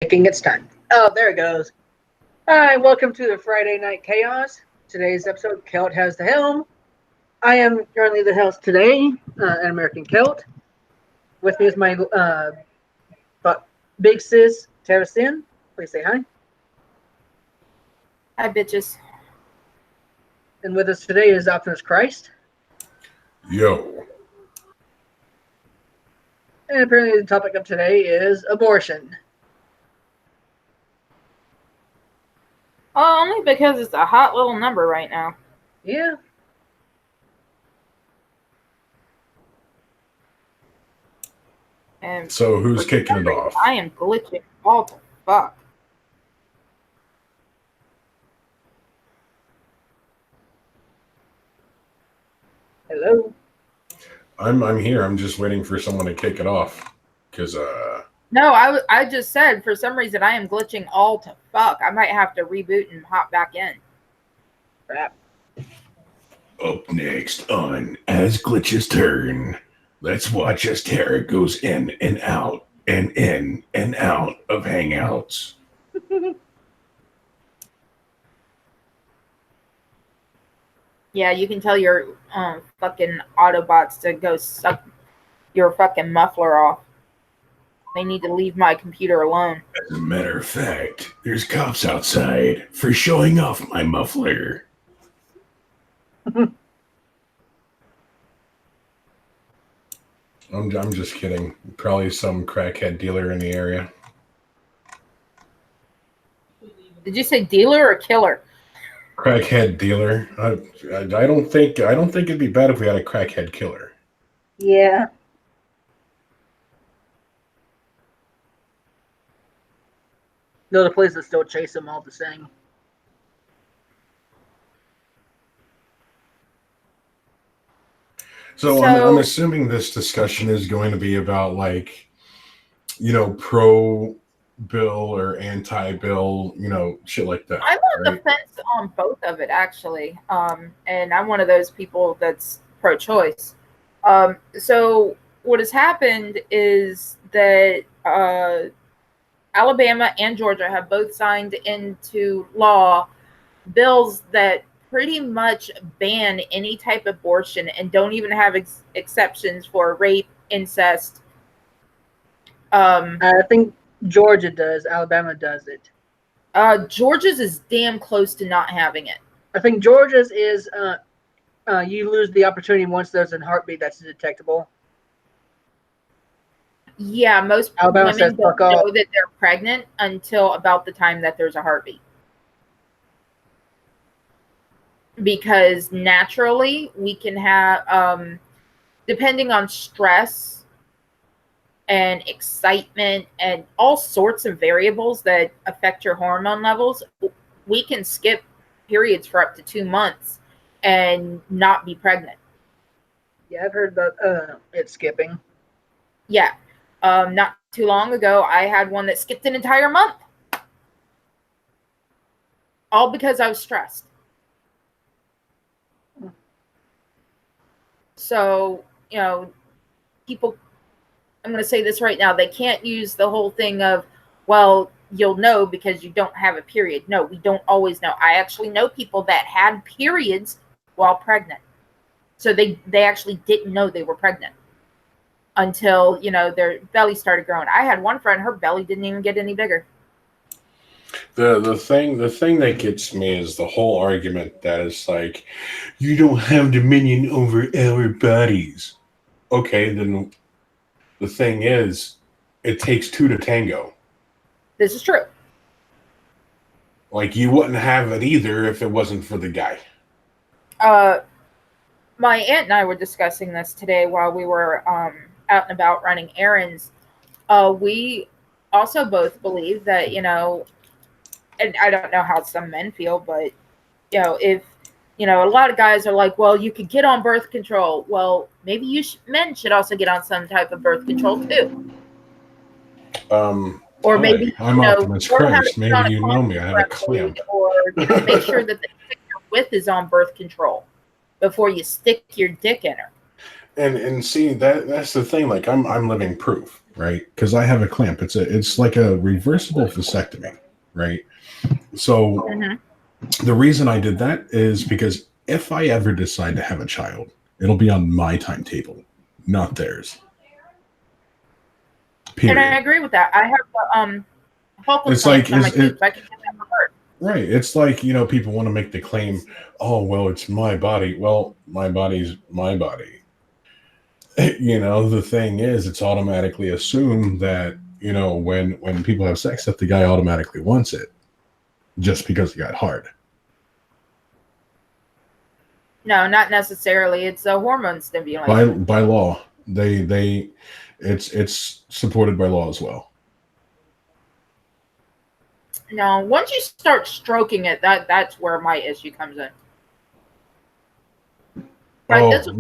thinking it's time. Oh, there it goes. Hi, welcome to the Friday Night Chaos. Today's episode, Celt has the helm. I am currently the host today, an American Celt. With me is my big sis, Tara Sin. Please say hi. Hi, bitches. And with us today is Optimus Christ. Yo. And apparently the topic of today is abortion. Only because it's a hot little number right now. Yeah. And so who's kicking it off? I am glitching all the fuck. Hello. I'm here. I'm just waiting for someone to kick it off. Because No, I just said for some reason I am glitching all to fuck. I might have to reboot and hop back in. Crap. Up next on As Glitches Turn, let's watch as Tara goes in and out and in and out of Hangouts. Yeah, you can tell your fucking Autobots to go suck your fucking muffler off. They need to leave my computer alone. As a matter of fact, there's cops outside for showing off my muffler. I'm just kidding. Probably some crackhead dealer in the area. Did you say dealer or killer? Crackhead dealer. I don't think it'd be bad if we had a crackhead killer. Yeah. No, the police will still chase them all the same. So I'm assuming this discussion is going to be about, like, pro bill or anti-bill, shit like that. I'm on the fence on both of it, actually. And I'm one of those people that's pro-choice. So what has happened is that Alabama and Georgia have both signed into law bills that pretty much ban any type of abortion and don't even have exceptions for rape, incest. I think Georgia does. Alabama does it. Georgia's is damn close to not having it. I think Georgia's is you lose the opportunity once there's a heartbeat that's detectable. Yeah, most Alabama women don't know that they're pregnant until about the time that there's a heartbeat. Because naturally, we can have, depending on stress and excitement and all sorts of variables that affect your hormone levels, we can skip periods for up to 2 months and not be pregnant. Yeah, I've heard about it skipping. Yeah. Not too long ago, I had one that skipped an entire month. All because I was stressed. So, people, I'm going to say this right now, they can't use the whole thing of, well, you'll know because you don't have a period. No, we don't always know. I actually know people that had periods while pregnant. So they actually didn't know they were pregnant until, their belly started growing. I had one friend, her belly didn't even get any bigger. The thing that gets me is the whole argument that it's like, you don't have dominion over our bodies. Okay, then the thing is, it takes two to tango. This is true. Like, you wouldn't have it either if it wasn't for the guy. My aunt and I were discussing this today while we were out and about running errands. We also both believe that, and I don't know how some men feel, but, if, a lot of guys are like, well, you could get on birth control. Well, maybe men should also get on some type of birth control too. Or maybe, I'm Optimus Christ. Maybe you know me. I have a clamp. Or, make sure that the chick you're with is on birth control before you stick your dick in her. And see, that's the thing. Like, I'm living proof. right? Because I have a clamp. It's like a reversible vasectomy, right? So Mm-hmm. the reason I did that is because if I ever decide to have a child, it'll be on my timetable, not theirs. And I Period. agree with that. I have the Holcomb It's like clamps on my tubes. I can get them reversed. right. It's like, people want to make the claim, oh, well, it's my body. Well, my body's my body. The thing is, it's automatically assumed that, when people have sex, that the guy automatically wants it just because he got hard. No, not necessarily. It's a hormone stimulation. By law, it's supported by law as well. No, once you start stroking it, that's where my issue comes in. Right, Oh,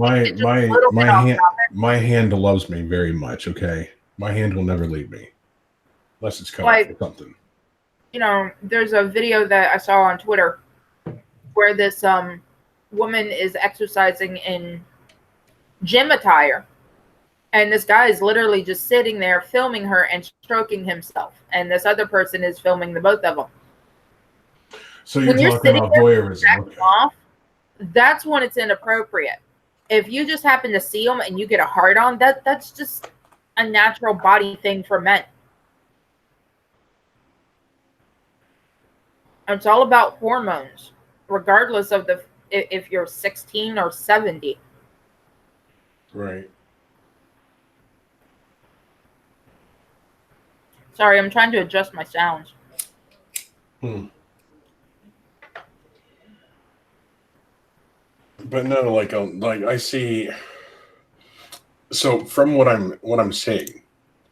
my hand loves me very much. Okay, my hand will never leave me unless it's cut off or something. There's a video that I saw on Twitter where this woman is exercising in gym attire, and this guy is literally just sitting there filming her and stroking himself, and this other person is filming the both of them. So you're talking about voyeurism. Okay. That's when it's inappropriate. If you just happen to see them and you get a hard on, that's just a natural body thing for men. It's all about hormones, regardless of if you're 16 or 70. Right. Sorry, I'm trying to adjust my sounds. But no, like I see. So from what I'm seeing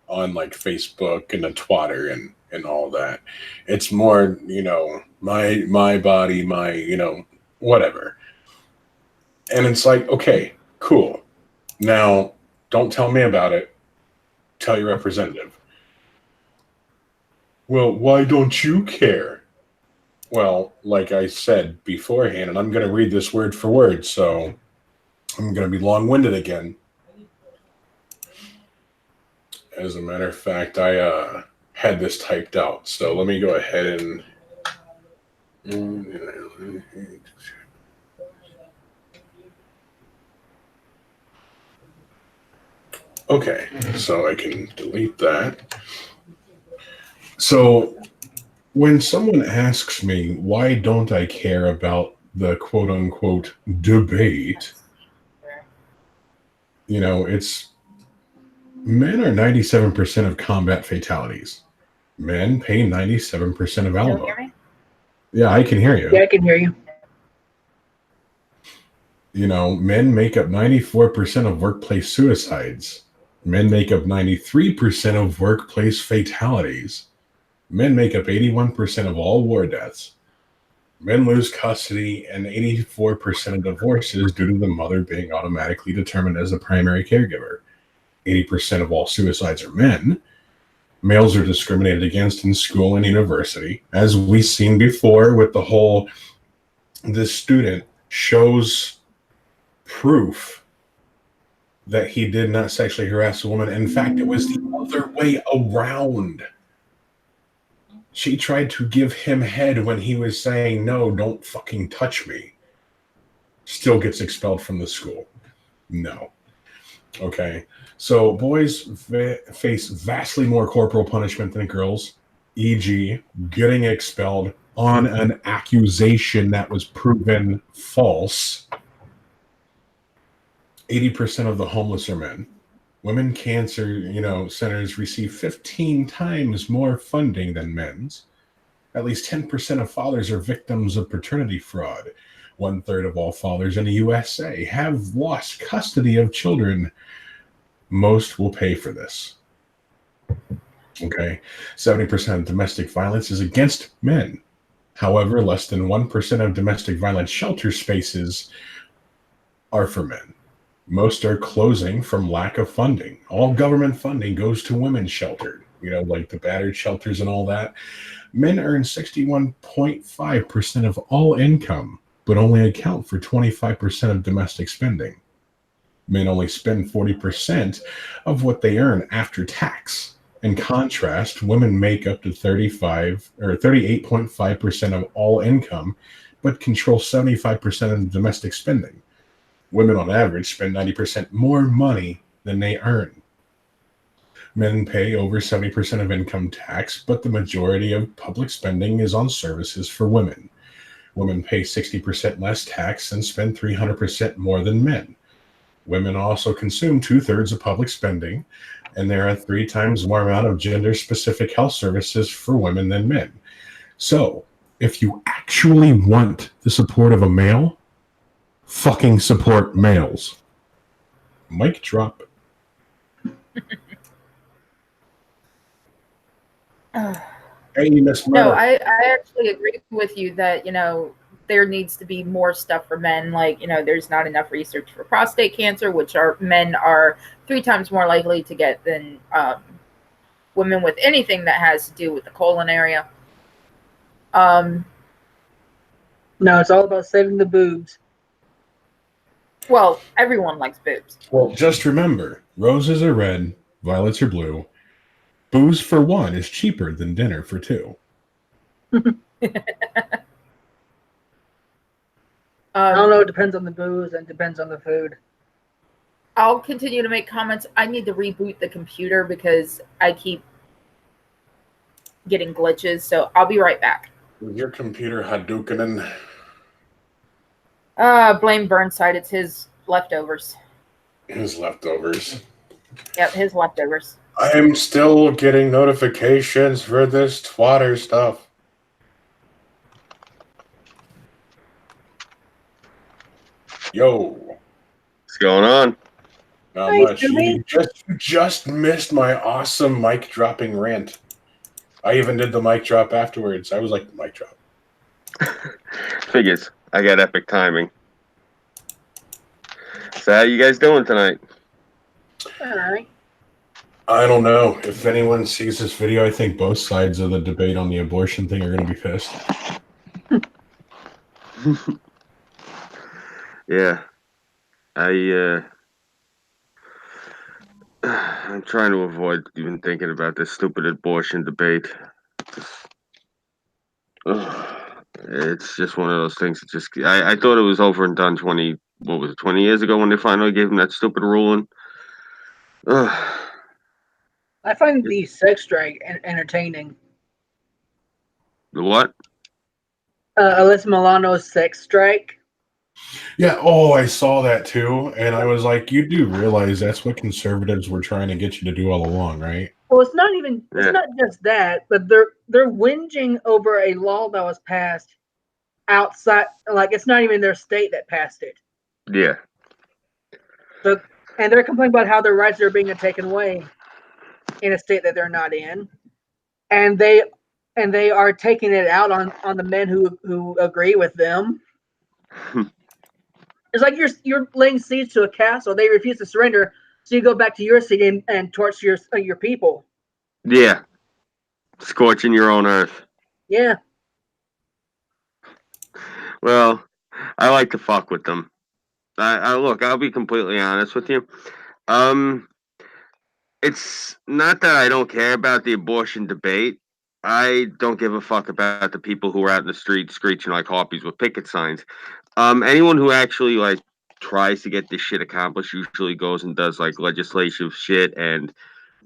on like Facebook and the Twitter and all that, it's more my body, my whatever, and it's like, okay, cool. Now don't tell me about it. Tell your representative. Well, why don't you care? Well, like I said beforehand, and I'm going to read this word for word, so I'm going to be long-winded again. As a matter of fact, I had this typed out, so let me go ahead and... Okay, so I can delete that. So... when someone asks me, why don't I care about the quote-unquote debate, it's men are 97% of combat fatalities. Men pay 97% of alimony. Can you hear me? Yeah, I can hear you. Yeah, I can hear you. Men make up 94% of workplace suicides. Men make up 93% of workplace fatalities. Men make up 81% of all war deaths. Men lose custody and 84% of divorces due to the mother being automatically determined as the primary caregiver. 80% of all suicides are men. Males are discriminated against in school and university. As we've seen before with the whole, this student shows proof that he did not sexually harass a woman. In fact, it was the other way around. She tried to give him head when he was saying, no, don't fucking touch me. Still gets expelled from the school. No. Okay. So boys face vastly more corporal punishment than girls, e.g. getting expelled on an accusation that was proven false. 80% of the homeless are men. Women cancer, centers receive 15 times more funding than men's. At least 10% of fathers are victims of paternity fraud. 1/3 of all fathers in the USA have lost custody of children. Most will pay for this. Okay. 70% of domestic violence is against men. However, less than 1% of domestic violence shelter spaces are for men. Most are closing from lack of funding. All government funding goes to women's shelter, like the battered shelters and all that. Men earn 61.5% of all income, but only account for 25% of domestic spending. Men only spend 40% of what they earn after tax. In contrast, women make up to 38.5% of all income, but control 75% of domestic spending. Women on average spend 90% more money than they earn. Men pay over 70% of income tax, but the majority of public spending is on services for women. Women pay 60% less tax and spend 300% more than men. Women also consume 2/3 of public spending, and there are 3 times more amount of gender-specific health services for women than men. So, if you actually want the support of a male, fucking support males. Mic drop. Hey, Miss No, Murder. I actually agree with you that, there needs to be more stuff for men. Like, there's not enough research for prostate cancer, which men are 3 times more likely to get than women with anything that has to do with the colon area. No, it's all about saving the boobs. Well, everyone likes boobs. Well, just remember, roses are red, violets are blue. Booze for 1 is cheaper than dinner for 2. I don't know. It depends on the booze and depends on the food. I'll continue to make comments. I need to reboot the computer because I keep getting glitches. So I'll be right back. Your computer Hadoukening. Blame Burnside. It's his leftovers. His leftovers. Yep, his leftovers. I'm still getting notifications for this twatter stuff. Yo. What's going on? Not much. You just missed my awesome mic dropping rant. I even did the mic drop afterwards. I was like, mic drop. Figures. I got epic timing. So how you guys doing tonight? All right. I don't know. If anyone sees this video, I think both sides of the debate on the abortion thing are going to be pissed. Yeah. I'm trying to avoid even thinking about this stupid abortion debate. It's just one of those things that just I thought it was over and done 20 years ago when they finally gave him that stupid ruling. I find the sex strike entertaining. The what? Alyssa Milano's sex strike. Yeah, I saw that too. And I was like, you do realize that's what conservatives were trying to get you to do all along, right? Well, it's not just that, but they're whinging over a law that was passed outside, like it's not even their state that passed it. Yeah. So, and they're complaining about how their rights are being taken away in a state that they're not in. And they are taking it out on the men who agree with them. It's like you're laying siege to a castle. They refuse to surrender, so you go back to your city and torch your people. Yeah. Scorching your own earth. Yeah. Well, I like to fuck with them. Look, I'll be completely honest with you. It's not that I don't care about the abortion debate. I don't give a fuck about the people who are out in the street screeching like harpies with picket signs. Anyone who actually tries to get this shit accomplished usually goes and does legislative shit and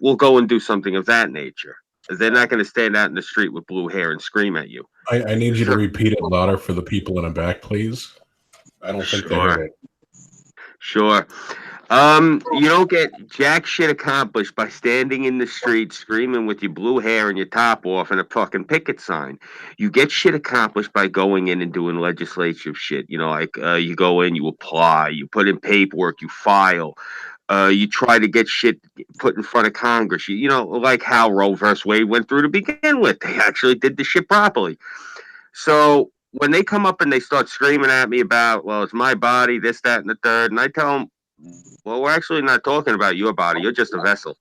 will go and do something of that nature. They're not going to stand out in the street with blue hair and scream at you. I need you to repeat it louder for the people in the back, please. I don't think they heard it. Sure. You don't get jack shit accomplished by standing in the street screaming with your blue hair and your top off and a fucking picket sign. You get shit accomplished by going in and doing legislative shit. You go in, you apply, you put in paperwork, you file. You try to get shit put in front of Congress. Like how Roe versus Wade went through to begin with. They actually did the shit properly. So when they come up and they start screaming at me about, well, it's my body, this, that, and the third, and I tell them, well, we're actually not talking about your body. You're just a vessel.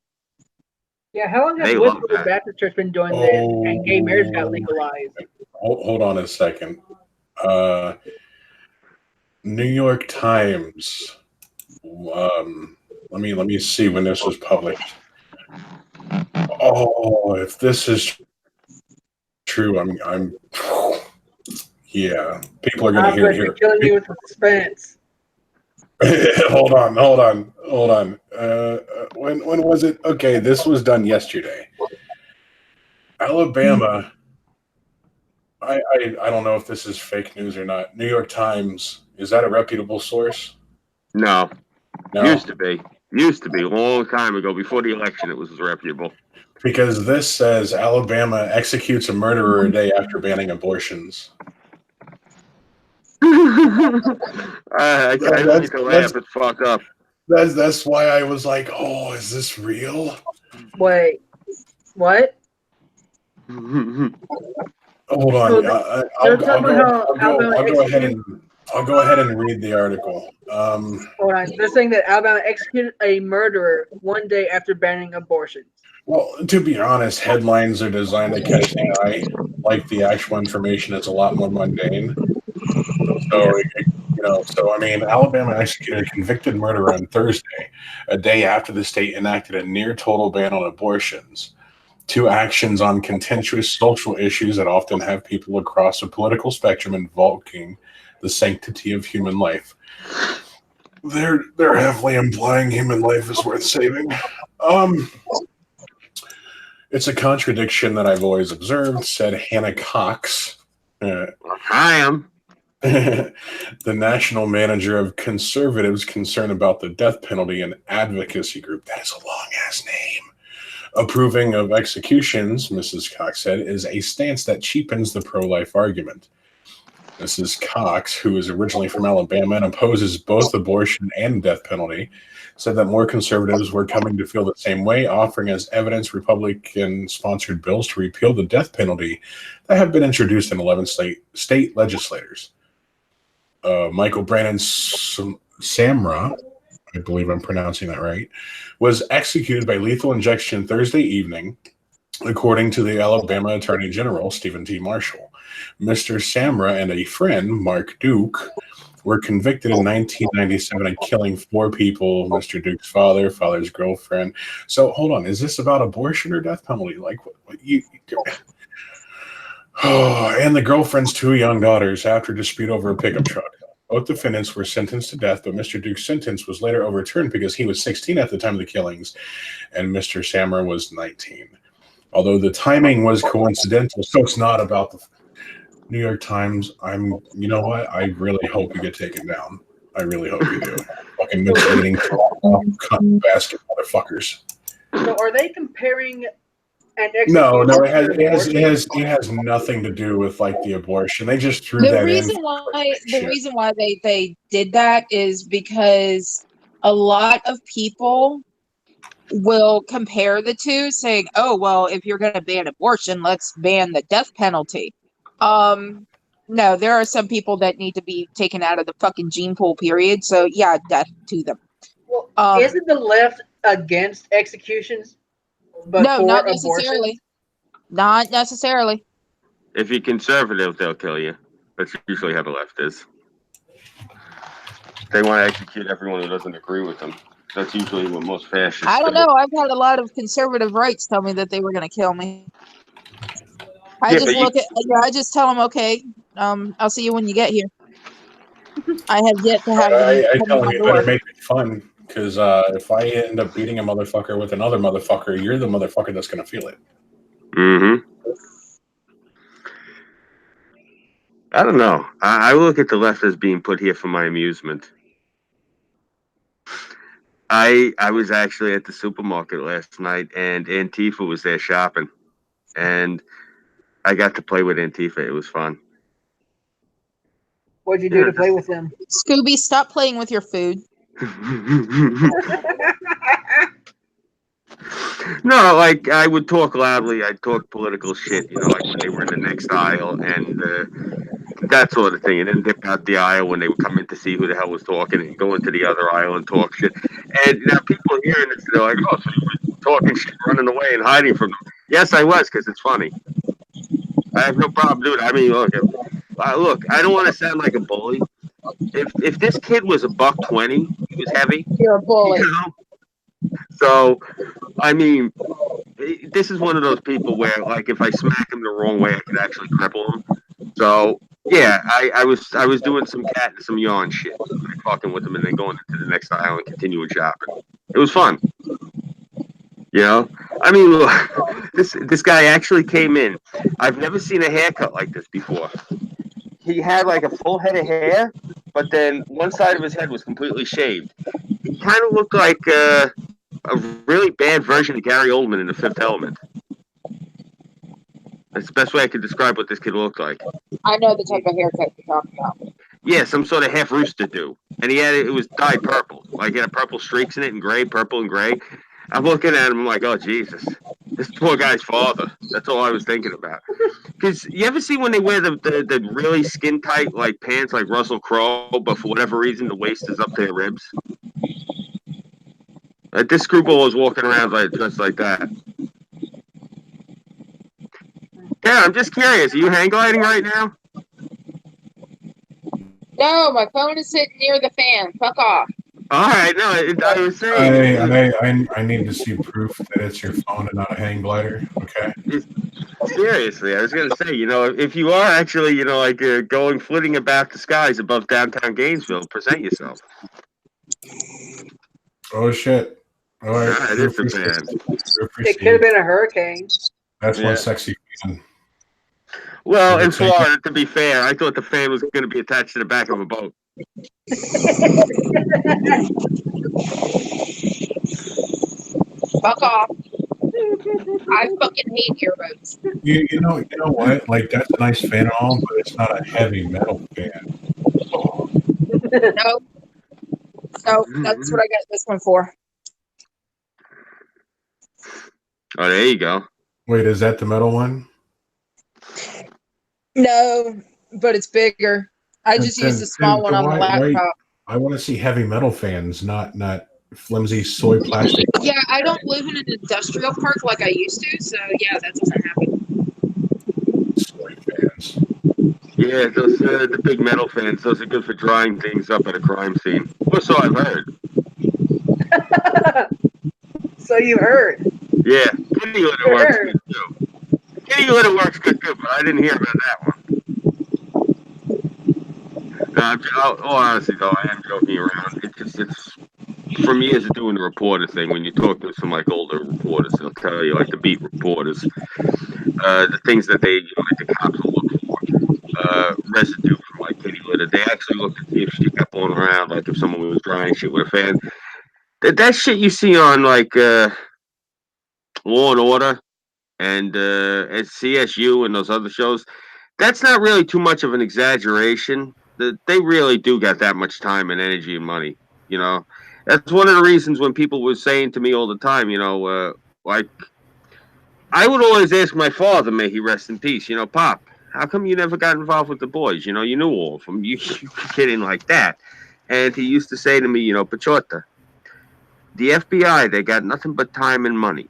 Yeah, how long has Westboro Baptist Church been doing this and gay marriage got legalized? Hold on a second. New York Times Let me see when this was published. Oh, if this is true, I'm yeah. People are going to I'm hear going to be killing you with suspense. Hold on. When was it? Okay, this was done yesterday. Alabama. I don't know if this is fake news or not. New York Times, is that a reputable source? No. No. Used to be a long time ago. Before the election, it was reputable. Because this says Alabama executes a murderer a day after banning abortions. I don't need to laugh. It's fucked up. That's why I was like, oh, is this real? Wait, what? Hold on. So I'll go ahead and read the article. Hold on. They're saying that Alabama executed a murderer one day after banning abortions. Well, to be honest, headlines are designed to catch the eye. Like the actual information is a lot more mundane. So I mean, Alabama executed a convicted murderer on Thursday, a day after the state enacted a near total ban on abortions. Two actions on contentious social issues that often have people across the political spectrum invoking the sanctity of human life. They're heavily implying human life is worth saving. It's a contradiction that I've always observed, said Hannah Cox. I am. The national manager of conservatives concerned about the death penalty and advocacy group. That is a long-ass name. Approving of executions, Mrs. Cox said, is a stance that cheapens the pro-life argument. Mrs. Cox, who is originally from Alabama and opposes both abortion and death penalty, said that more conservatives were coming to feel the same way, offering as evidence Republican-sponsored bills to repeal the death penalty that have been introduced in 11 state legislators. Michael Brandon Samra, I believe I'm pronouncing that right, was executed by lethal injection Thursday evening, according to the Alabama Attorney General, Stephen T. Marshall. Mr. Samra and a friend, Mark Duke, were convicted in 1997 of killing 4 people, Mr. Duke's father, father's girlfriend. So, hold on. Is this about abortion or death penalty? Like, what you and the girlfriend's 2 young daughters after dispute over a pickup truck. Both defendants were sentenced to death, but Mr. Duke's sentence was later overturned because he was 16 at the time of the killings, and Mr. Samra was 19. Although the timing was coincidental, so it's not about the New York Times. You know what? I really hope you get taken down. I really hope you do. Fucking misleading, basket motherfuckers. So are they comparing an execution? No, it has nothing to do with like the abortion. They just threw that in. The reason why they did that is because a lot of people will compare the two, saying, "Oh, well, if you're going to ban abortion, let's ban the death penalty." No, there are some people that need to be taken out of the fucking gene pool, period. So yeah, death to them. Well, isn't the left against executions? But no, not abortion? necessarily. Not necessarily. If you're conservative, they'll kill you. That's usually how the left is. They want to execute everyone who doesn't agree with them. That's usually what most fascists I don't do. know. I've had a lot of conservative rights tell me that they were going to kill me. I just tell them, okay, I'll see you when you get here. I have yet to have them I come tell to my you, door. better make it fun, because if I end up beating a motherfucker with another motherfucker, you're the motherfucker that's going to feel it. Mm-hmm. I don't know. I look at the left as being put here for my amusement. I was actually at the supermarket last night, and Antifa was there shopping, and I got to play with Antifa. It was fun. What'd you do to play with them? Scooby, stop playing with your food. No, like I would talk loudly. I'd talk political shit, like when they were in the next aisle and that sort of thing. And then dip out the aisle when they would come in to see who the hell was talking and go into the other aisle and talk shit. And now people hearing this, they're like, oh, so you were talking shit, running away and hiding from them. Yes, I was, because it's funny. I have no problem doing it. I mean, look, I don't want to sound like a bully. If this kid was $120, he was heavy. You're a bully. You know? So, I mean, this is one of those people where, like, if I smack him the wrong way, I could actually cripple him. So, yeah, I was doing some cat and some yawn shit, like fucking with him, and then going into the next aisle and continuing shopping. It was fun. You know, I mean, look, this guy actually came in. I've never seen a haircut like this before. He had like a full head of hair, but then one side of his head was completely shaved. He kind of looked like a really bad version of Gary Oldman in The Fifth Element. That's the best way I could describe what this kid looked like. I know the type of haircut you're talking about. Yeah, some sort of half rooster do, and it was dyed purple, like it had purple streaks in it and gray, purple and gray. I'm looking at him, I'm like, oh Jesus, this poor guy's father. That's all I was thinking about. Because you ever see when they wear the really skin tight like pants like Russell Crowe, but for whatever reason the waist is up to their ribs? Like this screwball was walking around like just like that. Yeah, I'm just curious. Are you hang gliding right now? No, my phone is sitting near the fan. Fuck off. All right, no, I was saying. I need to see proof that it's your phone and not a hang glider. Okay. Seriously, I was gonna say, if you are actually, like going flitting about the skies above downtown Gainesville, present yourself. Oh shit! All right, It is a bad. It could have been a hurricane. That's one sexy fan. Well, in Florida, to be fair, I thought the fan was going to be attached to the back of a boat. Fuck off. I fucking hate airboats. You know what? Like that's a nice fan and all, but it's not a heavy metal fan. No, that's what I got this one for. Oh, there you go. Wait, is that the metal one? No, but it's bigger. I just used the small one on the laptop. I want to see heavy metal fans, not flimsy soy plastic. Yeah, I don't live in an industrial park like I used to, so yeah, that doesn't happen. Soy fans. Yeah, those the big metal fans. Those are good for drying things up at a crime scene. Or so I've heard. So you heard. Yeah, kitty litter works good too. Kitty litter works good too, but I didn't hear about that one. All honesty, though, I am joking around. It's from years of doing the reporter thing. When you talk to some like older reporters, they'll tell you, like the beat reporters, the things that they, like the cops will look for, residue from like kitty litter. They actually look to see if shit got blown around, like if someone was drying shit with a fan. That shit you see on like Law and Order and CSU and those other shows, that's not really too much of an exaggeration. They really do got that much time and energy and money. That's one of the reasons when people were saying to me all the time, like I would always ask my father, may he rest in peace, Pop, how come you never got involved with the boys? You knew all of them. You could get in like that. And he used to say to me, Pachota, the FBI, they got nothing but time and money.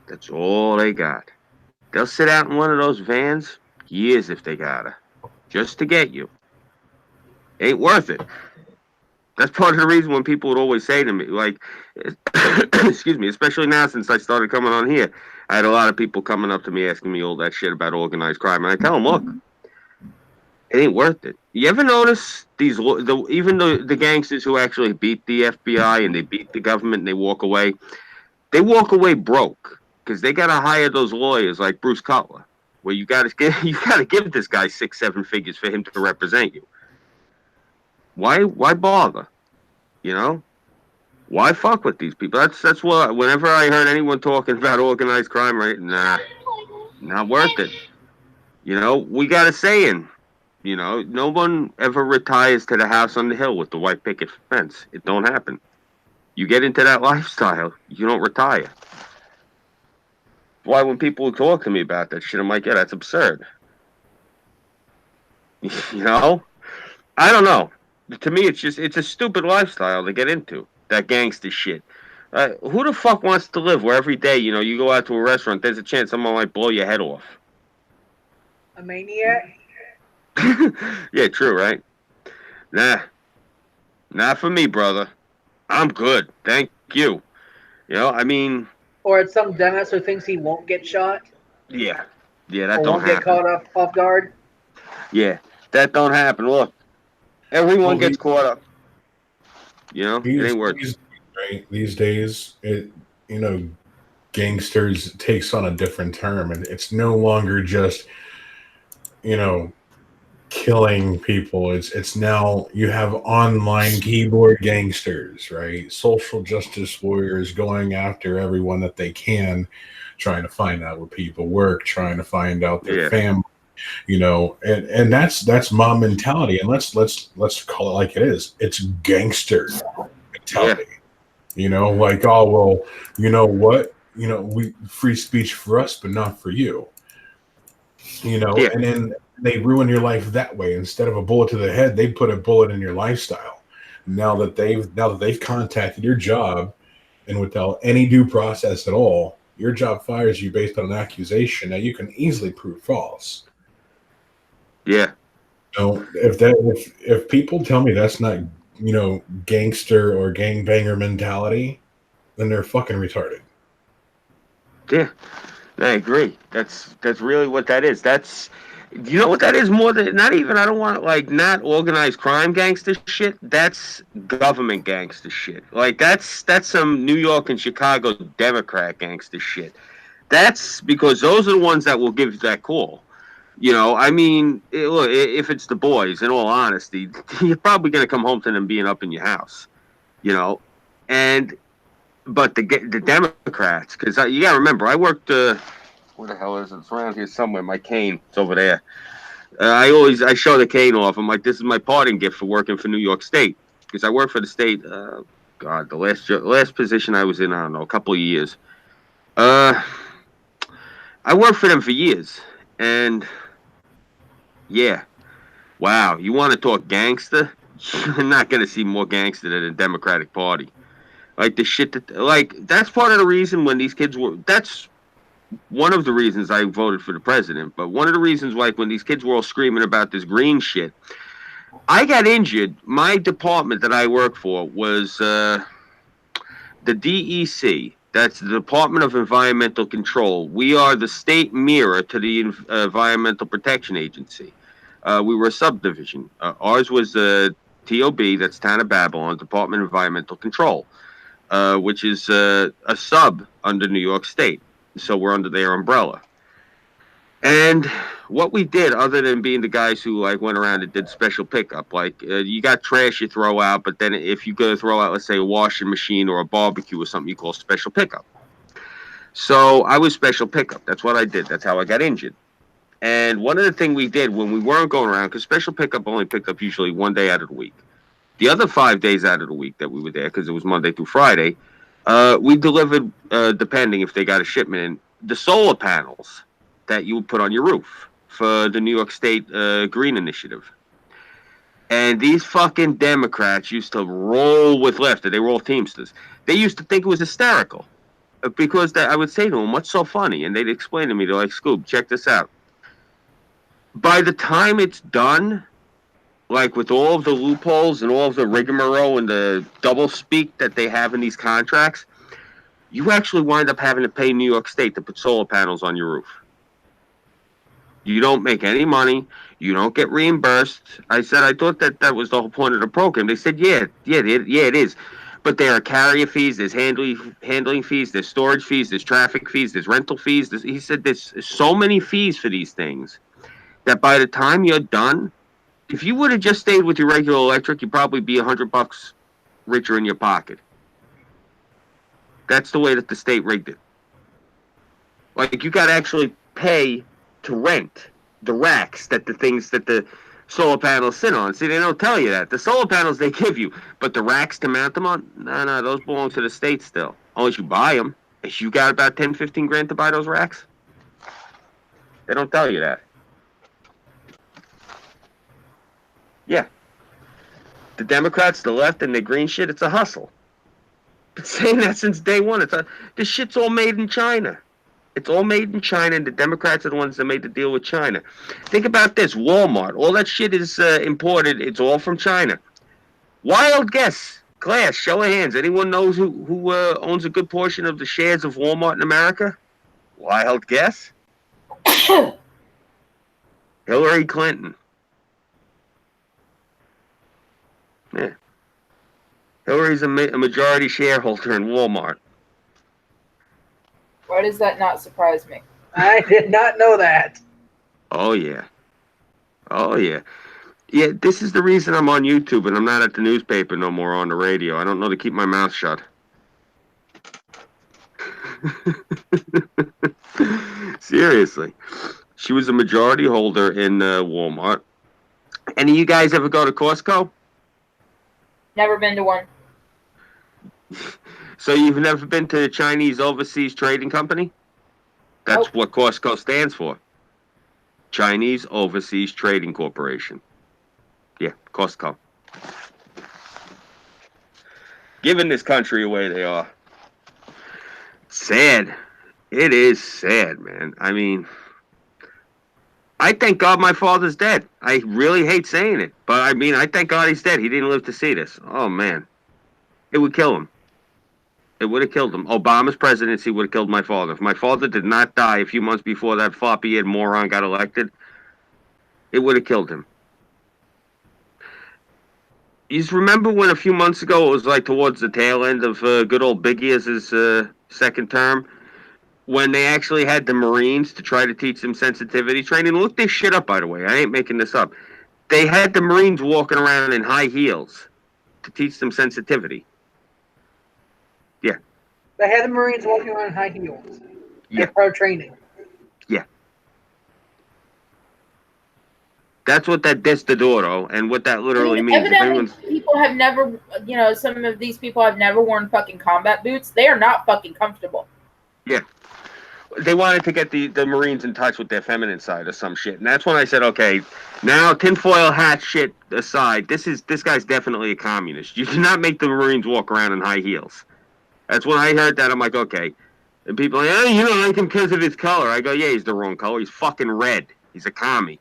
That's all they got. They'll sit out in one of those vans years if they gotta, just to get you. Ain't worth it. That's part of the reason when people would always say to me, like, excuse me, especially now since I started coming on here, I had a lot of people coming up to me asking me all that shit about organized crime, and I tell them, look, it ain't worth it. You ever notice even the gangsters who actually beat the FBI and they beat the government and they walk away broke because they gotta hire those lawyers like Bruce Cutler, where you gotta give this guy 6-7 figures for him to represent you. Why bother? Why fuck with these people? That's what. Whenever I heard anyone talking about organized crime, right? Nah, not worth it. We got a saying. No one ever retires to the house on the hill with the white picket fence. It don't happen. You get into that lifestyle, you don't retire. Why when people talk to me about that shit, I'm like, yeah, that's absurd. I don't know. To me, it's a stupid lifestyle to get into, that gangster shit. Who the fuck wants to live where every day, you go out to a restaurant, there's a chance someone might blow your head off? A maniac? Yeah, true, right? Nah. Not for me, brother. I'm good, thank you. You know, I mean, Or it's some dumbass who thinks he won't get shot yeah, that or don't won't get happen. caught off guard. Yeah, that don't happen. Look, everyone Well, gets caught up. You know, it these ain't worth. these right these days, it you know, gangsters takes on a different term, and it's no longer just you know killing people. It's now you have online keyboard gangsters, right? Social justice warriors going after everyone that they can, trying to find out where people work, trying to find out their Yeah, family, and that's mob mentality. And let's call it like it is. It's gangster yeah, mentality. Like, oh well, you know what? We free speech for us, but not for you. yeah, And then they ruin your life that way. Instead of a bullet to the head, they put a bullet in your lifestyle. Now that they've contacted your job, and without any due process at all, your job fires you based on an accusation that you can easily prove false. yeah, If people tell me that's not gangster or gangbanger mentality, then they're fucking retarded. yeah. I agree. That's really what that is. That's you know what that is more than not even. I don't want like not organized crime gangster shit. That's government gangster shit. Like that's some New York and Chicago Democrat gangster shit. That's because those are the ones that will give that call. I mean, look, if it's the boys, in all honesty, you're probably going to come home to them being up in your house, you know, and but the Democrats, because you got to remember, I worked. Where the hell is it? It's around here somewhere. My cane, it's over there. I show the cane off. I'm like, this is my parting gift for working for New York State because I work for the state. God, the last position I was in, I don't know, a couple of years. Uh, I worked for them for years, and yeah, wow, you want to talk gangster? You're not gonna see more gangster than the Democratic Party. Like the shit that's part of the reason when these kids were. That's one of the reasons I voted for the president. But one of the reasons, like when these kids were all screaming about this green shit, I got injured. My department that I work for was the DEC. That's the Department of Environmental Control. We are the state mirror to the Environmental Protection Agency. We were a subdivision. Ours was the TOB, that's Town of Babylon, Department of Environmental Control, which is a sub under New York State. So we're under their umbrella. And what we did, other than being the guys who like went around and did special pickup, like you got trash you throw out, but then if you go to throw out, let's say, a washing machine or a barbecue or something, you call special pickup. So I was special pickup. That's what I did. That's how I got injured. And one of the things we did when we weren't going around, because special pickup only picked up usually one day out of the week. The other 5 days out of the week that we were there, because it was Monday through Friday, we delivered, depending if they got a shipment in, the solar panels that you would put on your roof for the New York State Green Initiative. And these fucking Democrats used to roll with laughter. They were all Teamsters. They used to think it was hysterical because I would say to them, "What's so funny?" And they'd explain to me, they're like, "Scoob, check this out. By the time it's done, like with all of the loopholes and all of the rigmarole and the double speak that they have in these contracts, you actually wind up having to pay New York State to put solar panels on your roof. You don't make any money. You don't get reimbursed." I said, I thought that was the whole point of the program. They said, yeah, it is. But there are carrier fees, there's handling fees, there's storage fees, there's traffic fees, there's rental fees. He said there's so many fees for these things that by the time you're done, if you would have just stayed with your regular electric, you'd probably be $100 richer in your pocket. That's the way that the state rigged it. Like you got to actually pay to rent the racks that the solar panels sit on. See, they don't tell you that. The solar panels they give you, but the racks to mount them on, no, those belong to the state still. Unless you buy them. If you got about 10, 15 grand to buy those racks, they don't tell you that. Yeah. The Democrats, the left, and the green shit, it's a hustle. Been saying that since day one. This shit's all made in China. It's all made in China, and the Democrats are the ones that made the deal with China. Think about this. Walmart, all that shit is imported. It's all from China. Wild guess. Class, show of hands. Anyone knows who owns a good portion of the shares of Walmart in America? Wild guess. Hillary Clinton. Yeah. Hillary's a majority shareholder in Walmart. Why does that not surprise me? I did not know that. Oh, yeah. Oh, yeah. Yeah, this is the reason I'm on YouTube and I'm not at the newspaper no more on the radio. I don't know to keep my mouth shut. Seriously. She was a majority holder in Walmart. Any of you guys ever go to Costco? Never been to one. So you've never been to the Chinese Overseas Trading Company? That's Nope. what Costco stands for. Chinese Overseas Trading Corporation. Yeah, Costco. Giving this country away they are. Sad. It is sad, man. I mean, I thank God my father's dead. I really hate saying it, but I mean, I thank God he's dead. He didn't live to see this. Oh, man. It would kill him. It would have killed him. Obama's presidency would have killed my father. If my father did not die a few months before that floppy-head moron got elected, it would have killed him. You remember when a few months ago it was like towards the tail end of good old Biggie as his second term, when they actually had the Marines to try to teach them sensitivity training? Look this shit up, by the way. I ain't making this up. They had the Marines walking around in high heels to teach them sensitivity. Yeah. They had the Marines walking around in high heels. Yeah. Pro training. Yeah. That's what that destadoro and what that literally means. Evidently, people have never, some of these people have never worn fucking combat boots. They are not fucking comfortable. Yeah. They wanted to get the Marines in touch with their feminine side or some shit. And that's when I said, okay, now tinfoil hat shit aside, this guy's definitely a communist. You do not make the Marines walk around in high heels. That's when I heard that. I'm like, okay. And people are like, oh, you don't like him because of his color. I go, yeah, he's the wrong color. He's fucking red. He's a commie.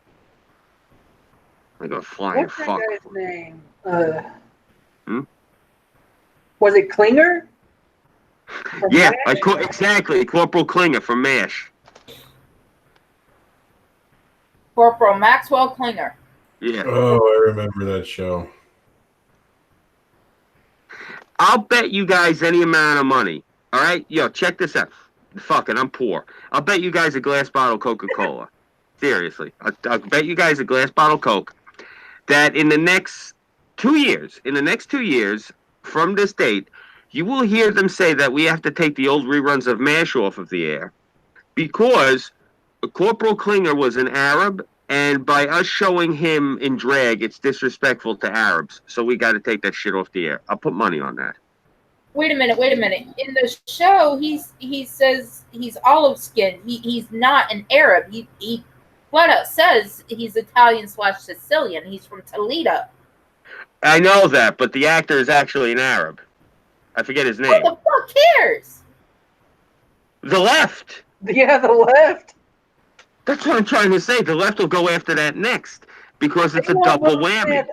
I go, flying What's that fuck. guy's name? Hmm? Was it Klinger? Yeah, exactly. Corporal Klinger from MASH. Corporal Maxwell Klinger. Yeah. Oh, I remember that show. I'll bet you guys any amount of money. All right? Yo, check this out. Fuck it, I'm poor. I'll bet you guys a glass bottle of Coca-Cola. Seriously. I'll bet you guys a glass bottle of Coke that in the next 2 years from this date, you will hear them say that we have to take the old reruns of MASH off of the air because Corporal Klinger was an Arab, and by us showing him in drag, it's disrespectful to Arabs. So we got to take that shit off the air. I'll put money on that. Wait a minute. In the show, he says he's olive skinned. He's not an Arab. He flat out says he's Italian/Sicilian. He's from Toledo. I know that, but the actor is actually an Arab. I forget his name. What the fuck cares? The left. Yeah, the left. That's what I'm trying to say. The left will go after that next because it's a double whammy.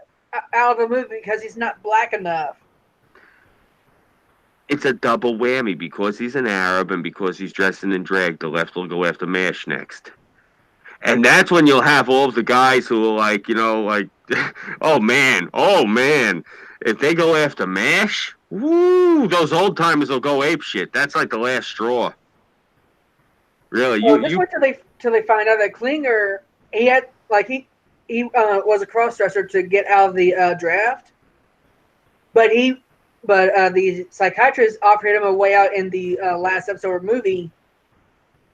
Out of the movie because he's not black enough. It's a double whammy because he's an Arab and because he's dressing in drag. The left will go after MASH next. And that's when you'll have all of the guys who are like, oh man, if they go after MASH, woo, those old timers will go ape shit. That's like the last straw. Really, just wait till they find out that Klinger, he had he was a cross-dresser to get out of the draft, but the psychiatrist offered him a way out in the last episode of the movie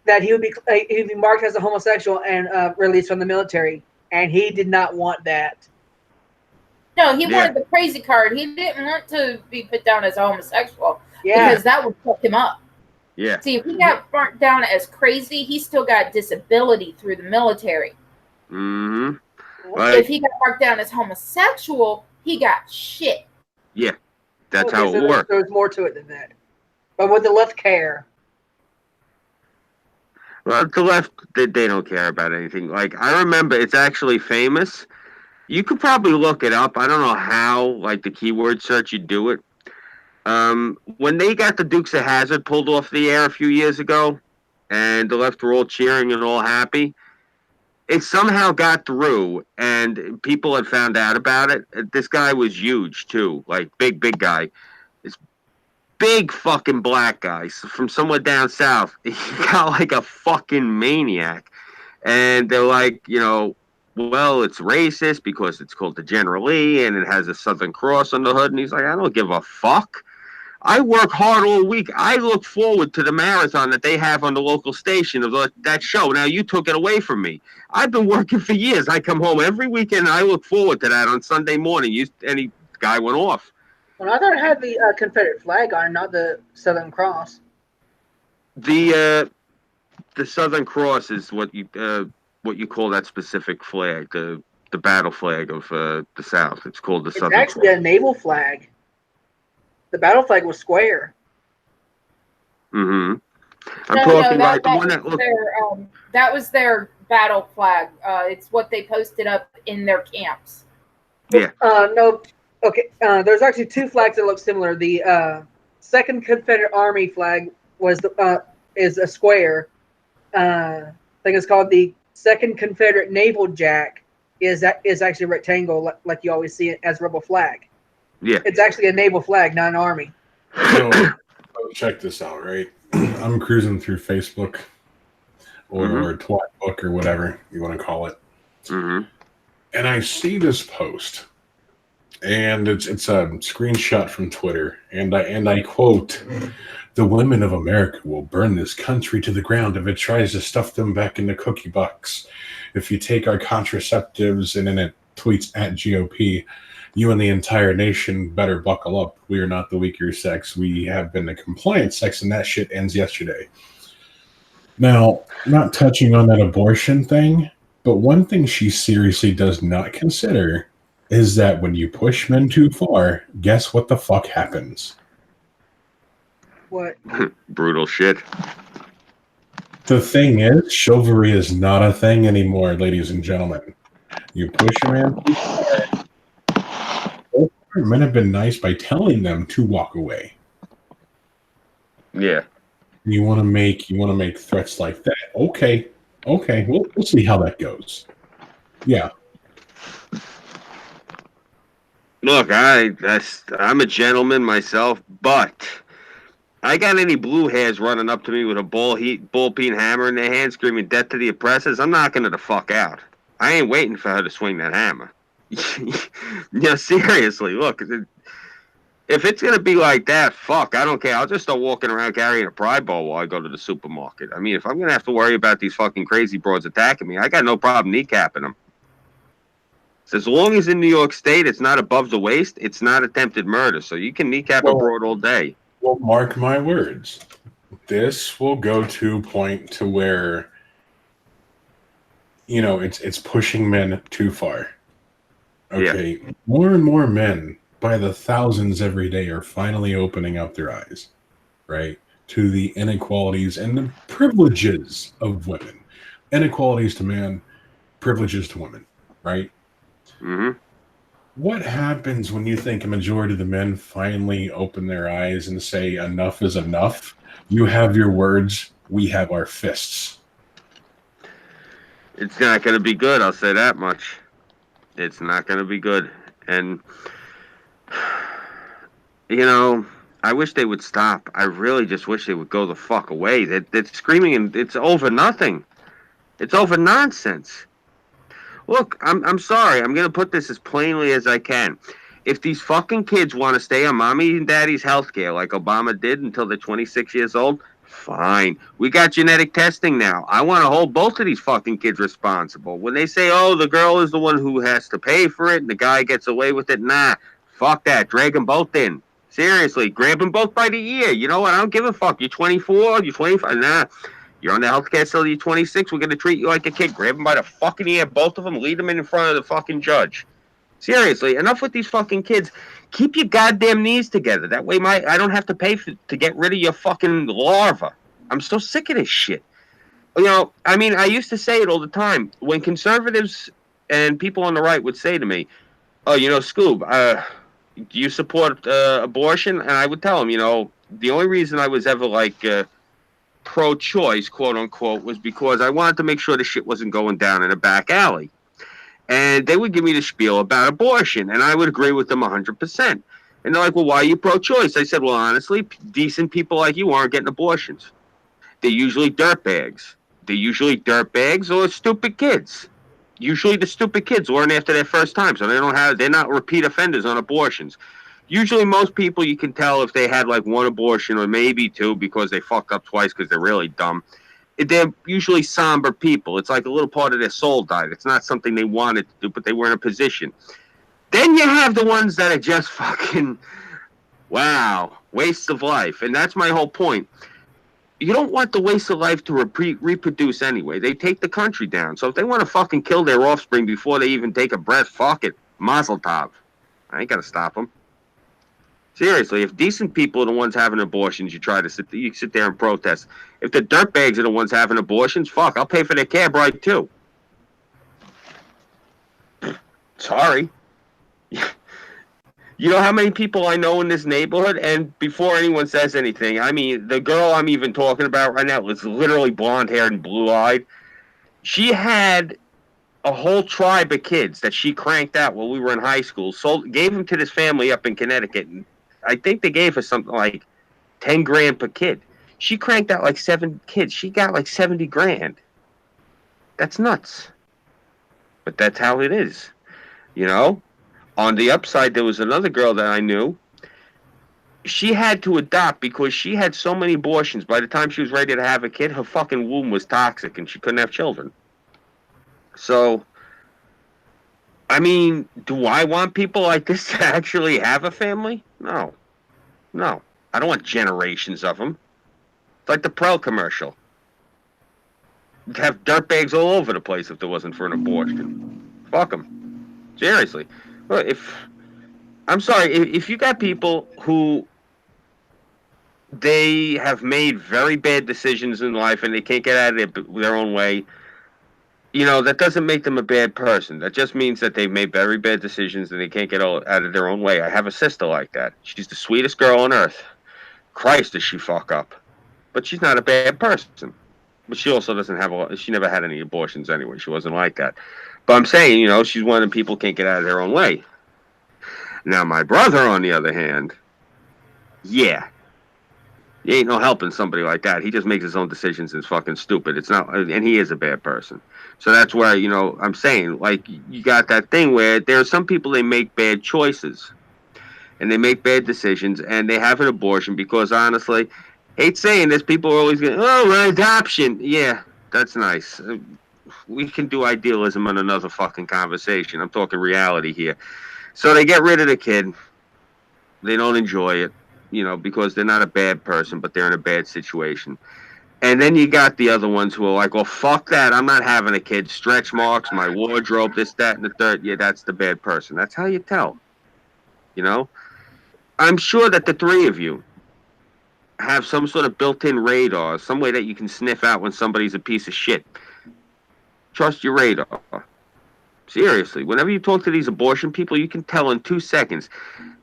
that he would be marked as a homosexual and released from the military, and he did not want that. No, he wanted the crazy card. He didn't want to be put down as a homosexual because that would fuck him up. Yeah. See, if he got marked down as crazy, he still got disability through the military. Mm-hmm. If he got marked down as homosexual, he got shit. Yeah, that's how it works. There's more to it than that. But would the left care? Well, the left, they don't care about anything. Like, I remember, it's actually famous. You could probably look it up. I don't know how, like the keyword search, you do it. When they got the Dukes of Hazzard pulled off the air a few years ago, and the left were all cheering and all happy, it somehow got through, and people had found out about it. This guy was huge too, like big guy. This big fucking black guy from somewhere down south. He got like a fucking maniac, and they're like, well, it's racist because it's called the General Lee and it has a Southern Cross on the hood. And he's like, I don't give a fuck. I work hard all week. I look forward to the marathon that they have on the local station of that show. Now, you took it away from me. I've been working for years. I come home every weekend and I look forward to that on Sunday morning. Any guy went off. Well, I thought it had the Confederate flag on, not the Southern Cross. The Southern Cross is what you call that specific flag, the battle flag of the South. It's called the Southern Cross. It's actually a naval flag. The battle flag was square. Mm-hmm. I'm talking about the one that looked. That was their battle flag. It's what they posted up in their camps. Yeah. No. Okay. There's actually two flags that look similar. The Second Confederate Army flag is a square. I think it's called the Second Confederate Naval Jack. Is actually a rectangle, like you always see it as rebel flag. Yeah, it's actually a naval flag, not an army. So check this out, right? I'm cruising through Facebook or Twitbook or whatever you want to call it, and I see this post, and it's a screenshot from Twitter, and I quote, "The women of America will burn this country to the ground if it tries to stuff them back into cookie box. If you take our contraceptives," and then it tweets at GOP. "You and the entire nation better buckle up. We are not the weaker sex. We have been the compliant sex, and that shit ends yesterday." Now, not touching on that abortion thing, but one thing she seriously does not consider is that when you push men too far, guess what the fuck happens? What? Brutal shit. The thing is, chivalry is not a thing anymore, ladies and gentlemen. You push a man too far. Men have been nice by telling them to walk away. Yeah. You want to make threats like that? Okay. We'll see how that goes. Yeah. Look, I'm a gentleman myself, but I got any blue hairs running up to me with a ball-peen hammer in their hand, screaming "Death to the oppressors," I'm knocking her the fuck out. I ain't waiting for her to swing that hammer. Yeah, seriously, look, if it's gonna be like that, fuck, I don't care. I'll just start walking around carrying a Pride ball while I go to the supermarket. I mean, if I'm gonna have to worry about these fucking crazy broads attacking me, I got no problem kneecapping them. So as long as in New York State it's not above the waist, it's not attempted murder. So you can kneecap a broad all day. Well, mark my words. This will go to a point to where, it's pushing men too far. Okay, yeah. More and more men, by the thousands every day, are finally opening up their eyes, right, to the inequalities and the privileges of women. Inequalities to man, privileges to women, right? Mm-hmm. What happens when you think a majority of the men finally open their eyes and say enough is enough? You have your words, we have our fists. It's not going to be good, I'll say that much. It's not going to be good. And, I wish they would stop. I really just wish they would go the fuck away. They're screaming and it's over nothing. It's over nonsense. Look, I'm sorry. I'm going to put this as plainly as I can. If these fucking kids want to stay on mommy and daddy's health care like Obama did until they're 26 years old, fine. We got genetic testing now. I want to hold both of these fucking kids responsible. When they say, oh, the girl is the one who has to pay for it and the guy gets away with it, nah, fuck that. Drag them both in. Seriously, grab them both by the ear. You know what? I don't give a fuck. You're 24, you're 25, nah. You're on the healthcare till you're 26. We're going to treat you like a kid. Grab them by the fucking ear, both of them. Lead them in front of the fucking judge. Seriously, enough with these fucking kids. Keep your goddamn knees together. That way I don't have to pay to get rid of your fucking larva. I'm so sick of this shit. I used to say it all the time. When conservatives and people on the right would say to me, oh, Scoob, do you support abortion? And I would tell them, the only reason I was ever like pro-choice, quote unquote, was because I wanted to make sure the shit wasn't going down in a back alley. And they would give me the spiel about abortion, and I would agree with them 100%. And they're like, well, why are you pro-choice? I said, well, honestly, decent people like you aren't getting abortions. They're usually dirtbags. They're usually dirtbags or stupid kids. Usually the stupid kids learn after their first time, so they're not repeat offenders on abortions. Usually most people you can tell if they had like one abortion or maybe two because they fucked up twice because they're really dumb. They're usually somber people. It's like a little part of their soul died. It's not something they wanted to do, but they were in a position. Then you have the ones that are just fucking, wow, wastes of life. And that's my whole point. You don't want the waste of life to reproduce anyway. They take the country down. So if they want to fucking kill their offspring before they even take a breath, fuck it. Mazel tov. I ain't got to stop them. Seriously, if decent people are the ones having abortions, you sit there and protest. If the dirtbags are the ones having abortions, fuck, I'll pay for their cab ride too. Sorry. You know how many people I know in this neighborhood? And before anyone says anything, I mean, the girl I'm even talking about right now was literally blonde-haired and blue-eyed. She had a whole tribe of kids that she cranked out while we were in high school, gave them to this family up in Connecticut, and I think they gave her something like 10 grand per kid. She cranked out like 7 kids. She got like 70 grand. That's nuts. But that's how it is, On the upside, there was another girl that I knew. She had to adopt because she had so many abortions. By the time she was ready to have a kid, her fucking womb was toxic and she couldn't have children. So, I mean, do I want people like this to actually have a family? No. I don't want generations of them. It's like the Prel commercial. You'd have dirtbags all over the place if there wasn't for an abortion. Fuck them. Seriously. Well, if you got people who they have made very bad decisions in life and they can't get out of their own way, that doesn't make them a bad person. That just means that they've made very bad decisions and they can't get out of their own way. I have a sister like that. She's the sweetest girl on earth. Christ, does she fuck up. But she's not a bad person. But she also she never had any abortions anyway. She wasn't like that. But I'm saying, she's one of the people who can't get out of their own way. Now, my brother, on the other hand, yeah. You ain't no helping somebody like that. He just makes his own decisions and it's fucking stupid. And he is a bad person. So that's where, I'm saying, like, you got that thing where there are some people, they make bad choices. And they make bad decisions and they have an abortion because, honestly, hate saying this, people are always going, adoption. Yeah, that's nice. We can do idealism on another fucking conversation. I'm talking reality here. So they get rid of the kid. They don't enjoy it, because they're not a bad person, but they're in a bad situation. And then you got the other ones who are like, well, fuck that. I'm not having a kid. Stretch marks, my wardrobe, this, that, and the third. Yeah, that's the bad person. That's how you tell. I'm sure that the three of you have some sort of built-in radar, some way that you can sniff out when somebody's a piece of shit. Trust your radar. Seriously, whenever you talk to these abortion people, you can tell in 2 seconds.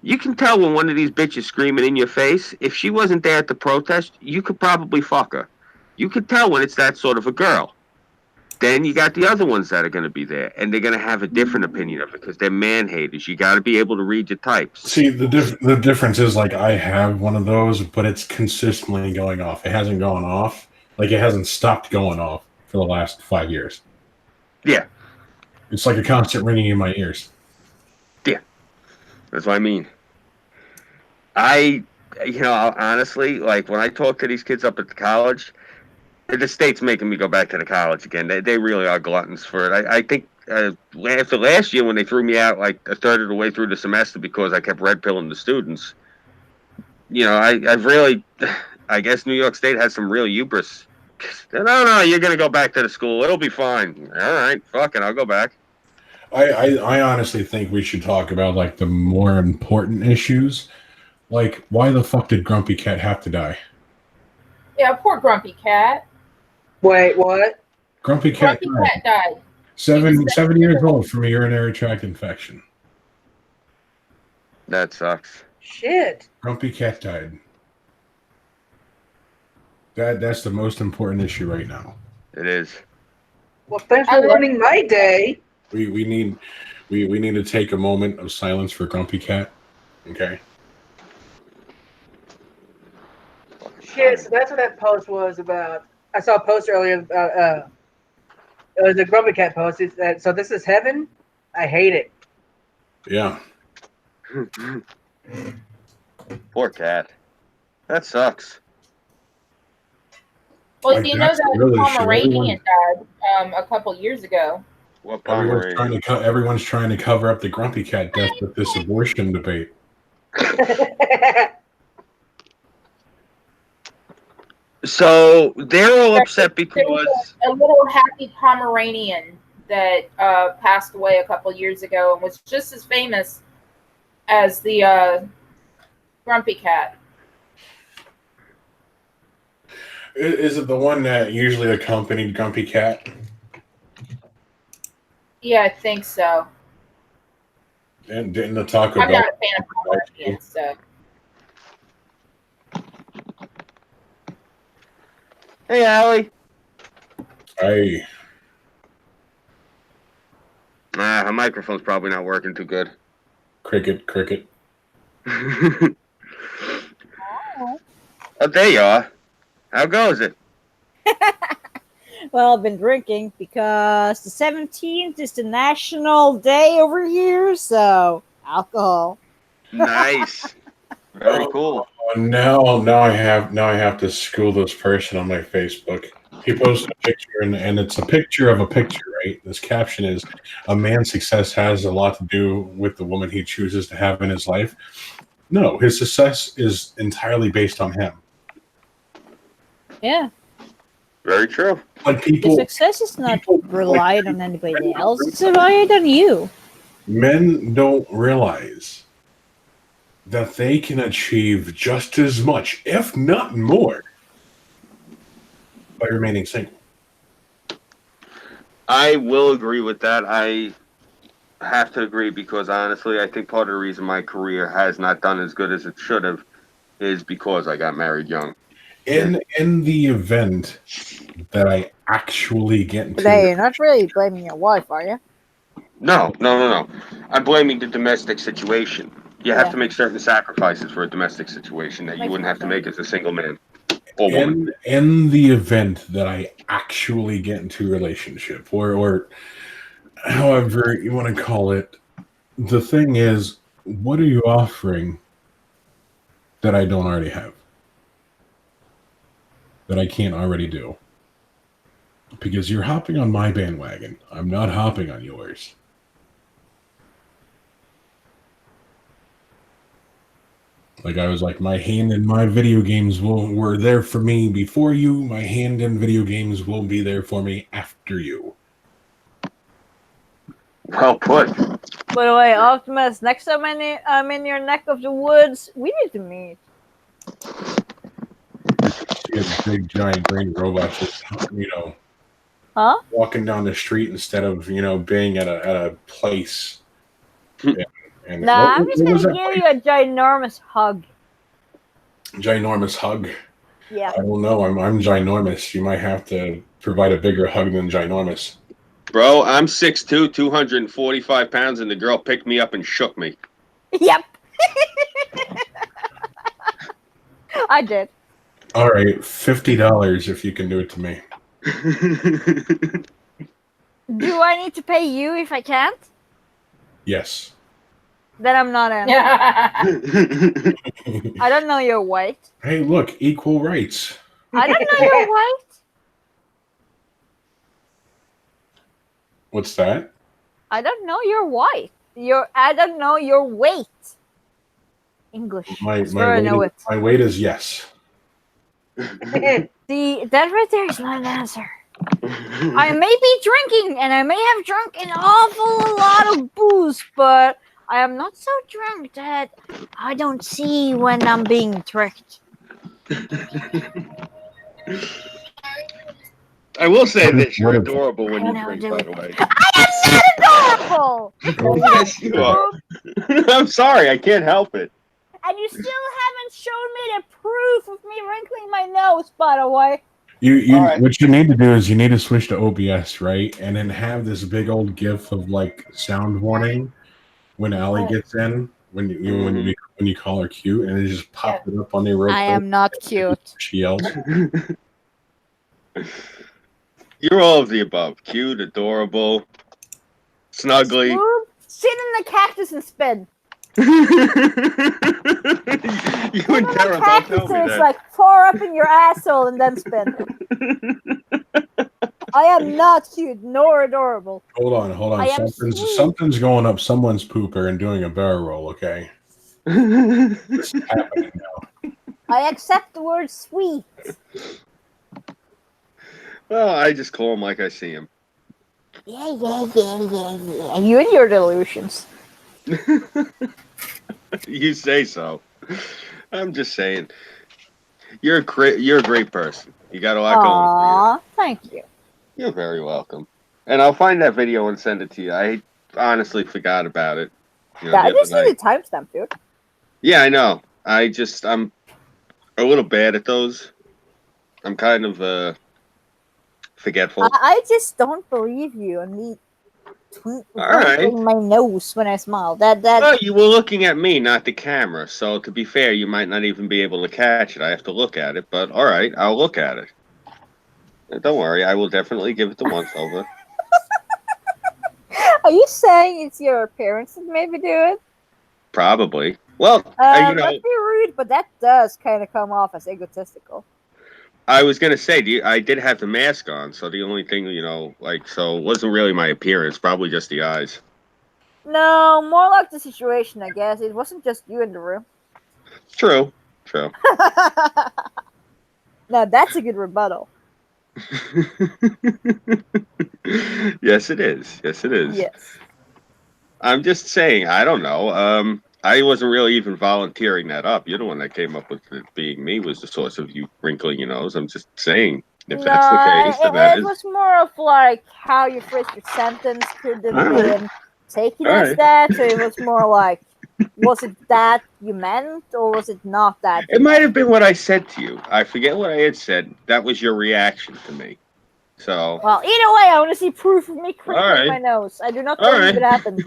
You can tell when one of these bitches screaming in your face. If she wasn't there at the protest, you could probably fuck her. You could tell when it's that sort of a girl. Then you got the other ones that are going to be there, and they're going to have a different opinion of it because they're man-haters. You got to be able to read your types. See, the difference is, like, I have one of those, but it's consistently going off. It hasn't gone off. Like, it hasn't stopped going off for the last 5 years. Yeah. It's like a constant ringing in my ears. Yeah. That's what I mean. Honestly, like, when I talk to these kids up at the college, the state's making me go back to the college again. They really are gluttons for it. I think after last year when they threw me out like a third of the way through the semester because I kept red pilling the students, I've really, I guess New York State has some real hubris. No, you're going to go back to the school. It'll be fine. All right, fuck it, I'll go back. I honestly think we should talk about, like, the more important issues. Like, why the fuck did Grumpy Cat have to die? Yeah, poor Grumpy Cat. Wait, what? Grumpy Cat died. 7 years old from a urinary tract infection. That sucks. Shit. Grumpy Cat died. That's the most important issue right now. It is. Well, thanks I for love- ruining my day. We need to take a moment of silence for Grumpy Cat. Okay. Shit, so that's what that post was about. I saw a post earlier about it was a Grumpy Cat post. It's that, so this is heaven? I hate it. Yeah. Poor cat. That sucks. Well, Like, do you know that's the that real issue. Pomeranian died a couple years ago? What Everyone's trying to cover up the Grumpy Cat death with this abortion debate. So they're all upset There because was a little happy Pomeranian that passed away a couple years ago and was just as famous as the Grumpy Cat. Is it the one that usually accompanied Grumpy Cat? Yeah, I think so. And didn't the Taco I'm Bell? not a fan of Pomeranians, so. hey, Allie. Her microphone's probably not working too good. Cricket. Oh, there you are. How goes it? Well, I've been drinking because the 17th is the national day over here, so alcohol. Nice. Very cool. Now I have to school this person on my Facebook. He posted a picture, and it's a picture of a picture, right? This caption is, "A man's success has a lot to do with the woman he chooses to have in his life." No, his success is entirely based on him. Yeah. Very true. Like The people, success is not people- relied on anybody else, it's relied on you. men don't realize that they can achieve just as much, if not more, by remaining single. I will agree with that. I have to agree because honestly, I think part of the reason my career has not done as good as it should have is because I got married young. In the event that I actually get into, But hey, you're not really blaming your wife, are you? No. I'm blaming the domestic situation. You have to make certain sacrifices for a domestic situation that you wouldn't have to make as a single man or woman. in the event that I actually get into a relationship, or however you want to call it, the thing is, what are you offering that I don't already have? That I can't already do? Because you're hopping on my bandwagon. I'm not hopping on yours. Like I was like, my hand in my video games were there for me before you. My hand in video games will be there for me after you. Well put. By the way, Optimus, next time I'm in your neck of the woods, we need to meet. See a big giant green robot just, Huh? walking down the street instead of being at a place. And Nah, I'm just what was gonna that give you a ginormous hug. ginormous hug? Yeah. I don't know. I'm ginormous. You might have to provide a bigger hug than ginormous. Bro, I'm 6'2", 245 pounds, and the girl picked me up and shook me. Yep. I did. All right, $50 if you can do it to me. Do I need to pay you if I can't? Yes. Then I'm not in. I don't know your weight. Hey, look, equal rights. I don't know your weight. What's that? I don't know your weight. I don't know your weight. English. My I swear I know it. weight is yes. See, that right there is not an answer. I may be drinking, and I may have drunk an awful lot of booze, but I am not so drunk that I don't see when I'm being tricked. I will say this: you're What if- adorable when you I know, drink. dude. By the way, I am not adorable. yes, you are. I'm sorry, I can't help it. And you still haven't shown me the proof of me wrinkling my nose, by the way. You All right. what you need to do is you need to switch to OBS, right? And then have this big old gif of like sound warning when Allie gets in, when when you call her cute, and then just pop it up on there real quick. I am not cute. She yells. You're all of the above. Cute, adorable, snuggly. Smooth, sit in the cactus and spin. You Sit and in Tara the both cactus know me and it's that. like far up in your asshole and then spin. I am not cute nor adorable. Hold on. I am Something's going up someone's pooper and doing a barrel roll, okay? It's happening now. I accept the word sweet. Well, I just call him like I see him. Yeah. You and your delusions. You say so. I'm just saying. You're a great person. You got a lot going for Aw, thank you. you. You're very welcome. And I'll find that video and send it to you. I honestly forgot about it. You know, I the just other need a night. timestamp, dude. Yeah, I know. I'm a little bad at those. I'm kind of forgetful. I just don't believe you and me right. wrinkling my nose when I smile. That Well, you were looking at me, not the camera. So to be fair, you might not even be able to catch it. I have to look at it. But all right, I'll look at it. Don't worry, I will definitely give it the once over. Are you saying it's your parents that maybe do it? Probably. Well, Not be rude, but that does kind of come off as egotistical. I was gonna say, I did have the mask on, so the only thing, so it wasn't really my appearance, probably just the eyes. No, more like the situation, I guess. It wasn't just you in the room. True. Now that's a good rebuttal. Yes, it is. Yes. I'm just saying, I don't know. I wasn't really even volunteering that up. You're the one that came up with it being me was the source of you wrinkling your nose. I'm just saying, if that's the case, then that it is. was more of like how you phrased your sentence could have All right. been taken All as right. that. So it was more like, was it that you meant, or was it not that? It might have been what I said to you. I forget what I had said. That was your reaction to me. So. Well, either way, I want to see proof of me crinkling right. my nose. I do not All believe it happened.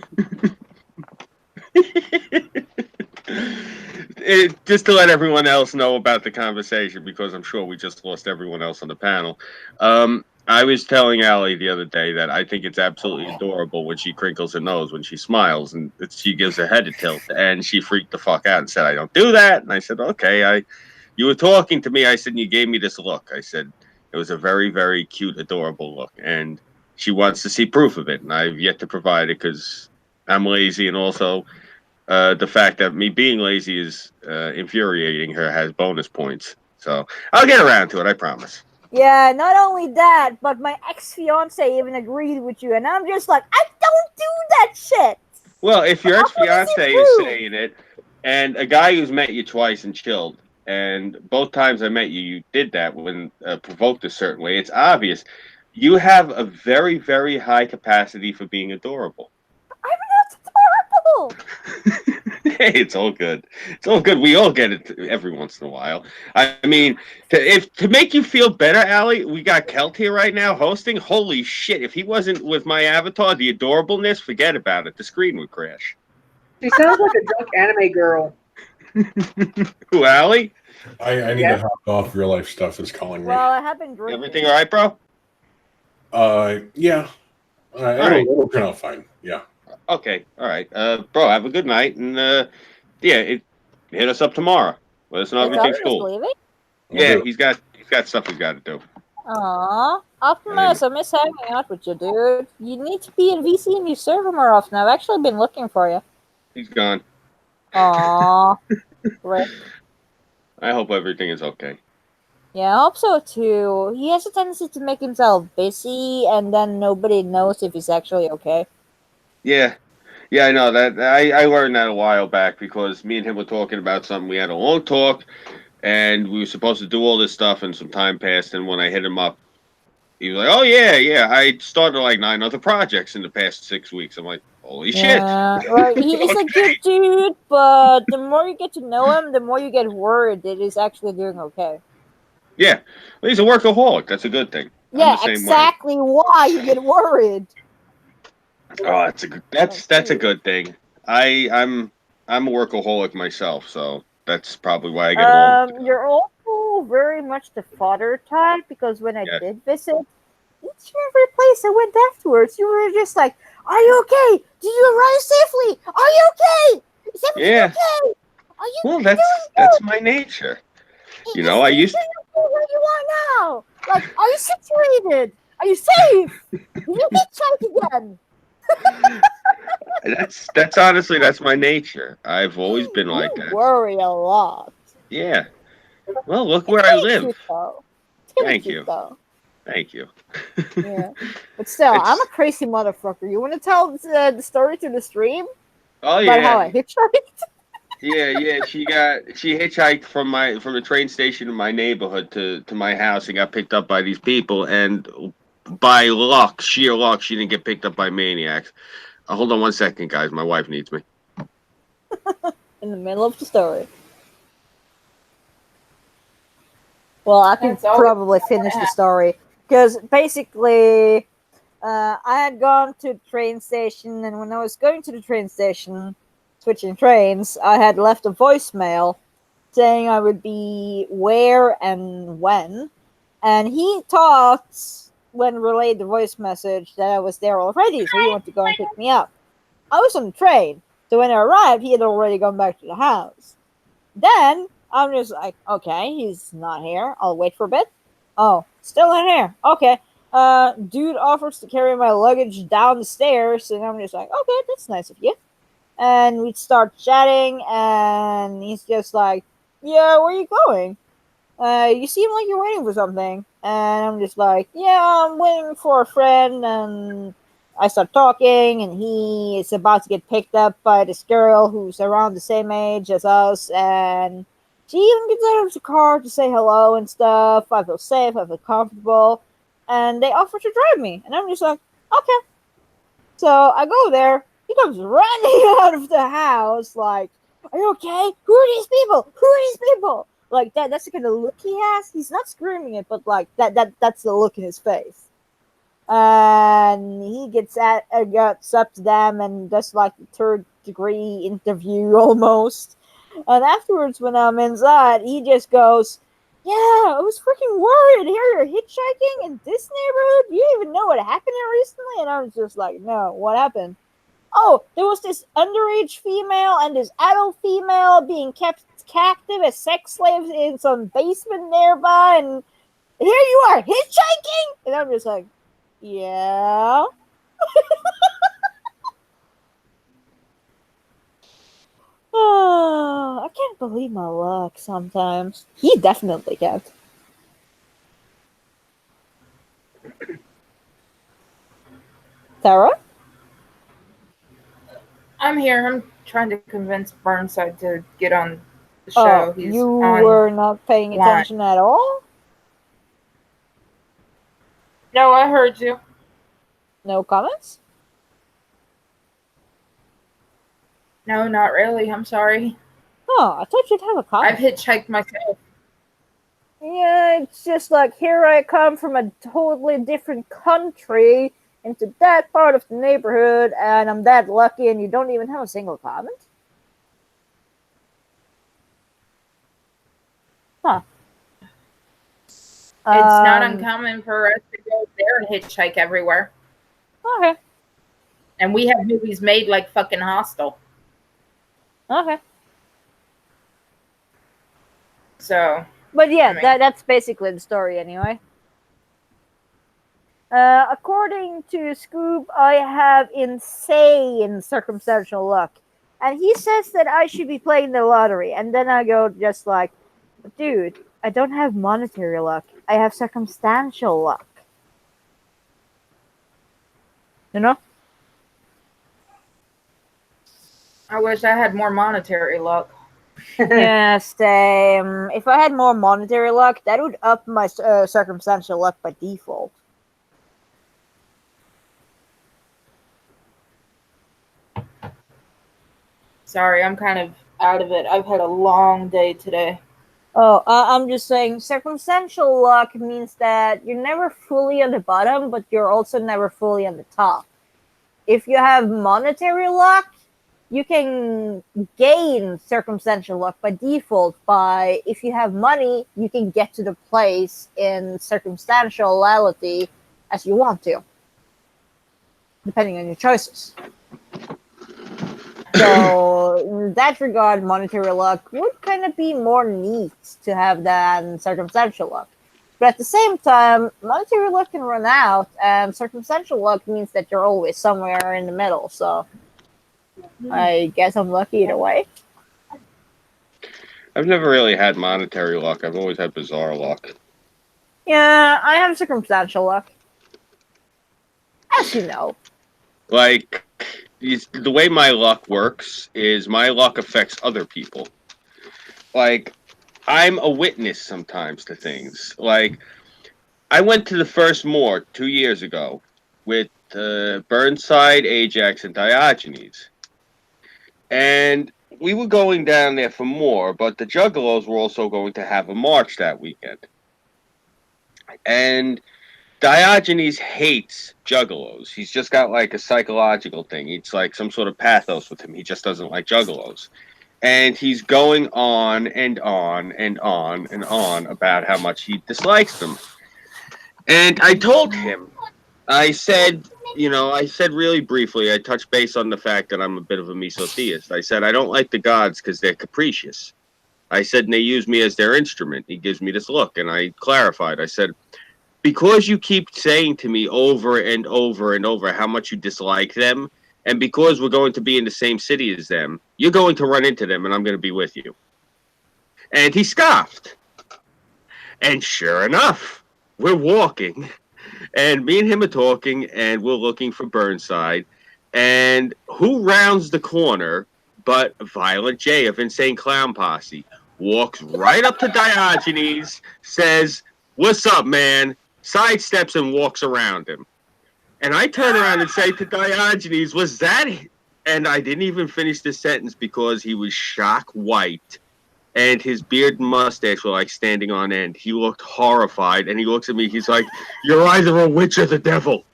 Just to let everyone else know about the conversation, because I'm sure we just lost everyone else on the panel. I was telling Allie the other day that I think it's absolutely adorable when she crinkles her nose when she smiles and she gives her head a tilt, and she freaked the fuck out and said, "I don't do that." And I said, "Okay, you were talking to me." I said, and "You gave me this look." I said, "It was a very, very cute, adorable look," and she wants to see proof of it, and I've yet to provide it because I'm lazy, and also the fact that me being lazy is infuriating her has bonus points. So I'll get around to it, I promise. Yeah, not only that, but my ex-fiance even agreed with you, and I'm just like, I don't do that shit. Well, if your I ex-fiance wanna see is proof. saying it, and a guy who's met you twice and chilled, and both times I met you, you did that when provoked a certain way, it's obvious. You have a very, very high capacity for being adorable. I'm not adorable. Hey, it's all good. It's all good. We all get it every once in a while. I mean, to make you feel better, Allie, we got Celt here right now hosting. Holy shit! If he wasn't with my avatar, the adorableness, forget about it. The screen would crash. She sounds like a drunk anime girl. Who, Allie? I need to hop off. Real life stuff is calling me. Well, I have been drinking. Everything all right, bro? Yeah. It'll turn out fine. Yeah. Okay, all right. Bro, have a good night, and hit us up tomorrow. Let us know everything's cool. Leaving? Yeah, he's got stuff he's got to do. Aw, Optimus, I miss hanging out with you, dude. You need to be in VC and you server more often. I've actually been looking for you. He's gone. Aw, right. I hope everything is okay. Yeah, I hope so too. He has a tendency to make himself busy, and then nobody knows if he's actually okay. Yeah, I know that. I learned that a while back because me and him were talking about something. We had a long talk, and we were supposed to do all this stuff, and some time passed. And when I hit him up, he was like, "Oh yeah, I started like 9 other projects in the past 6 weeks." I'm like, Holy shit. Yeah, right. He's a good dude, but the more you get to know him, the more you get worried that he's actually doing okay. Yeah. Well, he's a workaholic. That's a good thing. I'm Yeah, the same exactly why you get worried. way. Oh, that's a good thing. I'm a workaholic myself, so that's probably why I get along with the You're also very much the father type because when I Yeah. did visit, each and every place I went afterwards, you were just like, "Are you okay? Did you arrive safely? Are you okay? Is everything Yeah. okay? Are you Well, doing that's good? my nature. Is You know, I everything used okay where you are now? Like, are you situated? Are you safe? Did you get shot again?" that's honestly that's my nature. I've always been You like that. worry a lot. Yeah. Well, look It's where I kind of live. cute though. It's kind of Thank cute you. though. Thank you. Yeah. But still, I'm a It's crazy motherfucker. You want to tell the story to the stream oh about how yeah. I hitchhiked? Yeah. She hitchhiked from the train station in my neighborhood to my house and got picked up by these people, and by luck, sheer luck, she didn't get picked up by maniacs. Hold on one second, guys. My wife needs me. In the middle of the story. Well, I can That's always probably finish the story because basically, I had gone to the train station, and when I was going to the train station, switching trains, I had left a voicemail saying I would be where and when, and he thought when relayed the voice message that I was there already, so he wanted to go and pick me up. I was on the train, so when I arrived, he had already gone back to the house. Then I'm just like, okay, he's not here. I'll wait for a bit. Oh, still not here. Okay. Dude offers to carry my luggage down the stairs, and I'm just like, okay, that's nice of you. And we start chatting, and he's just like, yeah, where are you going? You seem like you're waiting for something. And I'm just like, yeah, I'm waiting for a friend. And I start talking, and he is about to get picked up by this girl who's around the same age as us. And she even gets out of the car to say hello and stuff. I feel safe, I feel comfortable. And they offer to drive me. And I'm just like, okay. So I go there. He comes running out of the house, like, are you okay? Who are these people? Who are these people? Like that's the kind of look he has. He's not screaming it, but like that's the look in his face. And he gets up to them and does like the third degree interview almost. And afterwards, when I'm inside, he just goes, "Yeah, I was freaking worried. Here you're hitchhiking in this neighborhood. You even know what happened here recently?" And I was just like, "No, what happened?" "Oh, there was this underage female and this adult female being kept captive as sex slaves in some basement nearby, and here you are hitchhiking?" And I'm just like, yeah. Oh, I can't believe my luck sometimes. He definitely can't. Tara? I'm here. I'm trying to convince Burnside to get on the Oh, show. He's you on were not paying line. attention at all? No, I heard you. No comments? No, not really. I'm sorry. Oh, I thought you'd have a comment. I've hitchhiked myself. Yeah, it's just like, here I come from a totally different country into that part of the neighborhood, and I'm that lucky, and you don't even have a single comment? Huh. It's not Um, uncommon for us to go there and hitchhike everywhere. Okay. And we have movies made like fucking Hostel. Okay. So, But yeah, I mean- that's basically the story anyway. According to Scoop, I have insane circumstantial luck. And he says that I should be playing the lottery. And then I go just like, dude, I don't have monetary luck. I have circumstantial luck. You know? I wish I had more monetary luck. Yeah, same. If I had more monetary luck, that would up my circumstantial luck by default. Sorry, I'm kind of out of it. I've had a long day today. Oh, I'm just saying circumstantial luck means that you're never fully on the bottom, but you're also never fully on the top. If you have monetary luck, you can gain circumstantial luck by default. By if you have money, you can get to the place in circumstantiality as you want to, depending on your choices. So in that regard, monetary luck would kind of be more neat to have than circumstantial luck. But at the same time, monetary luck can run out, and circumstantial luck means that you're always somewhere in the middle. So I guess I'm lucky either way. I've never really had monetary luck. I've always had bizarre luck. Yeah, I have circumstantial luck. As you know. Like, the way my luck works is my luck affects other people. Like, I'm a witness sometimes to things. Like, I went to the first moor 2 years ago with Burnside, Ajax, and Diogenes. And we were going down there for more, but the Juggalos were also going to have a march that weekend. And Diogenes hates Juggalos. He's just got like a psychological thing. It's like some sort of pathos with him. He just doesn't like Juggalos. And he's going on and on and on and on about how much he dislikes them. And I told him, I said really briefly, I touched base on the fact that I'm a bit of a mesotheist. I said, I don't like the gods because they're capricious. I said, and they use me as their instrument. He gives me this look. And I clarified. I said, because you keep saying to me over and over and over how much you dislike them, and because we're going to be in the same city as them, you're going to run into them, and I'm going to be with you. And he scoffed. And sure enough, we're walking, and me and him are talking, and we're looking for Burnside. And who rounds the corner but Violent J of Insane Clown Posse? Walks right up to Diogenes, says, "What's up, man?" Sidesteps and walks around him. And I turn around and say to Diogenes, "Was that?" And I didn't even finish the sentence because he was shock white. And his beard and mustache were like standing on end. He looked horrified. And he looks at me. He's like, "You're either a witch or the devil."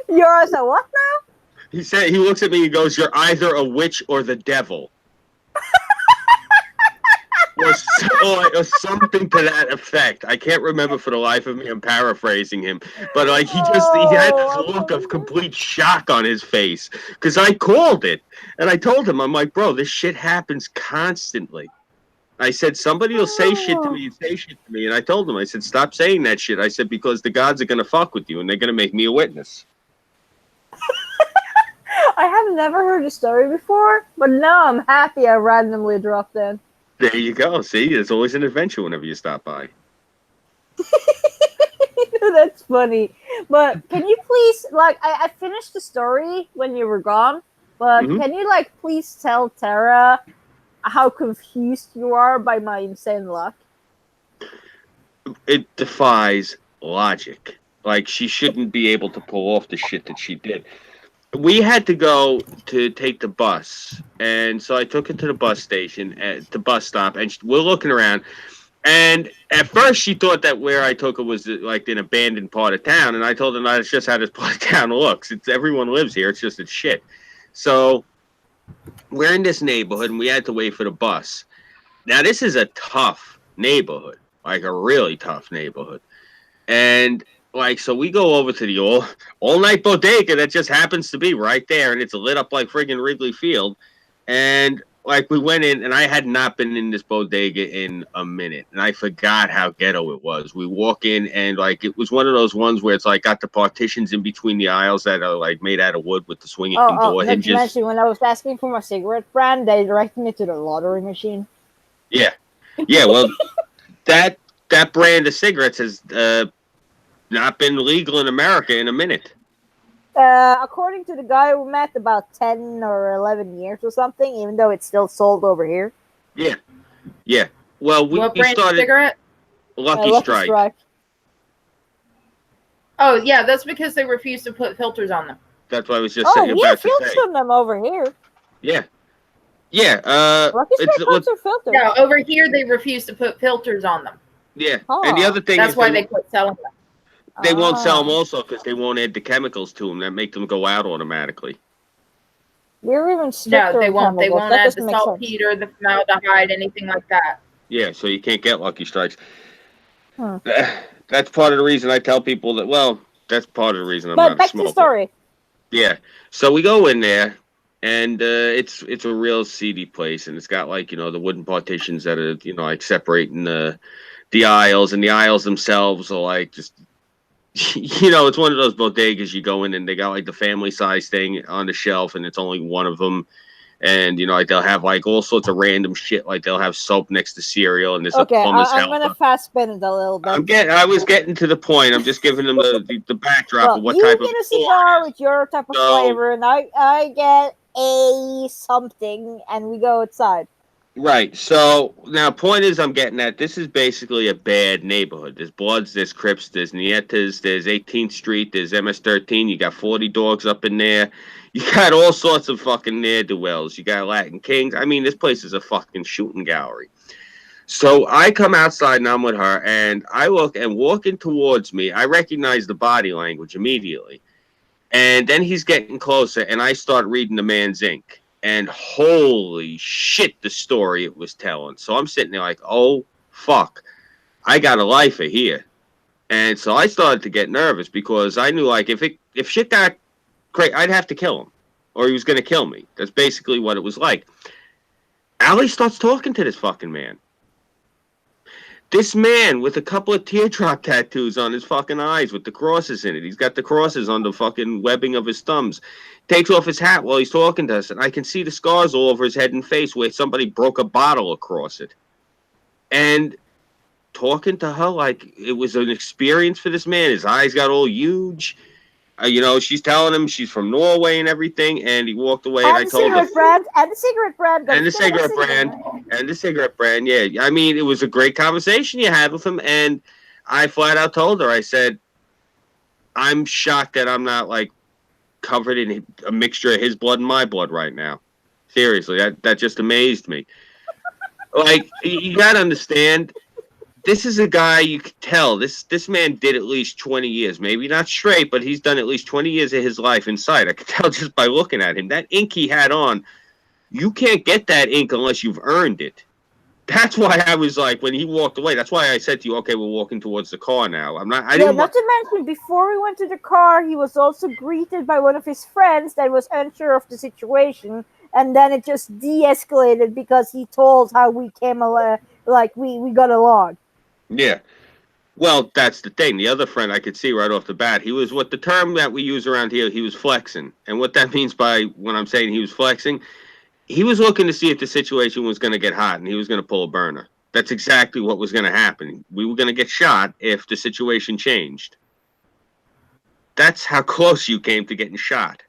You're a what now? He looks at me and goes, "You're either a witch or the devil." or something to that effect. I can't remember for the life of me. I'm paraphrasing him, but like he had this look of complete shock on his face because I called it and I told him, I'm like, bro, this shit happens constantly. I said somebody will say shit to me, and I told him, I said, stop saying that shit. I said, because the gods are gonna fuck with you and they're gonna make me a witness. I have never heard a story before, but now I'm happy I randomly dropped in. There you go. See, there's always an adventure whenever you stop by. That's funny. But can you please, like, I finished the story when you were gone, but can you, like, please tell Tara how confused you are by my insane luck? It defies logic. Like, she shouldn't be able to pull off the shit that she did. We had to go to take the bus, and so I took her to the bus station, at the bus stop, and we're looking around. And at first, she thought that where I took her was like an abandoned part of town, and I told her, no, it's just how this part of town looks. It's everyone lives here. It's just it's shit. So we're in this neighborhood, and we had to wait for the bus. Now, this is a tough neighborhood, like a really tough neighborhood, and like, so we go over to the all-night bodega that just happens to be right there, and it's lit up like friggin' Wrigley Field. And, like, we went in, and I had not been in this bodega in a minute, and I forgot how ghetto it was. We walk in, and, like, it was one of those ones where it's, like, got the partitions in between the aisles that are, like, made out of wood with the swinging door hinges. Mention, when I was asking for my cigarette brand, they directed me to the lottery machine. Yeah. Yeah, well, that brand of cigarettes has... not been legal in America in a minute. According to the guy we met, about 10 or 11 years or something, even though it's still sold over here. Yeah. Yeah. Well, we started... cigarette? Lucky Strike. Oh, yeah, that's because they refuse to put filters on them. That's what I was just saying. Oh, we have filters on them over here. Yeah. Yeah. Lucky It's Strike pumps are filtered. No, over here they refuse to put filters on them. yeah. Huh. And the other thing That's is why they quit selling them. they won't sell them Ah. also because they won't add the chemicals to them that make them go out automatically. We're even stricter No, they on won't. They chemicals. won't That add the doesn't make sense. saltpeter, the formaldehyde, anything like that. Yeah, so you can't get Lucky Strikes. Hmm. That's part of the reason I tell people that. Well, that's part of the reason I'm But not a back to the smoker. story. Yeah. So we go in there, and it's a real seedy place, and it's got like the wooden partitions that are like separating the aisles, and the aisles themselves are like just it's one of those bodegas you go in and they got like the family size thing on the shelf, and it's only one of them. And like they'll have like all sorts of random shit, like they'll have soap next to cereal, and there's a Okay, plumber's I'm gonna helper. fast spin it a little bit. I was getting to the point. I'm just giving them the backdrop Well, of what you type of get a cigar with your type of So- flavor, and I get a something, and we go outside. Right. So now, point is, I'm getting at this is basically a bad neighborhood. There's Bloods, there's Crips, there's Nietas, there's 18th Street, there's MS-13. You got 40 dogs up in there. You got all sorts of fucking ne'er-do-wells. You got Latin Kings. I mean, this place is a fucking shooting gallery. So I come outside and I'm with her, and I look, and walking towards me, I recognize the body language immediately. And then he's getting closer, and I start reading the man's ink. And holy shit, the story it was telling. So I'm sitting there like, oh, fuck. I got a lifer here. And so I started to get nervous because I knew, like, if shit got crazy, I'd have to kill him. Or he was going to kill me. That's basically what it was like. Allie starts talking to this fucking man. This man with a couple of teardrop tattoos on his fucking eyes with the crosses in it. He's got the crosses on the fucking webbing of his thumbs. Takes off his hat while he's talking to us, and I can see the scars all over his head and face where somebody broke a bottle across it. And talking to her like it was an experience for this man. His eyes got all huge. She's telling him she's from Norway and everything, and he walked away. And I told her, And the cigarette brand, and the cigarette brand, yeah. I mean, it was a great conversation you had with him, and I flat out told her, I said, I'm shocked that I'm not like covered in a mixture of his blood and my blood right now. Seriously, that just amazed me. Like, you gotta understand, this is a guy you could tell. This man did at least 20 years. Maybe not straight, but he's done at least 20 years of his life inside. I could tell just by looking at him. That ink he had on, you can't get that ink unless you've earned it. That's why I was like, when he walked away, that's why I said to you, okay, we're walking towards the car now. Not to mention, before we went to the car, he was also greeted by one of his friends that was unsure of the situation, and then it just de-escalated because he told how we came we got along. Yeah. Well, that's the thing. The other friend I could see right off the bat, he was what the term that we use around here, he was flexing. And what that means by when I'm saying he was flexing, he was looking to see if the situation was going to get hot and he was going to pull a burner. That's exactly what was going to happen. We were going to get shot if the situation changed. That's how close you came to getting shot.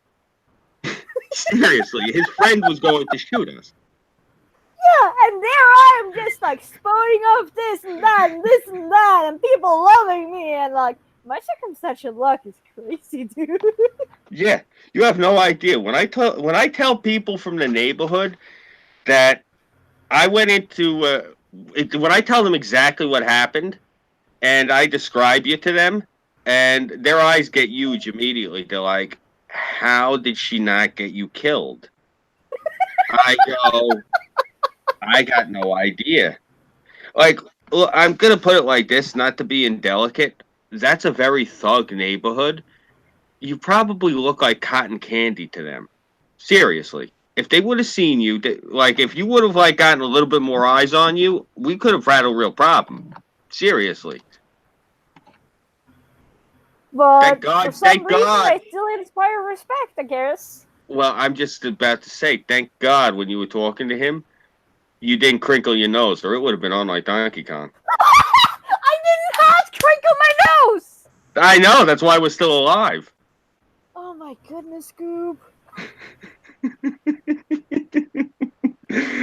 Seriously, his friend was going to shoot us. Yeah, and there I am just like spouting off this and that and this and that, and people loving me, and like my circumstantial luck is crazy, dude. Yeah, you have no idea. When I tell people from the neighborhood that I went into when I tell them exactly what happened and I describe you to them, and their eyes get huge immediately. They're like, "How did she not get you killed?" I go, I got no idea. Like, look, I'm gonna put it like this, not to be indelicate. That's a very thug neighborhood. You probably look like cotton candy to them. Seriously. If they would have seen you, like, if you would have, like, gotten a little bit more eyes on you, we could have had a real problem. Seriously. But Thank God, for some thank reason, God. I still inspire respect, I guess. Well, I'm just about to say, thank God when you were talking to him, you didn't crinkle your nose, or it would have been on like Donkey Kong. I didn't have to crinkle my nose! I know, that's why we're still alive. Oh my goodness, Goob.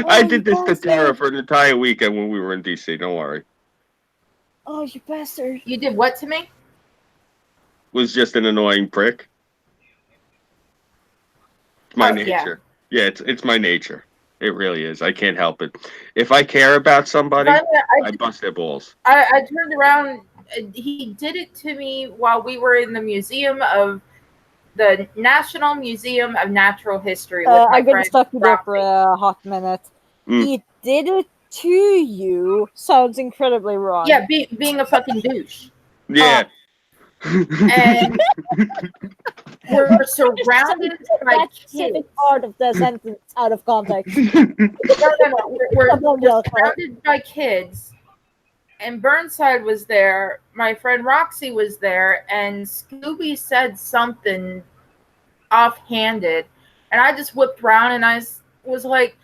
I did this to Tara for an entire weekend when we were in DC, don't worry. Oh, you bastard. You did what to me? Was just an annoying prick. It's my Oh, yeah. nature. Yeah, it's my nature. It really is. I can't help it. If I care about somebody, Finally, I bust their balls. I turned around. He did it to me while we were in the National Museum of Natural History with my I'm gonna friend stop you there for Roxy. a hot minute. Mm. He did it to you sounds incredibly wrong. Yeah, being a fucking douche. Yeah. And we're surrounded by that kids. specific part of the sentence out of context. No. We're Well, surrounded by kids. And Burnside was there. My friend Roxy was there. And Scooby said something offhanded. And I just whipped around and I was like,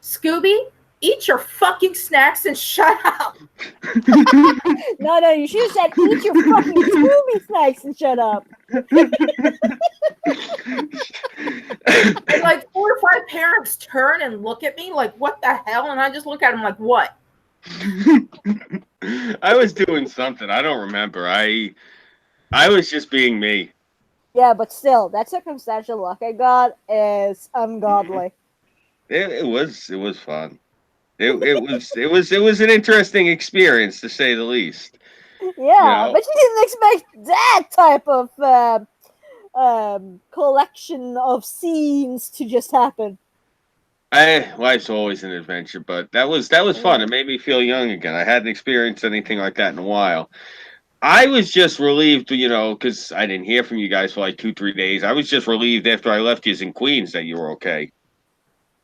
Scooby, eat your fucking snacks and shut up. No, you should have said, eat your fucking Scooby snacks and shut up. And like 4 or 5 parents turn and look at me like, what the hell? And I just look at them like, what? I was doing something. I don't remember. I was just being me. Yeah, but still, that circumstantial luck I got is ungodly. It was fun. It was an interesting experience to say the least. Yeah, but you didn't expect that type of collection of scenes to just happen. Life's always an adventure, but that was fun. It made me feel young again. I hadn't experienced anything like that in a while. I was just relieved, because I didn't hear from you guys for like 2-3 days. I was just relieved after I left you in Queens that you were okay.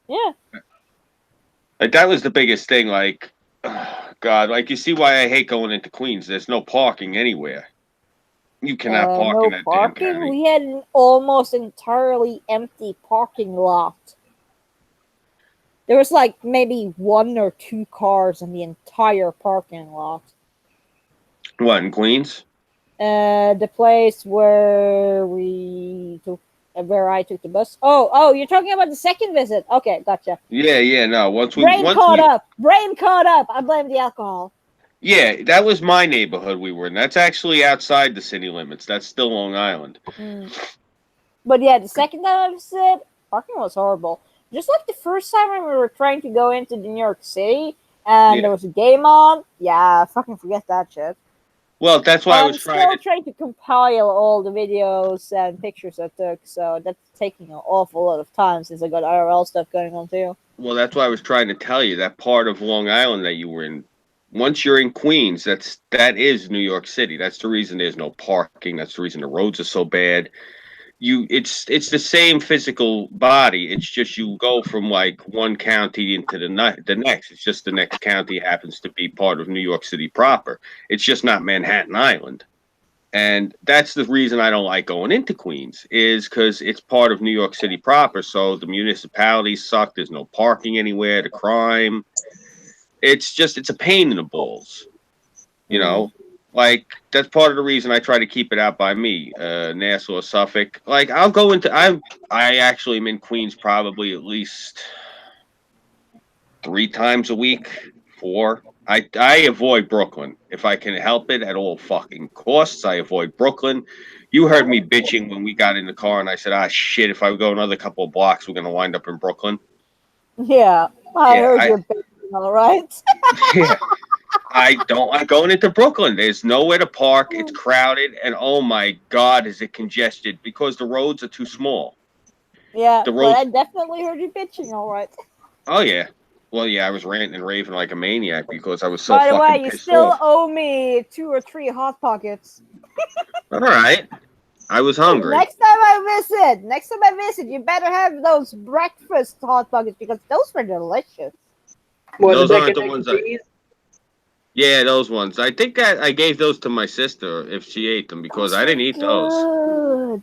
Yeah. Like, that was the biggest thing. Like, God, like, you see why I hate going into Queens. There's no parking anywhere. You cannot park in that damn county. We had an almost entirely empty parking lot. There was like maybe 1 or 2 cars in the entire parking lot. What, in Queens? The place where I took the bus. Oh, you're talking about the second visit. Okay, gotcha. Yeah, no. Brain caught up. I blame the alcohol. Yeah, that was my neighborhood we were in. That's actually outside the city limits. That's still Long Island. But yeah, the second time I visited, parking was horrible. Just like the first time when we were trying to go into New York City and there was a game on. Yeah, fucking forget that shit. Well, that's why I was trying to compile all the videos and pictures I took, so that's taking an awful lot of time since I got IRL stuff going on too. Well, that's why I was trying to tell you that part of Long Island that you were in. Once you're in Queens, that is New York City. That's the reason there's no parking. That's the reason the roads are so bad. It's the same physical body. It's just you go from like one county into the next. It's just the next county happens to be part of New York City proper. It's just not Manhattan Island. And that's the reason I don't like going into Queens, is because it's part of New York City proper. So the municipalities suck. There's no parking anywhere. The crime. It's a pain in the balls. Like, that's part of the reason I try to keep it out by me, Nassau, Suffolk. Like, I'll go into, I actually am in Queens probably at least 3 times a week, 4. I avoid Brooklyn. If I can help it at all fucking costs, I avoid Brooklyn. You heard me bitching when we got in the car and I said, shit, if I go another couple of blocks, we're going to wind up in Brooklyn. Yeah, I heard you're bitching, all right? Yeah. I don't like going into Brooklyn. There's nowhere to park. It's crowded. And oh my God, is it congested because the roads are too small. Yeah, I definitely heard you bitching, all right. Oh, yeah. Well, yeah, I was ranting and raving like a maniac because I was so fucking pissed off. By the way, you still owe me 2 or 3 Hot Pockets. All right. I was hungry. Next time I visit, you better have those breakfast Hot Pockets because those were delicious. Those aren't the ones Yeah, those ones. I think I gave those to my sister if she ate them because I didn't eat those.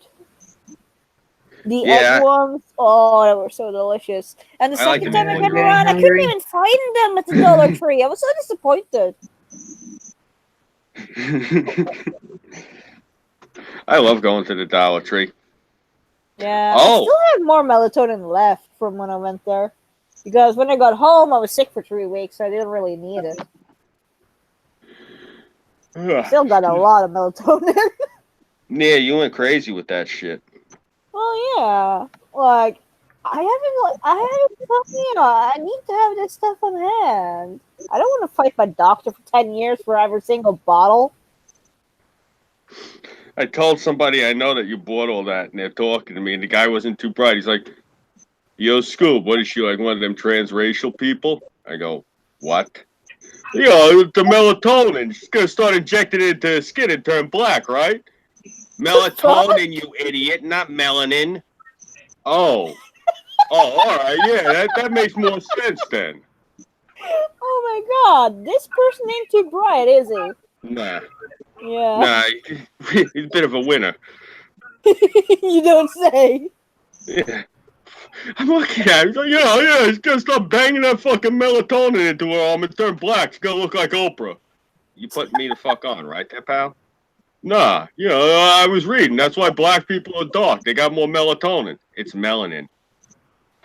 The egg ones, they were so delicious. And the second time I came around, I couldn't even find them at the Dollar Tree. I was so disappointed. I love going to the Dollar Tree. Yeah, I still have more melatonin left from when I went there. Because when I got home, I was sick for 3 weeks, so I didn't really need it. Still got a lot of melatonin. Yeah, you went crazy with that shit. Well, yeah. Like, I need to have this stuff on hand. I don't want to fight my doctor for 10 years for every single bottle. I told somebody I know that you bought all that, and they're talking to me, and the guy wasn't too bright. He's like, "Yo, Scoob, what is she, like one of them transracial people?" I go, "What?" You know, the melatonin. She's gonna start injecting it into her skin and turn black, right? Melatonin, you idiot, not melanin. Oh. Oh, all right, yeah, that makes more sense then. Oh my god, this person ain't too bright, is he? Nah, Yeah. he's a bit of a winner. You don't say. Yeah. I'm looking at him, he's like, yeah, he's gonna start banging that fucking melatonin into her arm and turn black. It's gonna look like Oprah. You putting me the fuck on, right there, pal? Nah, I was reading. That's why black people are dark. They got more melatonin. It's melanin.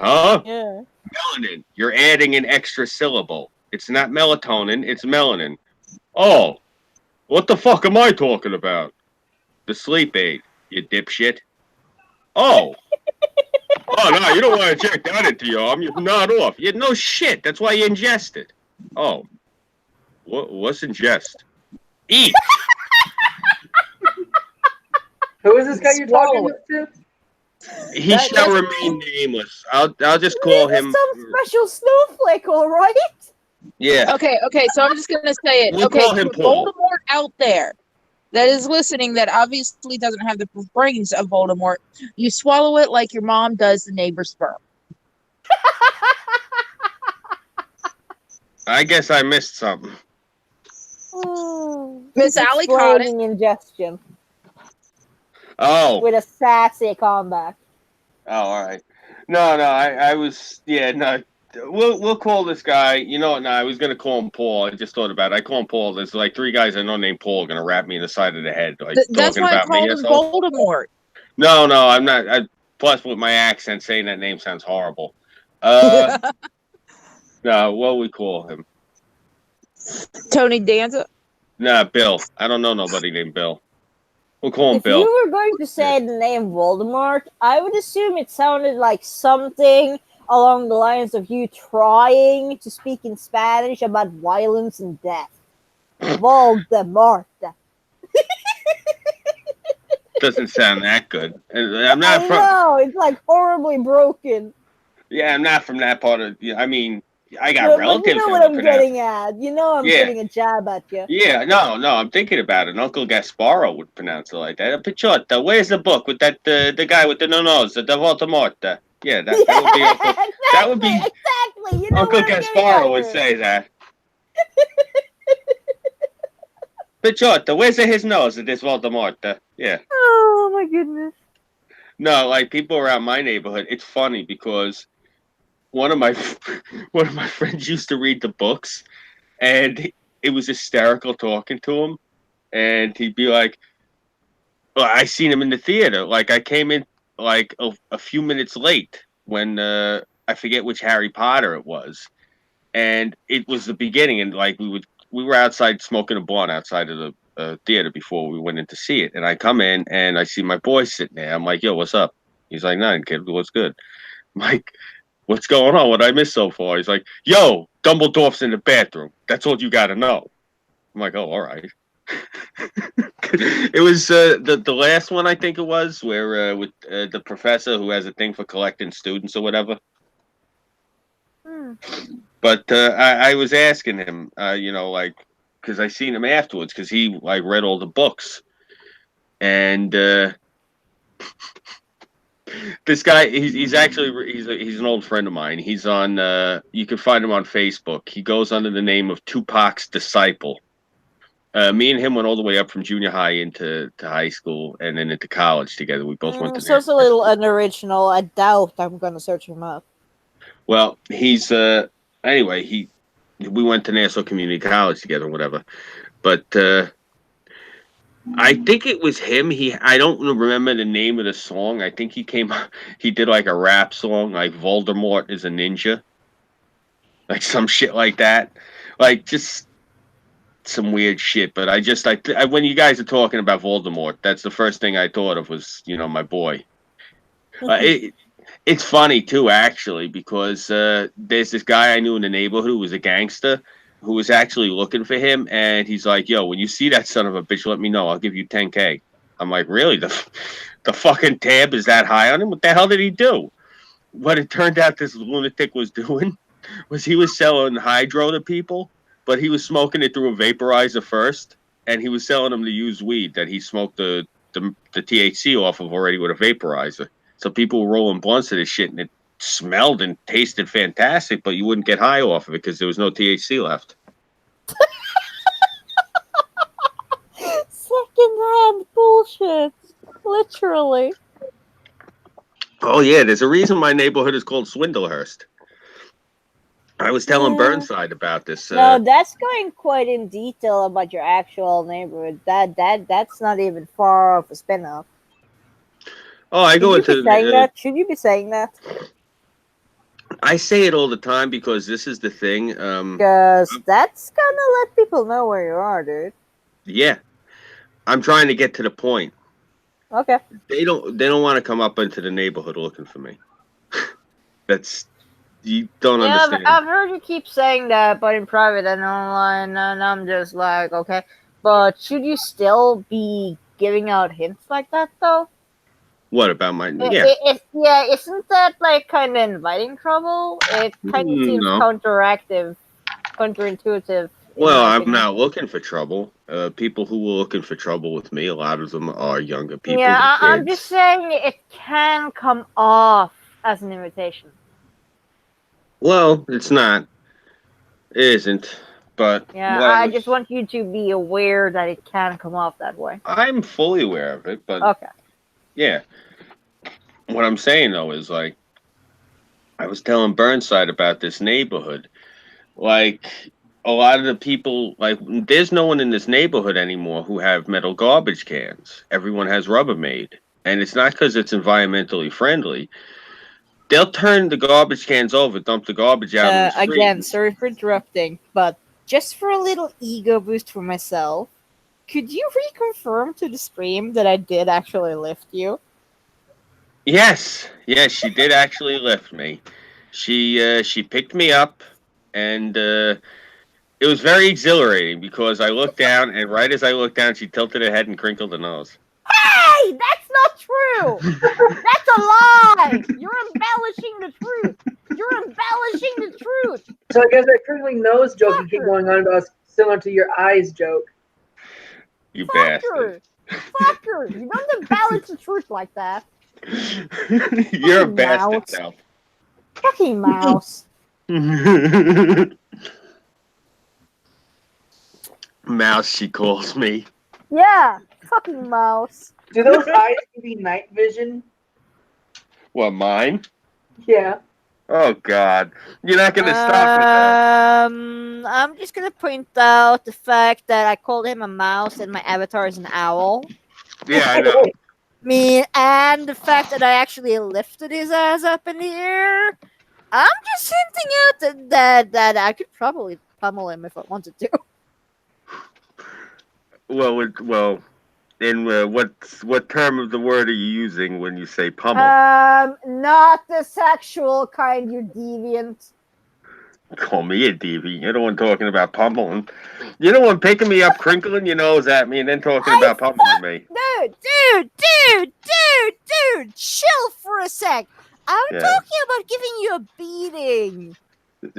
Huh? Yeah. Melanin. You're adding an extra syllable. It's not melatonin, it's melanin. Oh, what the fuck am I talking about? The sleep aid, you dipshit. Oh. Oh, no, you don't want to check that into your arm. You're not off. You no shit. That's why you ingest it. Oh. What's ingest? Eat. Who is this guy you're talking Swallow to? He shall remain nameless. I'll just call him. Some special snowflake, all right? Yeah. Okay, so I'm just gonna say it. We'll Okay, call him Paul. Voldemort out there that is listening that obviously doesn't have the brains of Voldemort. You swallow it like your mom does the neighbor's sperm. I guess I missed something. Miss Allie caught it. Exploding ingestion Oh. with a sassy comeback. Oh, all right. No, I was. Yeah, no. We'll call this guy. You know what? No, I was gonna call him Paul. I just thought about it. I call him Paul. There's like 3 guys I know named Paul gonna rap me in the side of the head, like That's talking why I about me. called him Voldemort. No, I'm not. Plus, with my accent, saying that name sounds horrible. No, what we call him? Tony Danza. Nah, Bill. I don't know nobody named Bill. We'll call him If Bill. you were going to say the name Voldemort, I would assume it sounded like something along the lines of you trying to speak in Spanish about violence and death. Voldemort. Doesn't sound that good. I'm not I from. know, it's like horribly broken. Yeah, I'm not from that part of. I mean, I got But relatives. you know what I'm getting at. You know I'm Yeah. putting a jab at you. Yeah, no, I'm thinking about it. Uncle Gasparo would pronounce it like that. Pichotta, where's the book with that the guy with the no nose, the Voldemort? Yeah, that would be Uncle. Exactly, That would be exactly. You know Uncle what I'm getting Gasparo at would here. say that. Pichotta, where's his nose? This Voldemort? Yeah. Oh my goodness. No, like people around my neighborhood. It's funny because one of my friends used to read the books, and it was hysterical talking to him, and he'd be like, well, I seen him in the theater. Like I came in like a few minutes late when I forget which Harry Potter it was, and it was the beginning. And like we were outside smoking a blunt outside of the theater before we went in to see it. And I come in and I see my boy sitting there. I'm like, yo, what's up? He's like, nothing, kid. What's good? I'm like, what's going on? What I missed so far? He's like, yo, Dumbledore's in the bathroom. That's all you got to know. I'm like, oh, all right. It was the last one I think it was where with the professor who has a thing for collecting students or whatever. But I was asking him, like because I seen him afterwards because he like read all the books, and this guy he's actually he's an old friend of mine. He's on you can find him on Facebook. He goes under the name of Tupac's Disciple. Me and him went all the way up from junior high into high school and then into college together. We both went to. So it's a little unoriginal. I doubt I'm gonna search him up. Well, he's anyway. We went to Nassau Community College together, whatever. But I think it was him. I don't remember the name of the song. I think he did like a rap song, like Voldemort is a ninja, like some shit like that, like just. Some weird shit, but I when you guys are talking about Voldemort, that's the first thing I thought of was my boy. It It's funny too, actually, because there's this guy I knew in the neighborhood who was a gangster who was actually looking for him, and he's like, "Yo, when you see that son of a bitch, let me know. I'll give you 10K." I'm like, "Really? The fucking tab is that high on him? What the hell did he do?" What it turned out this lunatic was doing was he was selling hydro to people, but he was smoking it through a vaporizer first, and he was selling them to use weed that he smoked the THC off of already with a vaporizer. So people were rolling blunts of this shit, and it smelled and tasted fantastic, but you wouldn't get high off of it because there was no THC left. Secondhand bullshit. Literally. Oh yeah, there's a reason my neighborhood is called Swindlehurst. I was telling Yeah. Burnside about this. No, that's going quite in detail about your actual neighborhood. That's not even far off a spin-off. Oh, I go into that? Should you be saying that? I say it all the time because this is the thing. Because that's gonna let people know where you are, dude. Yeah, I'm trying to get to the point. Okay. They don't want to come up into the neighborhood looking for me. That's you don't understand. I've heard you keep saying that, but in private and online, and I'm just like, okay. But should you still be giving out hints like that, though? What about my Isn't that like kind of inviting trouble? It kind of seems No. counterintuitive. Well, I'm not looking for trouble. People who were looking for trouble with me, a lot of them are younger people. Yeah, I'm just saying it can come off as an invitation. Well, it's not. It isn't. But yeah, I just want you to be aware that it can come off that way. I'm fully aware of it, but okay. Yeah. What I'm saying though is like I was telling Burnside about this neighborhood. Like a lot of the people like there's no one in this neighborhood anymore who have metal garbage cans. Everyone has Rubbermaid. And it's not because it's environmentally friendly. They'll turn the garbage cans over, dump the garbage out on the street. Again, sorry for interrupting, but just for a little ego boost for myself, could you reconfirm to the stream that I did actually lift you? Yes, she did actually lift me. She picked me up, and it was very exhilarating because I looked down, and right as I looked down, she tilted her head and crinkled her nose. Hey, that's not true. That's a lie. You're embellishing the truth. You're embellishing the truth. So I guess that crinkling nose joke you keep going on about is similar to your eyes joke. You bastard. Fucker. You don't embellish the truth like that. You're a bastard now. Fucking mouse. Mouse, she calls me. Yeah, fucking mouse. Do those eyes give you night vision? What, mine? Yeah. Oh, God. You're not going to stop with that. I'm just going to point out the fact that I called him a mouse and my avatar is an owl. Yeah, I know. And the fact that I actually lifted his ass up in the air. I'm just hinting out that I could probably pummel him if I wanted to. Well, in what term of the word are you using when you say pummel? Not the sexual kind, you deviant. Call me a deviant. You're the one talking about pummeling. You're the one picking me up, crinkling your nose at me, and then talking about pummeling me. Dude, chill for a sec. I'm talking about giving you a beating.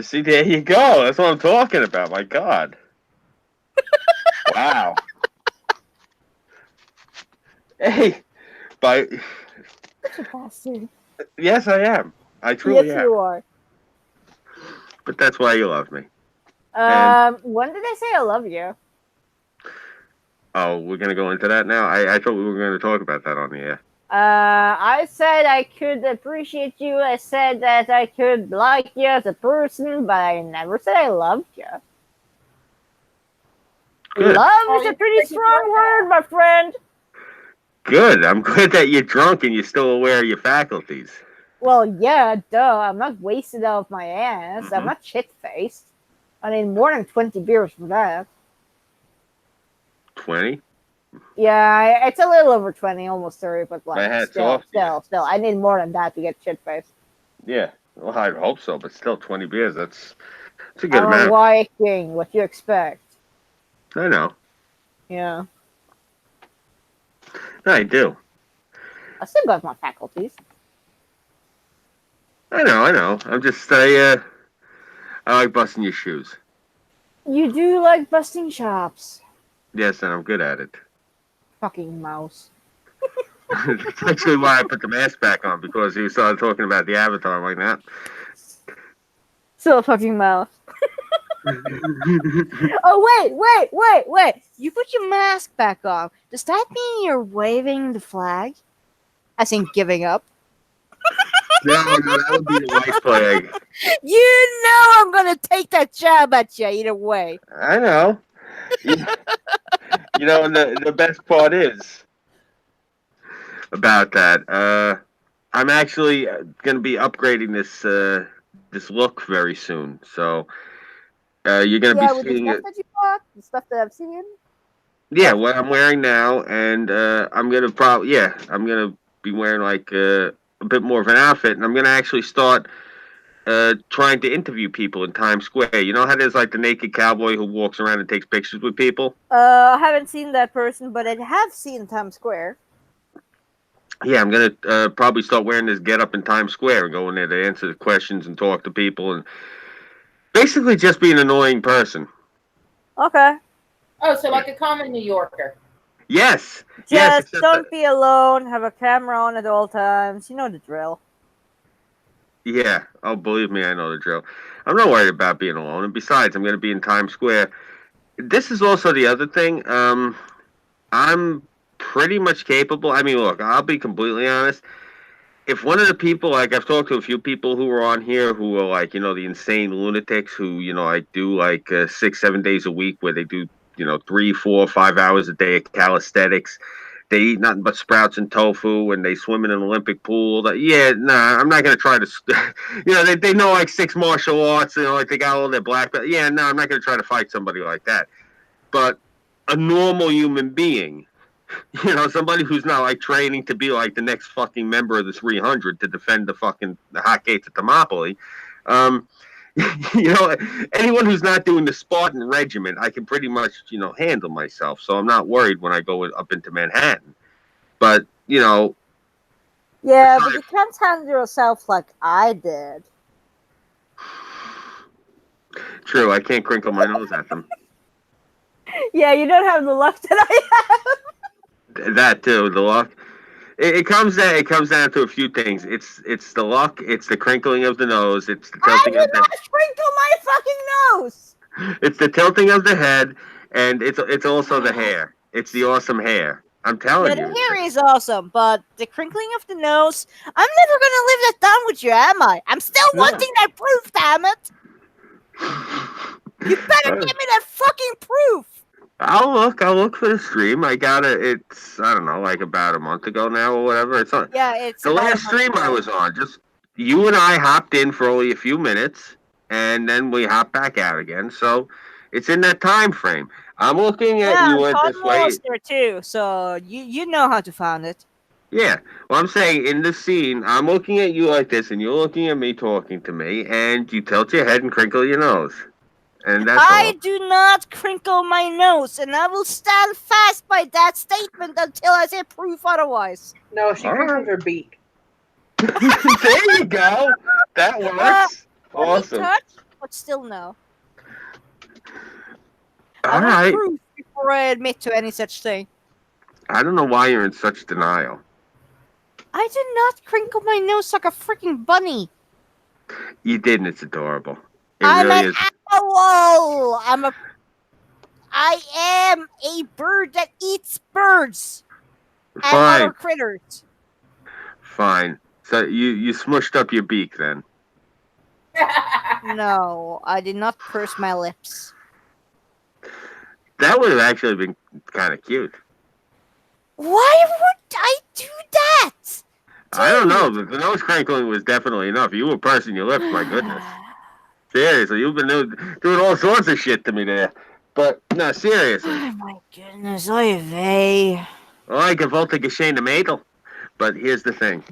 See, there you go. That's what I'm talking about. My God. Wow. Hey, but Such a bastard. Yes, I am. I truly am. Yes, you are. But that's why you love me. When did I say I love you? Oh, we're gonna go into that now. I thought we were going to talk about that on the air. I said I could appreciate you. I said that I could like you as a person, but I never said I loved you. Good. Love is a pretty strong word, my friend. Good. I'm glad that you're drunk and you're still aware of your faculties. Well, yeah, duh. I'm not wasted off my ass. Mm-hmm. I'm not shit-faced. I need more than 20 beers for that. 20? Yeah, it's a little over 20, almost 30, but like My hat's still. I need more than that to get shit-faced. Yeah. Well, I hope so, but still 20 beers, that's a good I'm a amount. Viking. What you expect? I know. Yeah. I do. I still got my faculties. I know. I like busting your shoes. You do like busting chops. Yes, and I'm good at it. Fucking mouse. That's actually why I put the mask back on, because he started talking about the avatar. I'm like, nah. Still a fucking mouse. Oh, wait. You put your mask back on. Does that mean you're waving the flag? As in giving up? No, that would be the white flag. You know I'm gonna take that jab at you either way. I know. You know, and the best part is about that. I'm actually going to be upgrading this look very soon. So you're going to Yeah, be with the seeing stuff it. that you bought, the stuff that I've seen. Yeah, what I'm wearing now, and I'm going to I'm going to be wearing like a bit more of an outfit, and I'm going to actually start trying to interview people in Times Square. You know how there's like the naked cowboy who walks around and takes pictures with people? I haven't seen that person, but I have seen Times Square. Yeah, I'm gonna probably start wearing this get up in Times Square and go in there to answer the questions and talk to people and basically just be an annoying person. Okay. Oh, so like a common New Yorker. Yes, Just except don't be alone. Have a camera on at all times. You know the drill. yeah. Oh, believe me, I know the drill. I'm not worried about being alone. And besides, I'm gonna be in Times Square. This is also the other thing. I'm pretty much capable. I mean, look, I'll be completely honest. If one of the people, like I've talked to a few people who were on here who are like, the insane lunatics who, I do like 6, 7 days a week where they do, 3, 4, 5 hours a day of calisthenics. They eat nothing but sprouts and tofu and they swim in an Olympic pool. Yeah, nah, I'm not going to try to, they know like 6 martial arts, like they got all their black belt. Yeah, no, I'm not going to try to fight somebody like that. But a normal human being, somebody who's not like training to be like the next fucking member of the 300 to defend the hot gates of Thermopylae. Um, anyone who's not doing the Spartan regiment, I can pretty much, handle myself. So I'm not worried when I go up into Manhattan. But, Yeah, but you can't handle yourself like I did. True, I can't crinkle my nose at them. Yeah, you don't have the luck that I have. That too, the luck. It comes down to a few things. It's the luck. It's the crinkling of the nose. It's the tilting I of did the. not crinkle my fucking nose. It's the tilting of the head, and it's also the hair. It's the awesome hair. I'm telling Yeah, you. the hair is awesome, but the crinkling of the nose, I'm never gonna live that down with you, am I? I'm still wanting that proof, damn it! You better give me that fucking proof! I'll look for the stream. I got it. It's, I don't know, like about a month ago now or whatever. It's on. Yeah, it's the last stream I was on. Just you and I hopped in for only a few minutes, and then we hopped back out again. So it's in that time frame. I'm looking at you at this way. was there too, so you know how to find it. Yeah. Well, I'm saying in the scene, I'm looking at you like this, and you're looking at me talking to me, and you tilt your head and crinkle your nose. And that's I all. do not crinkle my nose, and I will stand fast by that statement until I say proof otherwise. No, she crinkles her beak. There you go. That works. Awesome. Touch, but still no. All right. Proof before I admit to any such thing. I don't know why you're in such denial. I did not crinkle my nose like a freaking bunny. You did, and it's adorable. It I'm really an is. owl. I am a bird that eats birds and other critters. Fine. So you smushed up your beak then. No, I did not purse my lips. That would have actually been kind of cute. Why would I do that? Dude. I don't know. The nose crinkling was definitely enough. You were pursing your lips, my goodness. Seriously, you've been doing all sorts of shit to me there. But, no, seriously. Oh, my goodness. Oy vey. Well, I gewollte geschehene Mädel. But here's the thing.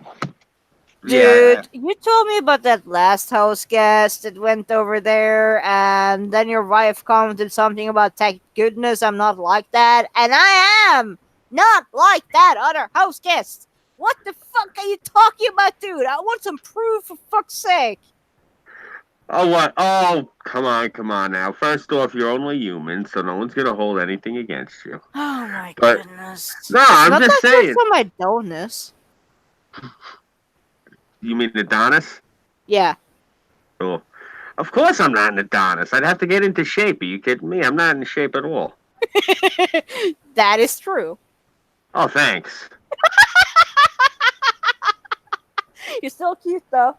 Dude, you told me about that last house guest that went over there, and then your wife commented something about thank goodness I'm not like that, and I am not like that other house guest. What the fuck are you talking about, dude? I want some proof, for fuck's sake. Oh, what? Oh, come on now. First off, you're only human, so no one's gonna hold anything against you. Oh my But- goodness. No, It's I'm not just that good saying. for my dullness. You mean Adonis? Yeah. Oh, of course I'm not an Adonis. I'd have to get into shape. Are you kidding me? I'm not in shape at all. That is true. Oh, thanks. You're still cute though.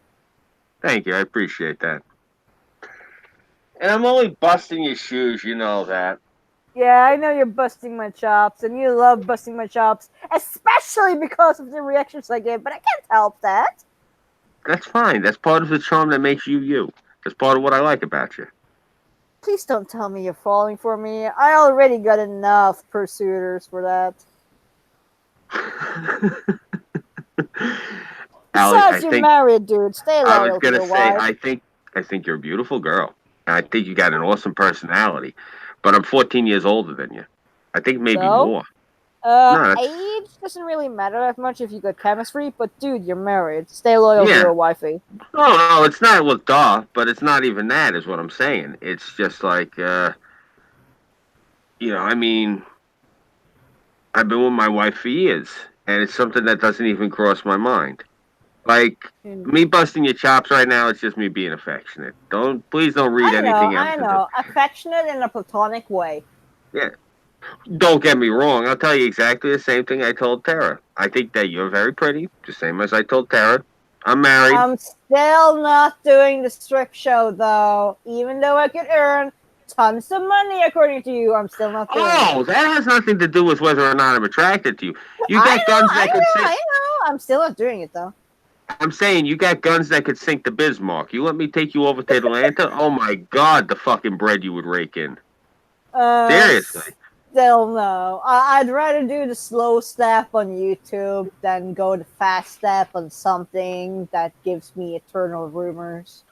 Thank you. I appreciate that. And I'm only busting your shoes. You know that. Yeah, I know you're busting my chops, and you love busting my chops, especially because of the reactions I give, but I can't help that. That's fine. That's part of the charm that makes you you. That's part of what I like about you. Please don't tell me you're falling for me. I already got enough pursuers for that. Allie, Besides, you're married, dude. Stay I was loyal to gonna your say, wife. I think you're a beautiful girl. And I think you got an awesome personality. But I'm 14 years older than you. I think maybe So? more. No, that's, Age doesn't really matter that much if you got chemistry, but dude, you're married. Stay loyal to Yeah. your wifey. no, it's not. Well, duh, but it's not even that. Is what I'm saying. It's just like, I mean, I've been with my wife for years, and it's something that doesn't even cross my mind. Like me busting your chops right now, it's just me being affectionate. Please don't read anything else. I know. Affectionate in a platonic way. Yeah. Don't get me wrong. I'll tell you exactly the same thing I told Tara. I think that you're very pretty, the same as I told Tara. I'm married. I'm still not doing the strip show though. Even though I could earn tons of money according to you, I'm still not doing it. That has nothing to do with whether or not I'm attracted to you. You got guns that could sink. I know. I'm still not doing it though. I'm saying you got guns that could sink the Bismarck. You let me take you over to Atlanta? Oh my God, the fucking bread you would rake in. Seriously. Still no. I'd rather do the slow step on YouTube than go the fast step on something that gives me eternal rumors.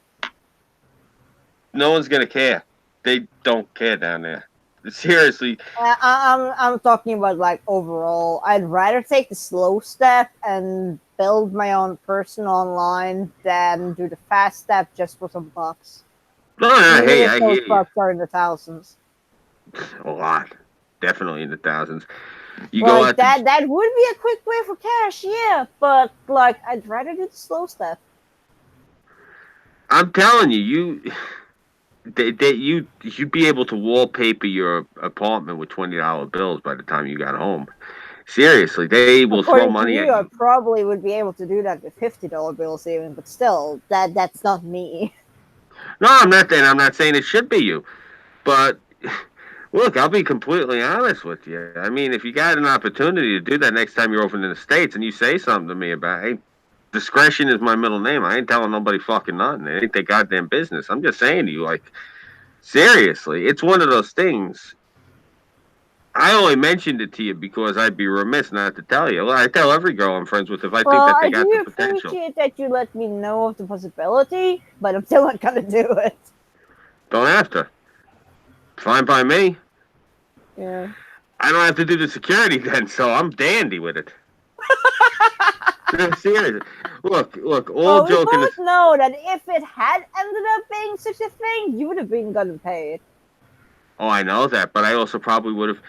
No one's gonna care. They don't care down there. Seriously. I'm talking about like overall. I'd rather take the slow step and build my own person online than do the fast step just for some bucks. No, hey, I hear you. Bucks are in the thousands. A lot. Definitely in the thousands. You like go out that would be a quick way for cash, yeah, but like I'd rather do the slow step. I'm telling you, you'd be able to wallpaper your apartment with $20 bills by the time you got home. Seriously, they will throw money at you. I probably would be able to do that with $50 bills even, but still, that's not me. No, I'm not saying it should be you, but look, I'll be completely honest with you. I mean, if you got an opportunity to do that next time you're over in the States and you say something to me about, hey, discretion is my middle name. I ain't telling nobody fucking nothing. It ain't their goddamn business. I'm just saying to you, like, seriously, it's one of those things. I only mentioned it to you because I'd be remiss not to tell you. Well, I tell every girl I'm friends with if I think that they got the potential. I appreciate that you let me know of the possibility, but I'm still not gonna do it. Don't have to. Fine by me. Yeah. I don't have to do the security then, so I'm dandy with it. Seriously. Look, all we joking. both know that if it had ended up being such a thing, you would have been gotten paid. Oh, I know that, but I also probably would have.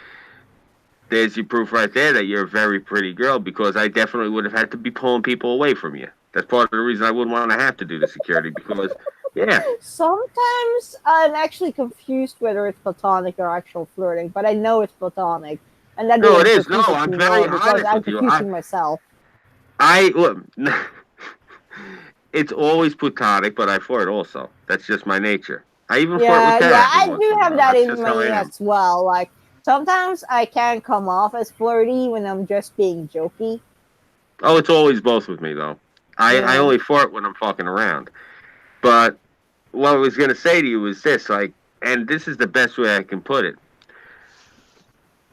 There's your proof right there that you're a very pretty girl, because I definitely would have had to be pulling people away from you. That's part of the reason I wouldn't want to have to do the security, because, yeah. Sometimes I'm actually confused whether it's platonic or actual flirting, but I know it's platonic. And that No, it is. No, I'm very honest I'm with you. confusing myself. Look, it's always platonic, but I flirt also. That's just my nature. I even flirt with Tara. I do have that in me as well. Like, sometimes I can come off as flirty when I'm just being jokey. Oh, it's always both with me, though. I only flirt when I'm fucking around. But what I was going to say to you was this, like, and this is the best way I can put it.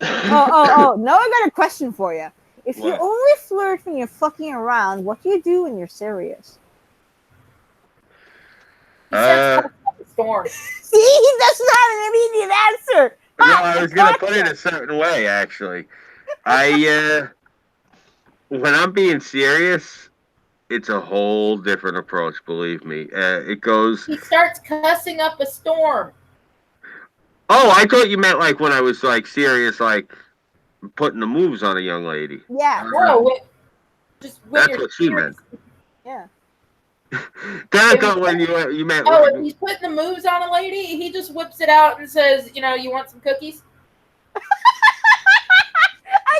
Oh, now I got a question for you. If you What? only flirt when you're fucking around, what do you do when you're serious? He starts cussing up a storm. See, he doesn't have an immediate answer. No, Ha, I was gonna put it gotcha. a certain way. Actually, I when I'm being serious, it's a whole different approach. Believe me, it goes. He starts cussing up a storm. Oh, I thought you meant like when I was like serious, like putting the moves on a young lady. Yeah, No, just when That's you're what she serious. meant. yeah. Then I thought when you meant. Oh, if he's putting the moves on a lady, he just whips it out and says, you want some cookies?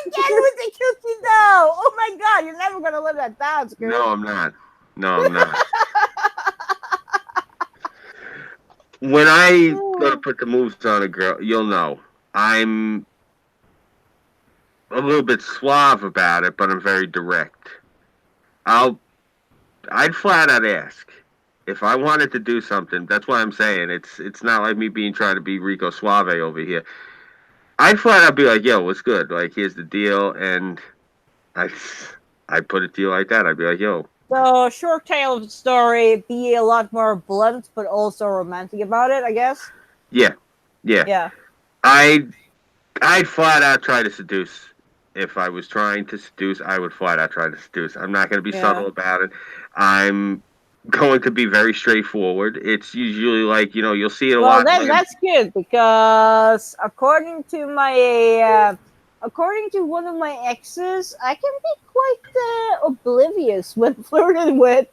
Again with the cookie dough. Oh my god, you're never gonna live that down, Scoop. No, I'm not. No, I'm not. When I go to put the moves on a girl, you'll know. I'm a little bit suave about it, but I'm very direct. I'd flat out ask if I wanted to do something. That's why I'm saying it's not like me trying to be Rico Suave over here. I'd flat out be like, "Yo, what's good? Like, here's the deal," and I put it to you like that. I'd be like, "Yo." So, short tale of the story, be a lot more blunt, but also romantic about it, I guess. Yeah. Yeah. I'd flat out try to seduce. If I was trying to seduce, I would flat out try to seduce. I'm not going to be subtle about it. I'm going to be very straightforward. It's usually like, you'll see it a lot. Well, that's good because according to one of my exes, I can be quite oblivious when flirted with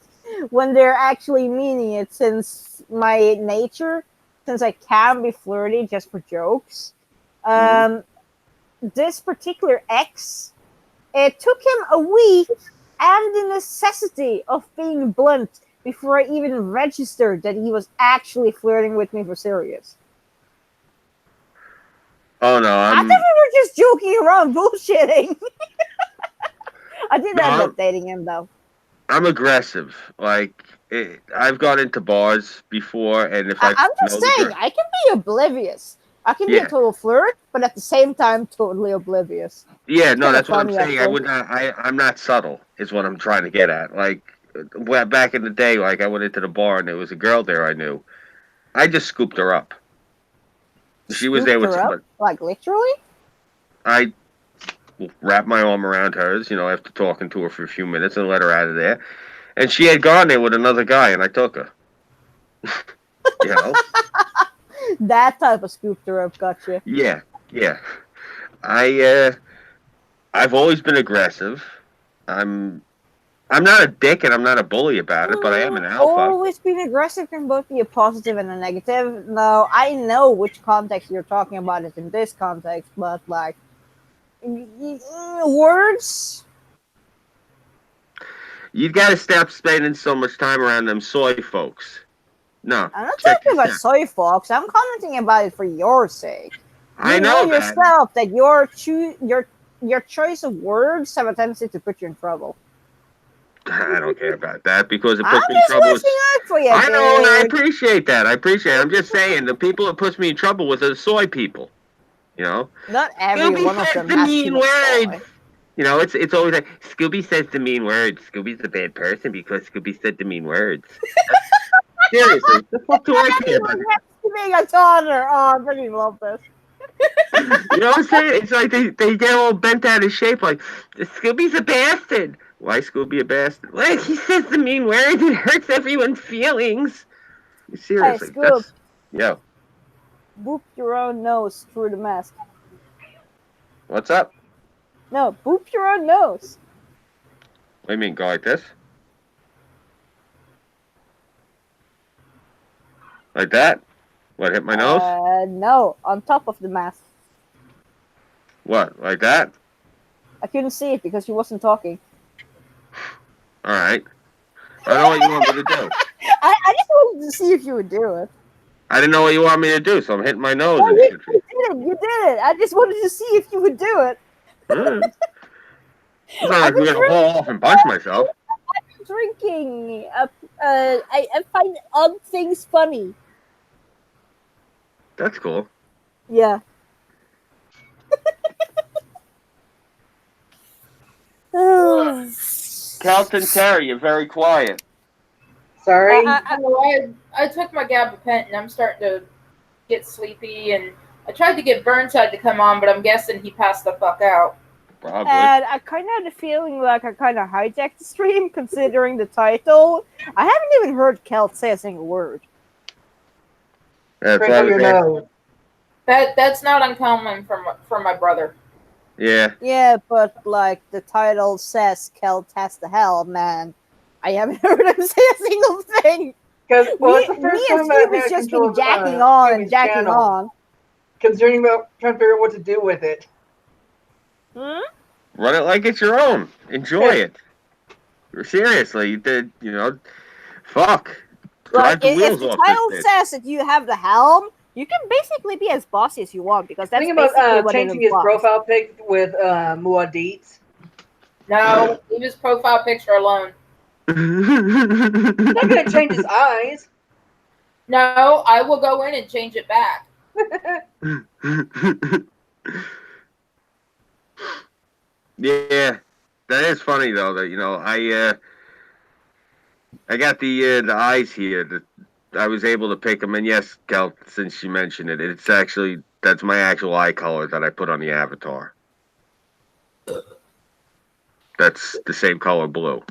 when they're actually meaning it. Since my nature, since I can be flirty just for jokes, this particular ex, it took him a week and the necessity of being blunt before I even registered that he was actually flirting with me for serious. Oh no, I thought we were just joking around, bullshitting. I did end up dating him though. I'm aggressive. Like I've gone into bars before, and if I'm just saying, I can be oblivious. I can be Yeah. a total flirt, but at the same time, totally oblivious. Yeah, no, kinda that's what I'm funny, saying. I actually. would not. I'm not subtle. Is what I'm trying to get at. Like, back in the day, like I went into the bar and there was a girl there I knew. I just scooped her up. She was there Scooped with her up? somebody. Like literally? I wrapped my arm around hers, after talking to her for a few minutes and let her out of there. And she had gone there with another guy, and I took her. you know? That type of scooped her up, gotcha. Yeah. I've always been aggressive. I'm not a dick and I'm not a bully about it, but I am an alpha. Always being aggressive can both be a positive and a negative. No, I know which context you're talking about it in this context, but like words. You gotta stop spending so much time around them soy folks. No, I'm not check talking about this out. soy fox. I'm commenting about it for your sake. I You know that. yourself that your choice of words have a tendency to put you in trouble. I don't care about that because it I'm puts me in just trouble. watching out for you, I know, and I dude. appreciate that. I'm just saying, the people that puts me in trouble with are the soy people. Not every Scooby one of says them the has mean too much words. soy. It's always like Scooby says the mean words. Scooby's a bad person because Scooby said the mean words. Seriously, what the fuck do I care about? Being a toddler. Oh, I really love this. You know what I'm saying? It's like they get all bent out of shape. Like Scooby's a bastard. Why Scooby a bastard? Like he says the mean words. It hurts everyone's feelings. Seriously, Hey, Scoop. that's yeah. Boop your own nose through the mask. What's up? No, boop your own nose. What do you mean, go like this? Like that? What, hit my nose? No, on top of the mask. What, like that? I couldn't see it because you wasn't talking. All right. I don't know what you want me to do. I just wanted to see if you would do it. I didn't know what you want me to do, so I'm hitting my nose. No, and you shit. did it. You did it. I just wanted to see if you would do it. It's not like we're gonna haul off and punch myself. I'm drinking. I find odd things funny. That's cool. Yeah. Carlton Terry, you're very quiet. Sorry. I took my gabapentin. I'm starting to get sleepy, and I tried to get Burnside to come on, but I'm guessing he passed the fuck out. Probably. And I kind of had a feeling like I kind of hijacked the stream, considering the title. I haven't even heard Celt say a single word. That's why I Sprinkle was your asking. nose. That's not uncommon from my brother. Yeah. Yeah, but like the title says Celt has the Helm, man. I haven't heard him say a single thing. Because it's the Me first and time I've Scooby's had just control been of jacking on and Scooby's jacking channel, on. concerning about trying to figure out what to do with it. Hmm? Run it like it's your own. Enjoy it. Seriously, you did, fuck. Drive Like, the if wheels the off title this bitch. says that you have the Helm, you can basically be as bossy as you want, because that's Think basically about what it changing his implies. profile pic with Muad'Dib's. No, leave his profile picture alone. Not gonna change his eyes. No, I will go in and change it back. Yeah, that is funny though. That I got the eyes here. That I was able to pick them, and yes, Kel, since you mentioned it, that's my actual eye color that I put on the avatar. That's the same color blue.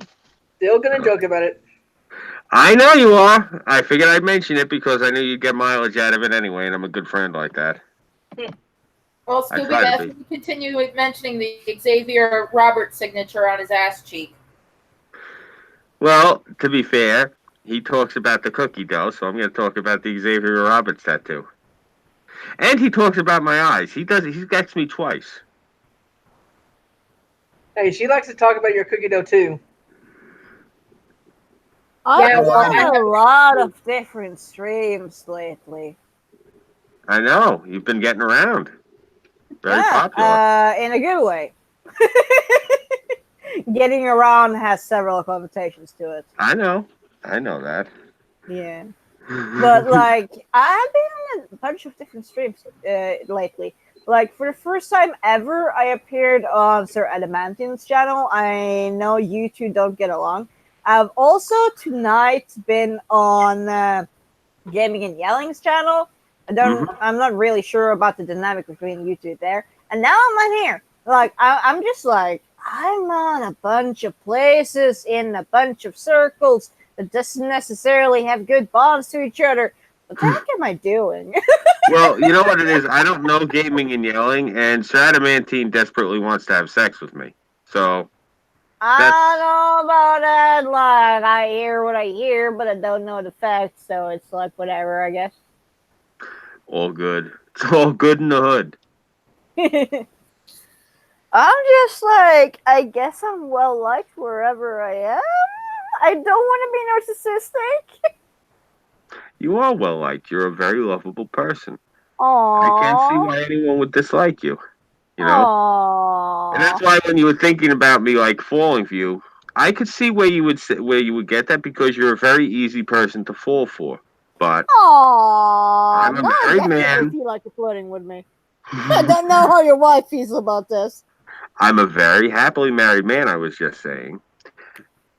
Still gonna joke about it. I know you are. I figured I'd mention it because I knew you'd get mileage out of it anyway, and I'm a good friend like that. Well, I Scooby, try to that's be. when you continue with mentioning the Xavier Roberts signature on his ass cheek. Well, to be fair, he talks about the cookie dough, so I'm going to talk about the Xavier Roberts tattoo. And he talks about my eyes. He gets me twice. Hey, she likes to talk about your cookie dough too. I've Yeah, been well, I on have- a lot of different streams lately. I know. You've been getting around. Very popular. In a good way. Getting around has several connotations to it. I know. I know that. Yeah. But like, I've been on a bunch of different streams lately. Like, for the first time ever, I appeared on Sir Adamantium's channel. I know you two don't get along. I've also tonight been on Gaming and Yelling's channel. I'm not really sure about the dynamic between you two there. And now I'm on here. Like, I'm just like, I'm on a bunch of places in a bunch of circles that doesn't necessarily have good bonds to each other. What the heck am I doing? Well, you know what it is? I don't know Gaming and Yelling, and Sir Adamantine desperately wants to have sex with me. So, I don't know about that. Like, I hear what I hear, but I don't know the facts, so it's like whatever, I guess. all good. It's all good in the hood. I'm just like, I guess I'm well liked wherever I am. I don't want to be narcissistic. You are well liked. You're a very lovable person. Aww. I can't see why anyone would dislike you. You know? Aww. And that's why when you were thinking about me like falling for you, I could see where you would get that because you're a very easy person to fall for. But Aww. I'm a No, I married definitely man. feel like you're flirting with me. I don't know how your wife feels about this. I'm a very happily married man, I was just saying.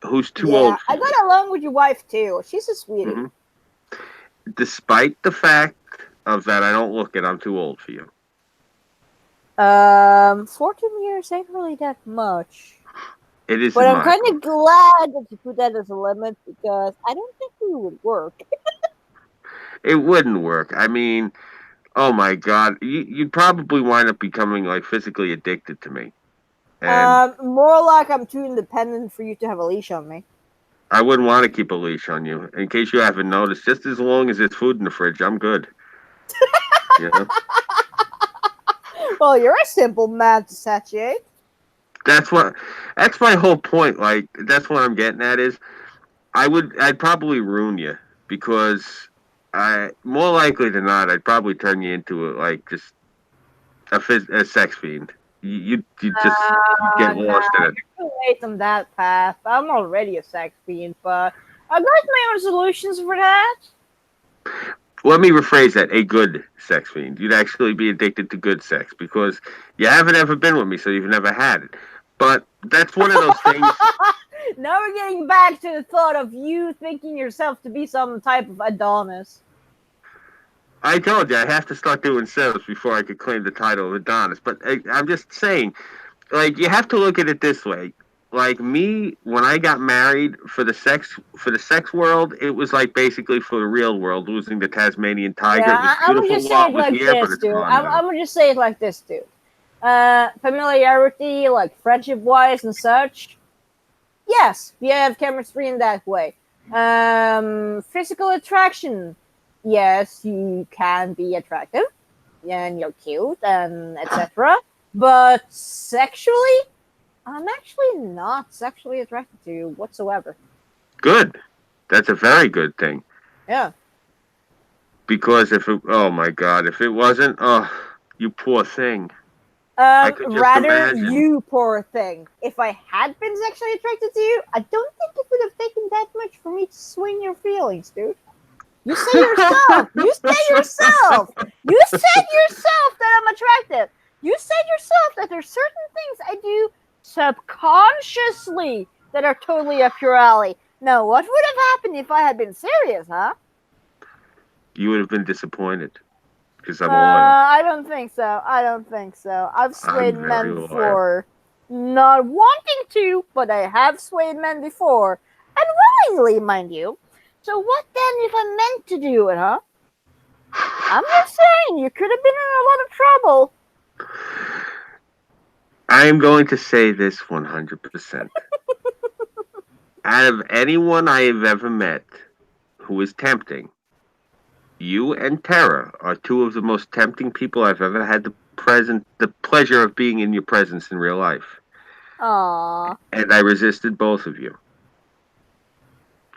Who's too old for I got along with your wife too. She's a sweetie. Mhm. Despite the fact of that I don't look it, I'm too old for you. 14 years ain't really that much. It is But in I'm my kind of book. glad that you put that as a limit, because I don't think we would work. It wouldn't work. I mean, oh my god, you'd probably wind up becoming like physically addicted to me. And More like I'm too independent for you to have a leash on me. I wouldn't want to keep a leash on you. In case you haven't noticed, just as long as there's food in the fridge, I'm good. You know? Well, you're a simple man to satiate. That's my whole point. Like, that's what I'm getting at is I'd probably ruin you because more likely than not, I'd probably turn you into just a sex fiend. You just get lost in it. Too late on that path. I'm already a sex fiend, but I got my own solutions for that. Let me rephrase that. A good sex fiend. You'd actually be addicted to good sex because you haven't ever been with me, so you've never had it. But That's one of those things. Now we're getting back to the thought of you thinking yourself to be some type of Adonis. I told you I have to start doing sales before I could claim the title of Adonis. But I'm just saying, like, you have to look at it this way. Like me, when I got married for the sex world, it was like basically for the real world, losing the Tasmanian tiger. It was Yeah, I'm gonna beautiful just say while it it was like here, but this, it's dude. gone I'm now. gonna just say it like this, dude. Familiarity, like friendship-wise and such. Yes, we have chemistry in that way. Physical attraction. Yes, you can be attractive, and you're cute, and etc. But sexually, I'm actually not sexually attracted to you whatsoever. Good. That's a very good thing. Yeah. Because oh my God, if it wasn't, oh, you poor thing. I could just Rather imagine. you, poor thing. If I had been sexually attracted to you, I don't think it would have taken that much for me to swing your feelings, dude. You say yourself. You say yourself. You said yourself that I'm attractive. You said yourself that there's certain things I do subconsciously that are totally up your alley. Now, what would have happened if I had been serious, huh? You would have been disappointed. Because I'm loyal. I don't think so. I don't think so. I've swayed I'm very men loyal. before. Not wanting to, but I have swayed men before. And willingly, mind you. So what then if I meant to do it, huh? I'm just saying, you could have been in a lot of trouble. I am going to say this 100%. Out of anyone I have ever met who is tempting, you and Tara are two of the most tempting people I've ever had the pleasure of being in your presence in real life. Aww. And I resisted both of you.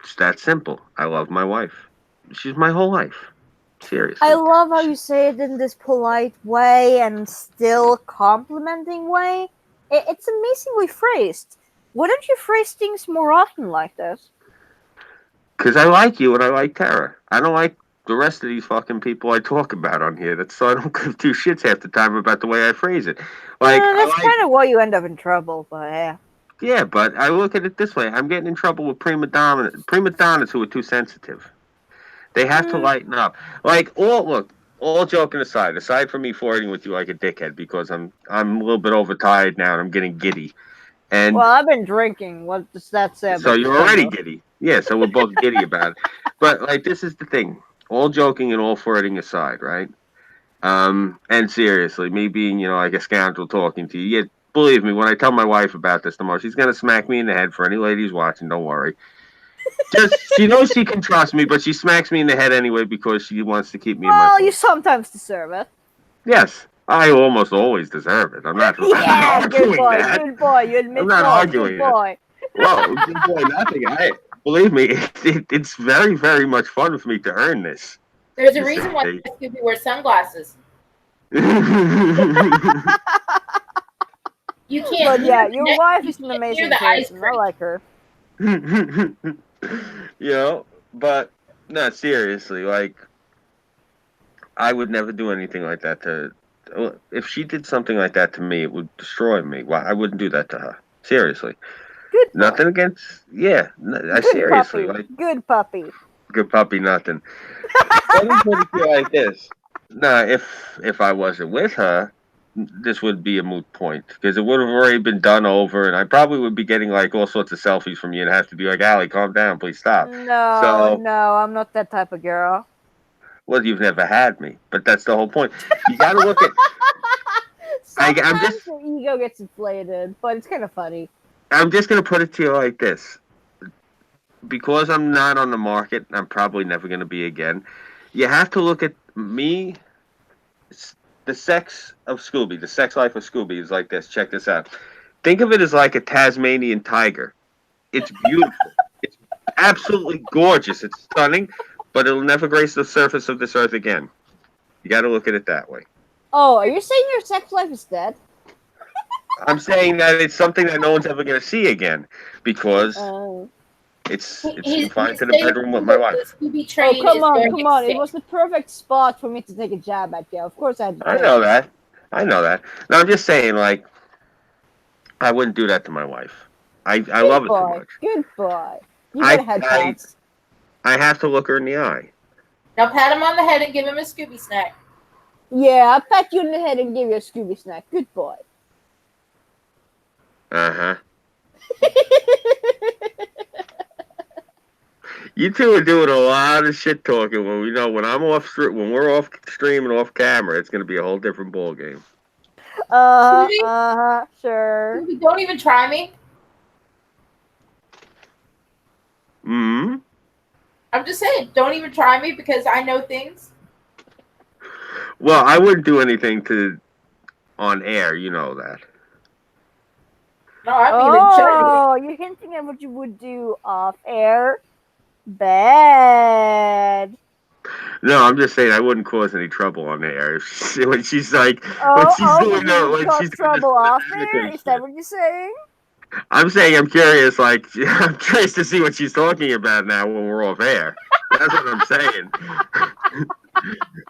It's that simple. I love my wife. She's my whole life. Seriously. I love how you say it in this polite way and still complimenting way. It's amazingly phrased. Why don't you phrase things more often like this? Because I like you and I like Tara. I don't like the rest of these fucking people I talk about on here. That's so I don't give two shits half the time about the way I phrase it. Like that's kind of why you end up in trouble, but yeah. Yeah, but I look at it this way. I'm getting in trouble with prima donnas who are too sensitive. They have to lighten up. Like all joking aside from me flirting with you like a dickhead because I'm a little bit overtired now and I'm getting giddy. And well, I've been drinking. What does that say? So you're already giddy. Yeah, so we're both giddy about it. But like this is the thing. All joking and all flirting aside, right? And seriously, me being, like a scoundrel talking to you, yeah, believe me, when I tell my wife about this tomorrow, she's gonna smack me in the head. For any ladies watching, don't worry. She knows she can trust me, but she smacks me in the head anyway because she wants to keep me in my Well, you sometimes deserve it. Yes. I almost always deserve it. I'm not yeah, good boy, that. good boy. You admit I'm not arguing good boy. Well, good boy, nothing. Believe me, it's very, very much fun for me to earn this. There's a reason why Scooby wears sunglasses. You can't. But yeah, your wife is an amazing person. I like her. But no, seriously, like I would never do anything like that to. If she did something like that to me, it would destroy me. Why I wouldn't do that to her? Seriously. Good. Nothing against. Yeah, seriously, puppy. Like good puppy. Good puppy, nothing. Let me put it like this. Nah, if I wasn't with her, this would be a moot point because it would have already been done over, and I probably would be getting like all sorts of selfies from you and have to be like, Allie, calm down, please stop. No, I'm not that type of girl. Well, you've never had me, but that's the whole point. You got to look at. Sometimes the ego gets inflated, but it's kind of funny. I'm just gonna put it to you like this: because I'm not on the market, I'm probably never gonna be again. You have to look at me. The sex of Scooby, the sex life of Scooby is like this. Check this out. Think of it as like a Tasmanian tiger. It's beautiful. It's absolutely gorgeous. It's stunning, but it'll never grace the surface of this earth again. You got to look at it that way. Oh, are you saying your sex life is dead? I'm saying that it's something that no one's ever going to see again because it's confined to the bedroom with my wife. Oh, come on. It was the perfect spot for me to take a jab at you. Of course I had to. I know that. No, I'm just saying, like, I wouldn't do that to my wife. I Good love it too boy. much. Good boy. You I- get a head I- pats. I have to look her in the eye. Now pat him on the head and give him a Scooby snack. Yeah, I'll pat you in the head and give you a Scooby snack. Good boy. Uh-huh. You two are doing a lot of shit talking when when we're off stream and off camera, it's gonna be a whole different ball game. Sure. Scooby, don't even try me. Hmm. I'm just saying, don't even try me because I know things. Well, I wouldn't do anything on air, you know that. No, I'm even Oh, you're hinting at what you would do off air? Bad. No, I'm just saying I wouldn't cause any trouble on air. When she's like, when Oh, she's but doing you would when cause she's doing this trouble off air? communication. Is that what you're saying? I'm saying I'm curious, like I'm curious to see what she's talking about now when we're off air. That's what I'm saying.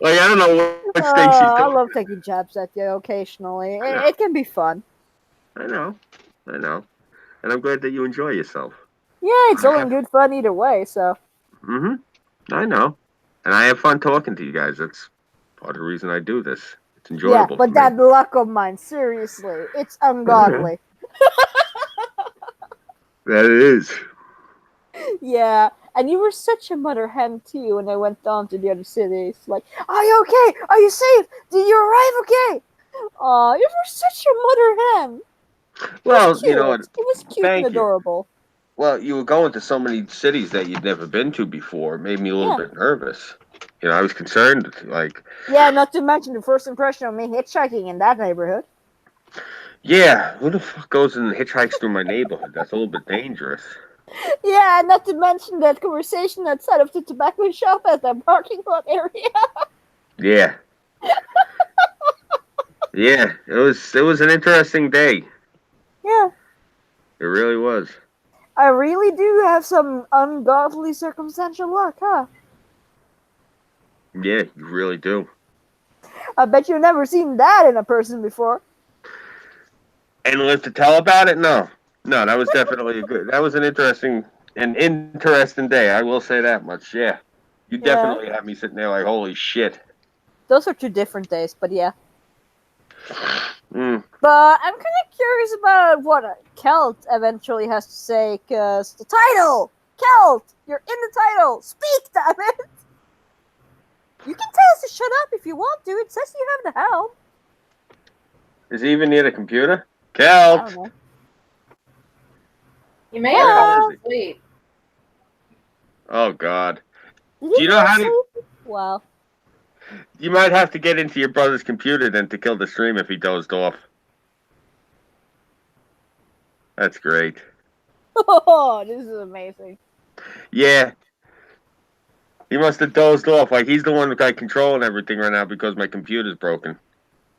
Like I don't know what thing she's I talking. love taking jabs at you occasionally. It can be fun. I know, and I'm glad that you enjoy yourself. Yeah, it's all in good fun either way. So. I know, and I have fun talking to you guys. That's part of the reason I do this. It's enjoyable. Yeah, but that luck of mine, seriously, it's ungodly. That it is. Yeah, and you were such a mother hen too when I went down to the other cities. Like, are you okay? Are you safe? Did you arrive okay? You were such a mother hen. Well, you know what? It was cute Thank and you. adorable. Well, you were going to so many cities that you'd never been to before. It made me a little bit nervous. You know, I was concerned. Like, yeah, not to mention the first impression of me hitchhiking in that neighborhood. Yeah, who the fuck goes and hitchhikes through my neighborhood? That's a little bit dangerous. Yeah, not to mention that conversation outside of the tobacco shop at the parking lot area. Yeah. Yeah, it was an interesting day. Yeah. It really was. I really do have some ungodly circumstantial luck, huh? Yeah, you really do. I bet you've never seen that in a person before. And live to tell about it? No. No, that was definitely that was an interesting day. I will say that much. Yeah. You definitely had me sitting there like, holy shit. Those are two different days, but yeah. Mm. But I'm kind of curious about what Celt eventually has to say, because the title! Celt! You're in the title! Speak, damn it! You can tell us to shut up if you want to. It says you have the helm. Is he even near the computer? Celt! I don't know. You may have fallen asleep. Oh, God. Do you know how to... Wow. You might have to get into your brother's computer then to kill the stream if he dozed off. That's great. Oh, this is amazing. Yeah. He must have dozed off. Like, he's the one who's got controlling everything right now because my computer's broken.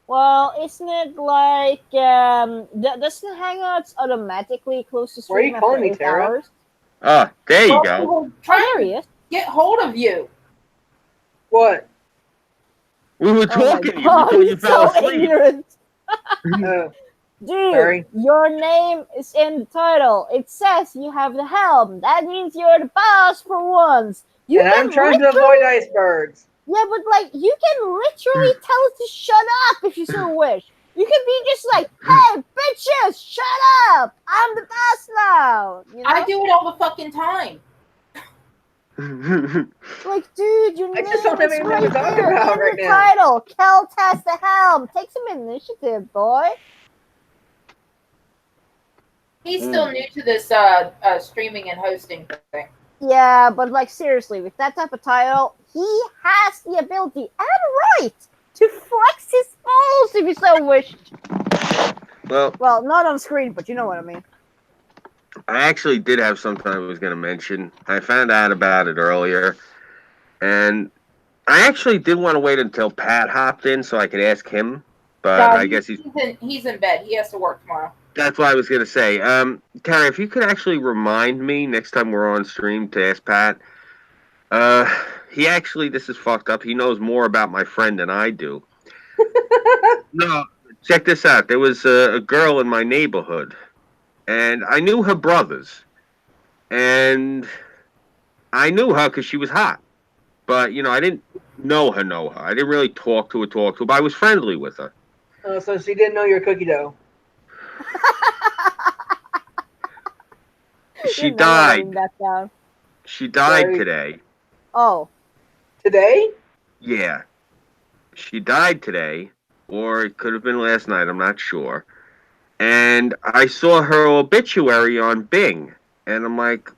Well, isn't it like, doesn't Hangouts automatically close the stream? Where are you calling me, Tara? Hours? Ah, there you go. Trying to get hold of you. What? We were talking to you before you fell asleep. Ignorant. Oh, Dude, sorry. your name is in the title. It says you have the helm. That means you're the boss for once. You And I'm trying to avoid icebergs. Yeah, but like you can literally tell us to shut up if you so wish. You can be just like, "Hey, bitches, shut up! I'm the boss now." You know? I do it all the fucking time. Like, dude, your name just don't have is anything right to talk there about in right the now. title. Celt has the helm. Take some initiative, boy. He's still new to this streaming and hosting thing. Yeah, but like seriously, with that type of title, he has the ability and right to flex his balls if he so wished. Well, not on screen, but you know what I mean. I actually did have something I was going to mention. I found out about it earlier, and I actually did want to wait until Pat hopped in so I could ask him, but I guess he's in bed. He has to work tomorrow. That's what I was going to say. Tara, if you could actually remind me next time we're on stream to ask Pat, he actually, this is fucked up, he knows more about my friend than I do. No, check this out. There was a girl in my neighborhood, and I knew her brothers, and I knew her because she was hot. But I didn't know her. I didn't really talk to her, but I was friendly with her. So she didn't know your cookie dough. She You're never died. letting that down. She died Sorry. today. Oh, Today? Yeah, she died today, or it could have been last night. I'm not sure. And I saw her obituary on Bing, and I'm like,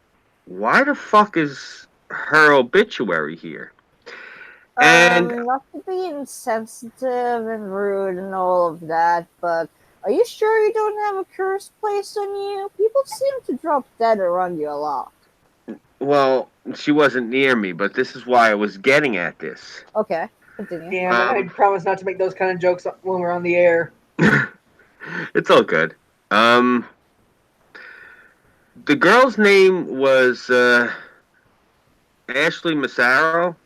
why the fuck is her obituary here? And not to be insensitive and rude and all of that, but are you sure you don't have a curse placed on you? People seem to drop dead around you a lot. well, she wasn't near me, but this is why I was getting at this. Okay, continue. Damn, I promise not to make those kind of jokes when we're on the air. It's all good. The girl's name was Ashley Massaro.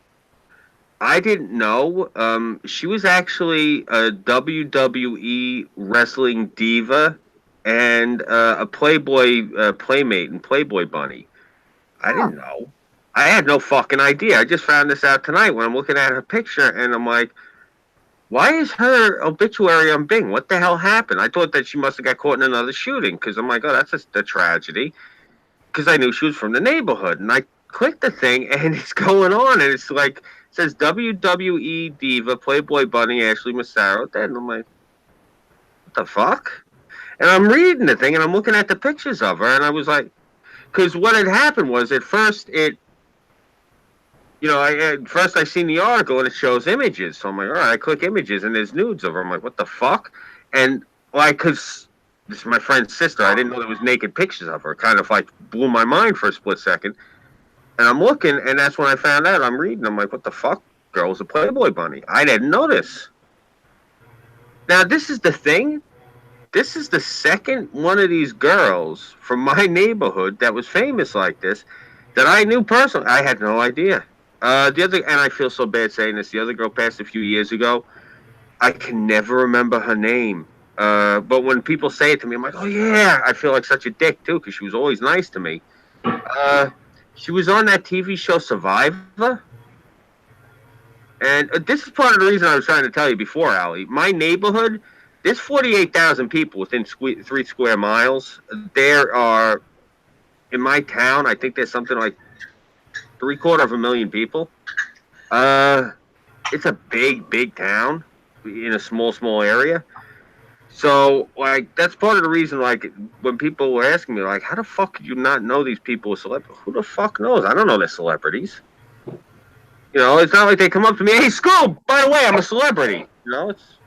I didn't know. She was actually a WWE wrestling diva and a Playboy playmate and Playboy bunny. I didn't know. I had no fucking idea. I just found this out tonight when I'm looking at her picture, and I'm like, why is her obituary on Bing? What the hell happened? I thought that she must have got caught in another shooting because I'm like, oh, that's a tragedy. Because I knew she was from the neighborhood, and I clicked the thing, and it's going on, and it's like, it says WWE diva, Playboy bunny, Ashley Massaro. Then I'm like, what the fuck? And I'm reading the thing, and I'm looking at the pictures of her, and I was like, because what had happened was at first I seen the article and it shows images. So I'm like, all right, I click images and there's nudes of her. I'm like, what the fuck? And because this is my friend's sister, I didn't know there was naked pictures of her. It kind of like blew my mind for a split second. And I'm looking, and that's when I found out. I'm reading. I'm like, what the fuck? Girl's a Playboy bunny. I didn't know this. Now, this is the thing. This is the second one of these girls from my neighborhood that was famous like this that I knew personally. I had no idea. And I feel so bad saying this, the other girl passed a few years ago. I can never remember her name. But when people say it to me, I'm like, oh yeah, I feel like such a dick too, because she was always nice to me. She was on that TV show Survivor. And this is part of the reason I was trying to tell you before, Allie. My neighborhood, there's 48,000 people within 3 square miles. There are, in my town, I think there's something like 750,000 people. It's a big town in a small area. So, like, that's part of the reason, like, when people were asking me, like, how the fuck could you not know these people are celebrities? Who the fuck knows? I don't know they're celebrities. It's not like they come up to me, hey, Scoob, by the way, I'm a celebrity. It's,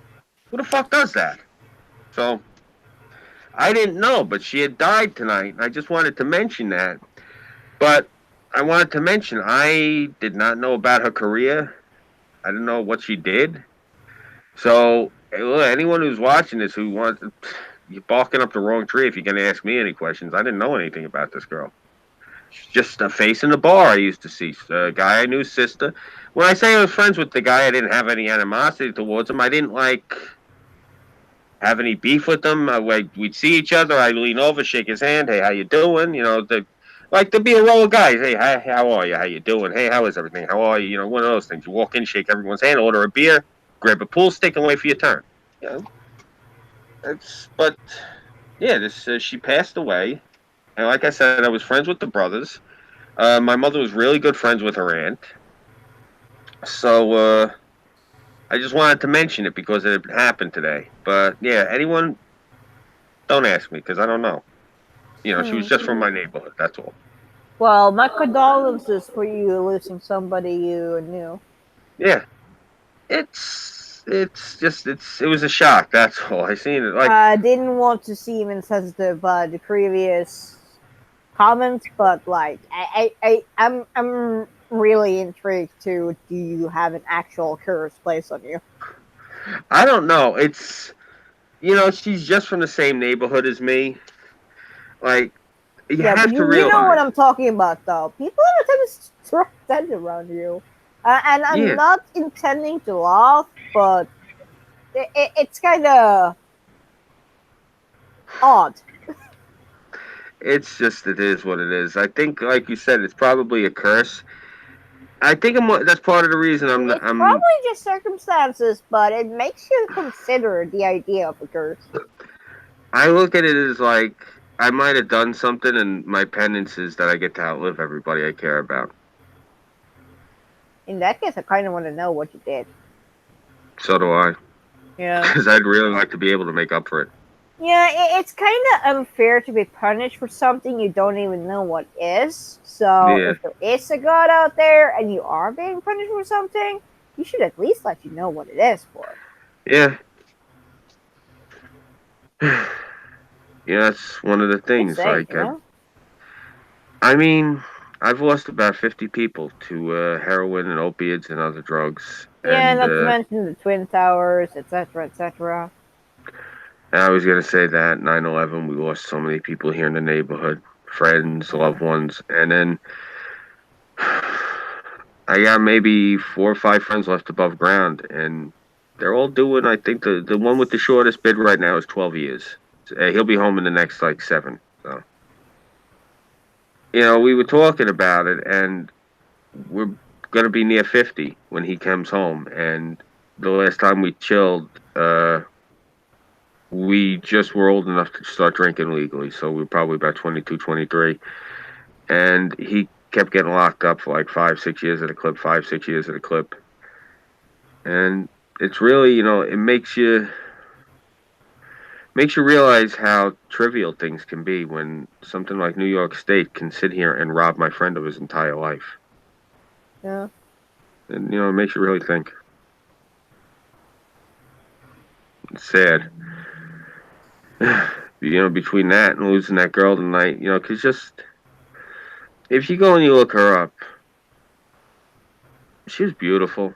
who the fuck does that? So, I didn't know, but she had died tonight. And I just wanted to mention that. But I wanted to mention, I did not know about her career. I didn't know what she did. So, anyone who's watching this who wants, you're barking up the wrong tree if you're going to ask me any questions. I didn't know anything about this girl. She's just a face in the bar I used to see. A guy I knew, sister. When I say I was friends with the guy, I didn't have any animosity towards him. I didn't, have any beef with him. We'd see each other. I'd lean over, shake his hand. Hey, how you doing? To be a roll of guys. Hey, hi, how are you? How you doing? Hey, how is everything? How are you? One of those things. You walk in, shake everyone's hand, order a beer, grab a pool stick, and wait for your turn. She passed away. And like I said, I was friends with the brothers. My mother was really good friends with her aunt. So, I just wanted to mention it because it had happened today. But, yeah, anyone, don't ask me because I don't know. She was just from my neighborhood, that's all. Well, my condolences for you losing somebody you knew. Yeah. It was a shock, that's all. I seen it. I didn't want to seem insensitive by the previous comments, but I'm really intrigued too. Do you have an actual curse placed on you? I don't know. It's she's just from the same neighborhood as me. You have to realize. You know what I'm talking about, though. People are tend to drop dead around you, and I'm not intending to laugh, but it's kind of odd. It's just, it is what it is. I think, like you said, it's probably a curse. I think that's part of the reason It's probably just circumstances, but it makes you consider the idea of a curse. I look at it as like, I might have done something, and my penance is that I get to outlive everybody I care about. In that case, I kind of want to know what you did. So do I. Yeah. Because I'd really like to be able to make up for it. Yeah, it's kind of unfair to be punished for something you don't even know what is. So Yeah. if there is a god out there and you are being punished for something, you should at least let you know what it is for. Yeah. Yeah, that's one of the things. Insane, Like, you know? I mean, I've lost about 50 people to heroin and opiates and other drugs. Yeah, And not to mention the Twin Towers, etc., etc. I was going to say that 9/11, we lost so many people here in the neighborhood, friends, loved ones. And then I got maybe 4 or 5 friends left above ground. And they're all doing, I think, the one with the shortest bid right now is 12 years. He'll be home in the next, like, 7. So, we were talking about it, and we're going to be near 50 when he comes home. And the last time we chilled, we just were old enough to start drinking legally. So we were probably about 22, 23. And he kept getting locked up for like 5, 6 years at a clip, 5, 6 years at a clip. And it's really, it makes you realize how trivial things can be when something like New York State can sit here and rob my friend of his entire life. Yeah. And, it makes you really think. It's sad. Between that and losing that girl tonight, because just, if you go and you look her up, she was beautiful.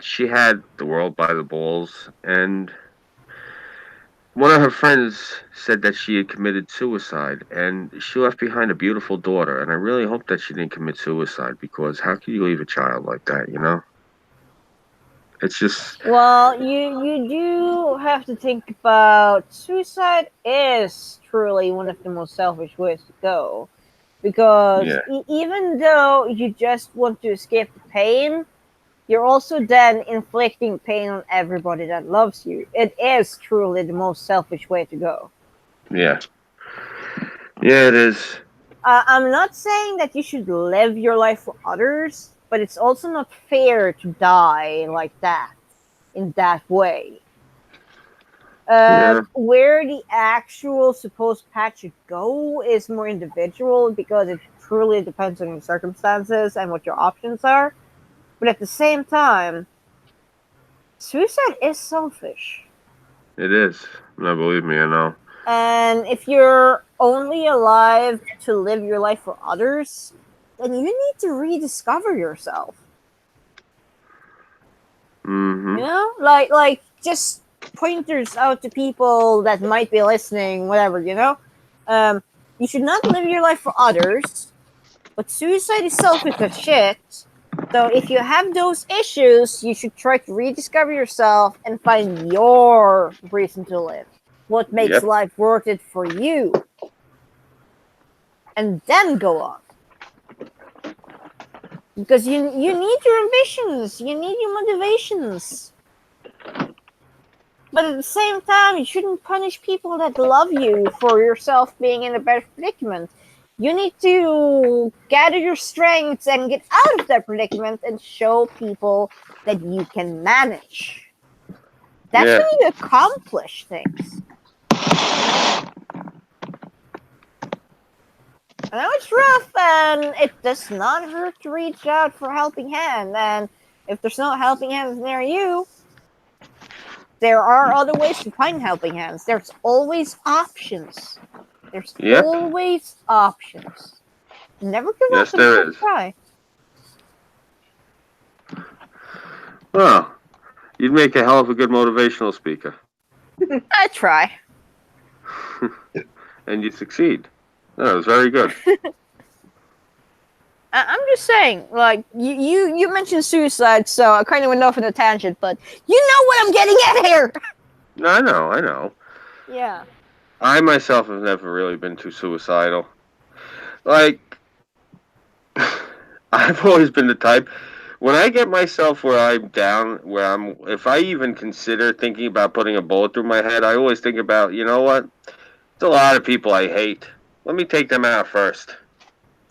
She had the world by the balls, and one of her friends said that she had committed suicide, and she left behind a beautiful daughter, and I really hope that she didn't commit suicide, because how can you leave a child like that, It's just... Well, you do have to think about suicide is truly one of the most selfish ways to go. Because even though you just want to escape the pain, you're also then inflicting pain on everybody that loves you. It is truly the most selfish way to go. Yeah. Yeah, it is. I'm not saying that you should live your life for others, but it's also not fair to die like that, in that way. Where the actual supposed path should go is more individual because it truly depends on your circumstances and what your options are. But at the same time, suicide is selfish. It is. No, believe me, I know. And if you're only alive to live your life for others, then you need to rediscover yourself. Mm-hmm. Like just pointers out to people that might be listening, whatever, you should not live your life for others, but suicide is selfish as shit. So if you have those issues, you should try to rediscover yourself and find your reason to live. What makes life worth it for you. And then go on. Because you need your ambitions, you need your motivations. But at the same time, you shouldn't punish people that love you for yourself being in a better predicament. You need to gather your strengths and get out of that predicament and show people that you can manage. That's when you accomplish things. I know it's rough, and it does not hurt to reach out for a helping hand. And if there's no helping hands near you, there are other ways to find helping hands. There's always options. There's always options. Never give up until you try. Well, you'd make a hell of a good motivational speaker. I try. And you succeed. No, it was very good. I'm just saying, like, you mentioned suicide, so I kind of went off on a tangent, but you know what I'm getting at here! No, I know. Yeah. I myself have never really been too suicidal. Like, I've always been the type. When I get myself where I'm down, if I even consider thinking about putting a bullet through my head, I always think about, you know what? There's a lot of people I hate. Let me take them out first.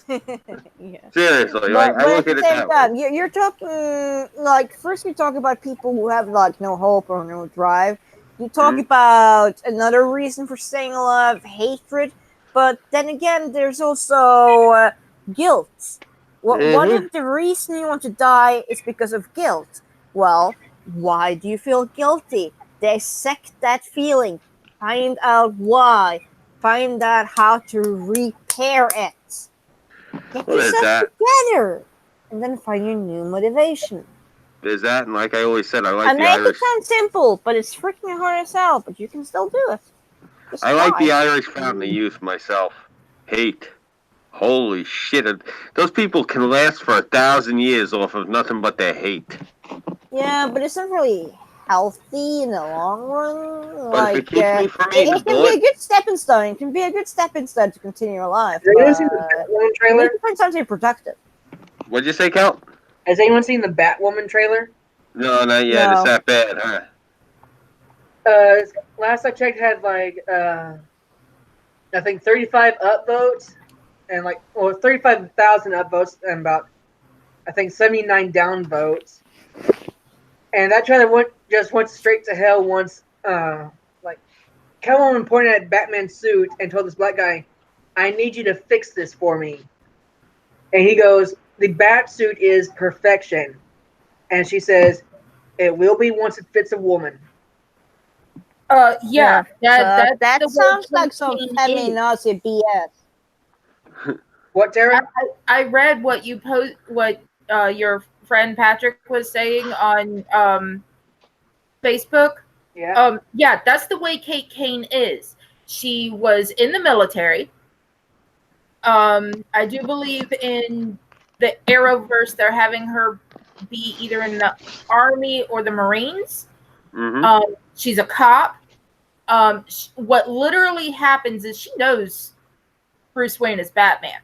Yeah. Seriously, like, I But at look the at it same that time, way. you're talking like first you talk about people who have like no hope or no drive. You talk Mhm. about another reason for staying alive, hatred. But then again, there's also guilt. What Mhm. if the reason you want to die is because of guilt? Well, why do you feel guilty? Dissect that feeling. Find out why. Find out how to repair it. Get Well, there's yourself that. together and then find your new motivation. There's that, and like I always said, I I like the make it Irish. sound simple, but it's freaking hard as hell, but you can still do it. Just I like try. the Irish Fountain of Youth myself. Hate. Holy shit! Those people can last for 1,000 years off of nothing but their hate. Yeah, but it's not really healthy in the long run. But if Like, it keeps me from eating a it can be a bullet, good stepping stone. It can be a good stepping stone to continue your life, Has anyone seen the but Batwoman you trailer? need to find something productive. what'd you say, Cal? Has anyone seen the Batwoman trailer? No, not yet. It's No. that bad, huh? Last I checked, it had like I think 35 upvotes and 35,000 upvotes and about I think 79 downvotes. And that trailer just went straight to hell once. Like Catwoman pointed at Batman's suit and told this black guy, "I need you to fix this for me." And he goes, "The bat suit is perfection." And she says, "It will be once it fits a woman." Yeah, that's That the way sounds like some Kate is. feminazi BS. What, Tara? I read what you post, what your friend Patrick was saying on Facebook. Yeah. Yeah, that's the way Kate Kane is. She was in the military. I do believe in the Arrowverse. They're having her be either in the Army or the Marines. Mm-hmm. She's a cop. What literally happens is she knows Bruce Wayne is Batman.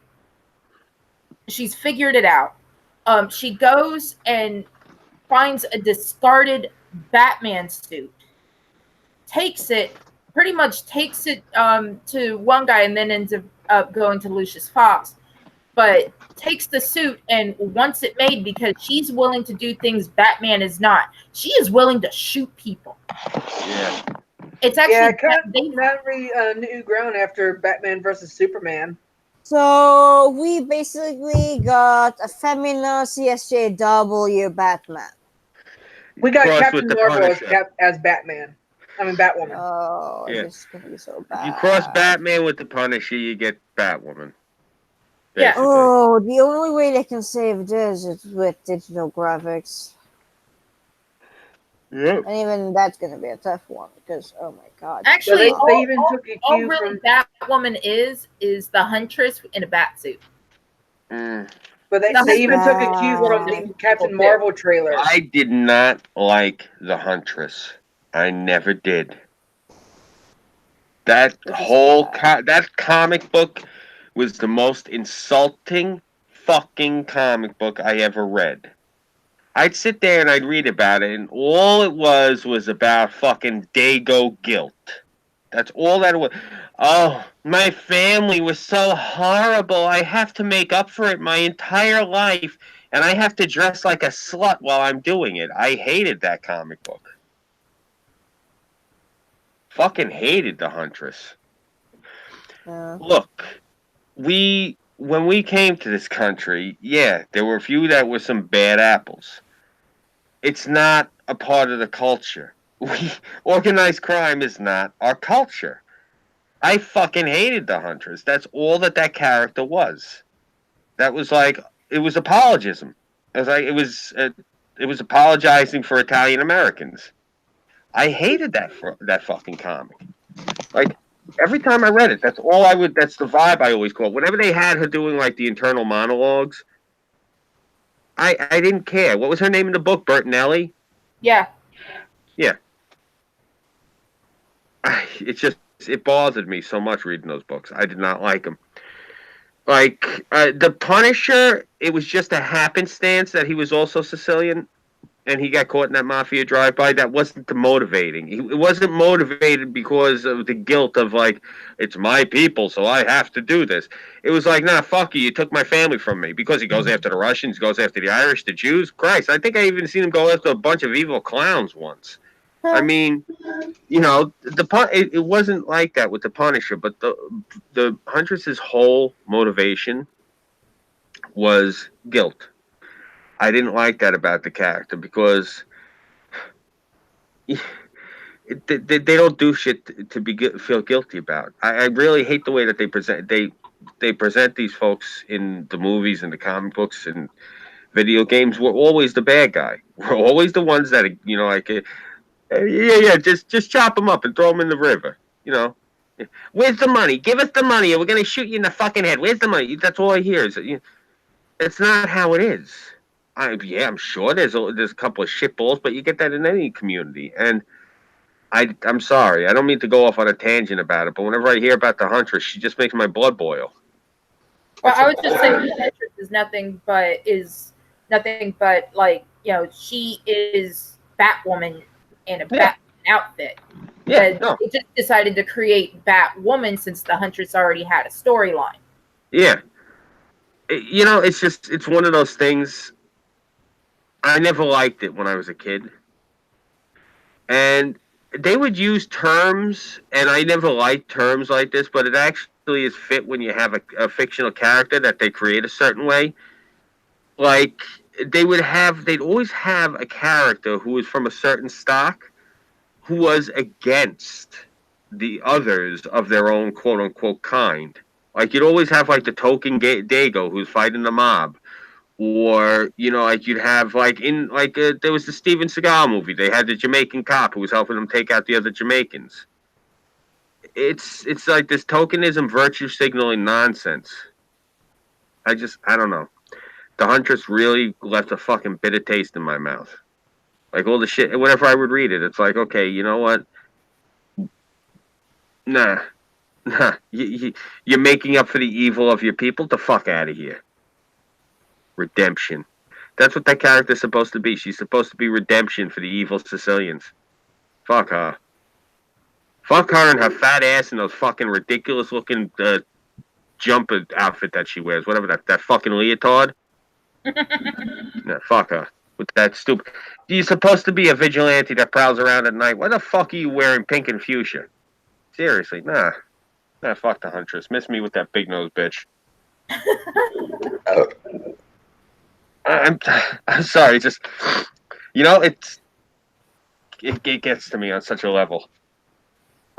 She's figured it out. She goes and finds a discarded Batman suit, pretty much takes it to one guy, and then ends up going to Lucius Fox. But takes the suit and wants it made because she's willing to do things Batman is not. She is willing to shoot people. Yeah. It's Yeah, actually it kind of not really new ground after Batman versus Superman. So we basically got a feminazi SJW Batman. We got Cross Captain with the Marvel Punisher. as Batman. I mean Batwoman. Oh, Yeah. this is gonna be so If you bad. cross Batman with the Punisher, you get Batwoman. Yeah. Basically. Oh, the only way they can save this is with digital graphics. Yep. And even that's gonna be a tough one because oh my god. actually Well, they even took a all cue really from. Batwoman is the Huntress in a bat suit. Mm. But The they even took a Huntress cue from the people Captain too. Marvel trailer. I did not like the Huntress. I never did. That This is whole bad. that comic book was the most insulting fucking comic book I ever read. I'd sit there and I'd read about it, and all it was about fucking Dago guilt. That's all that it was. Oh, my family was so horrible. I have to make up for it my entire life, and I have to dress like a slut while I'm doing it. I hated that comic book. Fucking hated the Huntress. Look, when we came to this country, yeah, there were a few that were some bad apples. It's not a part of the culture. Organized crime is not our culture. I fucking hated the Huntress. That's all that character was. That was like it was apologism. It was like it was apologizing for Italian Americans. I hated that fucking comic. Like every time I read it, that's all I would. That's the vibe I always caught. Whenever they had her doing like the internal monologues, I didn't care. What was her name in the book? Bertinelli. Yeah. Yeah. It's just it bothered me so much reading those books. I did not like them. Like the Punisher, it was just a happenstance that he was also Sicilian, and he got caught in that mafia drive-by. That wasn't the motivating. It wasn't motivated because of the guilt of like, it's my people, so I have to do this. It was like, nah, fuck you. You took my family from me. Because he goes after the Russians, goes after the Irish, the Jews. Christ, I think I even seen him go after a bunch of evil clowns once. I mean, you know, it wasn't like that with the Punisher, but the Huntress's whole motivation was guilt. I didn't like that about the character because they don't do shit to be feel guilty about. I really hate the way that they present these folks in the movies and the comic books and video games. We're always the bad guy. We're always the ones that, you know, like yeah, just chop them up and throw them in the river. You know, where's the money? Give us the money, or we're gonna shoot you in the fucking head. Where's the money? That's all I hear. It's not how it is. Yeah, I'm sure there's a couple of shitballs, but you get that in any community. And I'm sorry, I don't mean to go off on a tangent about it, but whenever I hear about the Huntress, she just makes my blood boil. Well, I would just say the Huntress is nothing but like, you know, she is Batwoman in a Batman outfit. Yeah, no. It just decided to create Batwoman since the Huntress already had a storyline. Yeah. You know, it's one of those things. I never liked it when I was a kid. And they would use terms, and I never liked terms like this, but it actually is fit when you have a fictional character that they create a certain way. Like, they'd always have a character who was from a certain stock who was against the others of their own quote-unquote kind. Like, you'd always have, like, the token Dago who's fighting the mob. Or, you know, like you'd have like there was the Steven Seagal movie. They had the Jamaican cop who was helping them take out the other Jamaicans. It's like this tokenism, virtue signaling nonsense. I don't know. The Huntress really left a fucking bitter taste in my mouth. Like all the shit. Whenever I would read it, it's like, okay, you know what? Nah. You're making up for the evil of your people. Get the fuck out of here. Redemption. That's what that character's supposed to be. She's supposed to be redemption for the evil Sicilians. Fuck her. Fuck her and her fat ass and those fucking ridiculous looking jumper outfit that she wears. Whatever that fucking leotard. Nah, fuck her. With that stupid. You're supposed to be a vigilante that prowls around at night. Why the fuck are you wearing pink and fuchsia? Seriously, nah. Nah, fuck the Huntress. Miss me with that big nose bitch. I'm sorry, just, you know, it gets to me on such a level.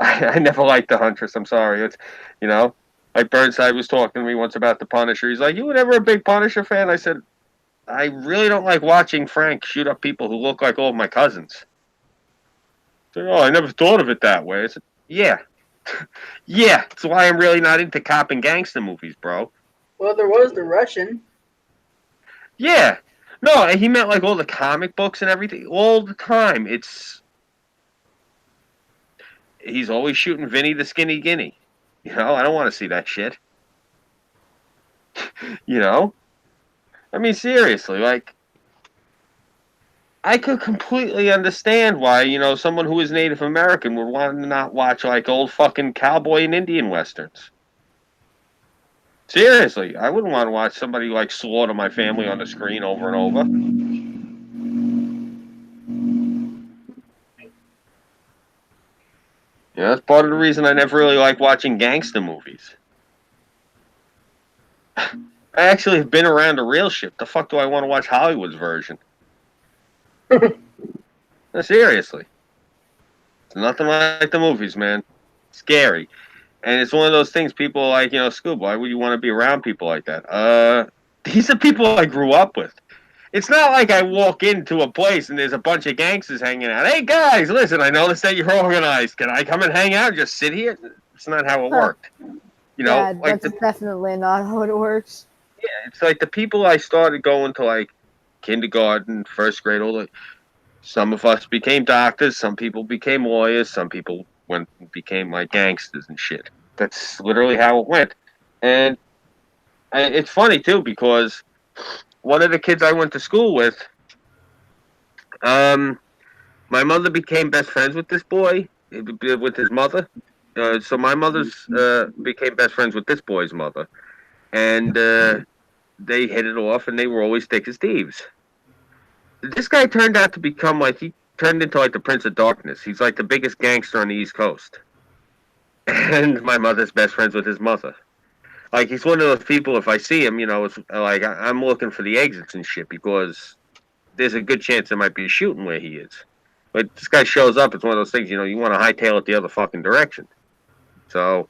I never liked the Huntress. I'm sorry. It's, you know, like Burnside was talking to me once about the Punisher. He's like, "You were never a big Punisher fan?" I said, "I really don't like watching Frank shoot up people who look like all of my cousins." Said, "Oh, I never thought of it that way." I said, "Yeah, yeah. That's why I'm really not into cop and gangster movies, bro." Well, there was the Russian. Yeah. No, he meant like all the comic books and everything. All the time. He's always shooting Vinny the Skinny Guinea. You know, I don't want to see that shit. You know? I mean, seriously, like, I could completely understand why, you know, someone who is Native American would want to not watch, like, old fucking cowboy and Indian westerns. Seriously, I wouldn't want to watch somebody like slaughter my family on the screen over and over. Yeah, that's part of the reason I never really like watching gangster movies. I actually have been around the real shit. The fuck do I want to watch Hollywood's version? No, seriously. It's nothing like the movies, man. Scary. And it's one of those things people are like, you know, Scoob, why would you want to be around people like that? These are people I grew up with. It's not like I walk into a place and there's a bunch of gangsters hanging out. Hey, guys, listen, I noticed that you're organized. Can I come and hang out and just sit here? It's not how it worked. You know, Yeah, like that's definitely not how it works. Yeah, it's like the people I started going to, like, kindergarten, first grade, all the... Some of us became doctors. Some people became lawyers. Some people when became like gangsters and shit. That's literally how it went. And it's funny too because one of the kids I went to school with, my mother became best friends with this boy, with his mother. So my mother's became best friends with this boy's mother, and they hit it off, and they were always thick as thieves. This guy turned out to become like he turned into like the Prince of Darkness. He's like the biggest gangster on the East Coast, and my mother's best friends with his mother. Like he's one of those people. If I see him, it's like I'm looking for the exits and shit because there's a good chance there might be a shooting where he is. But this guy shows up. It's one of those things. You want to hightail it the other fucking direction. So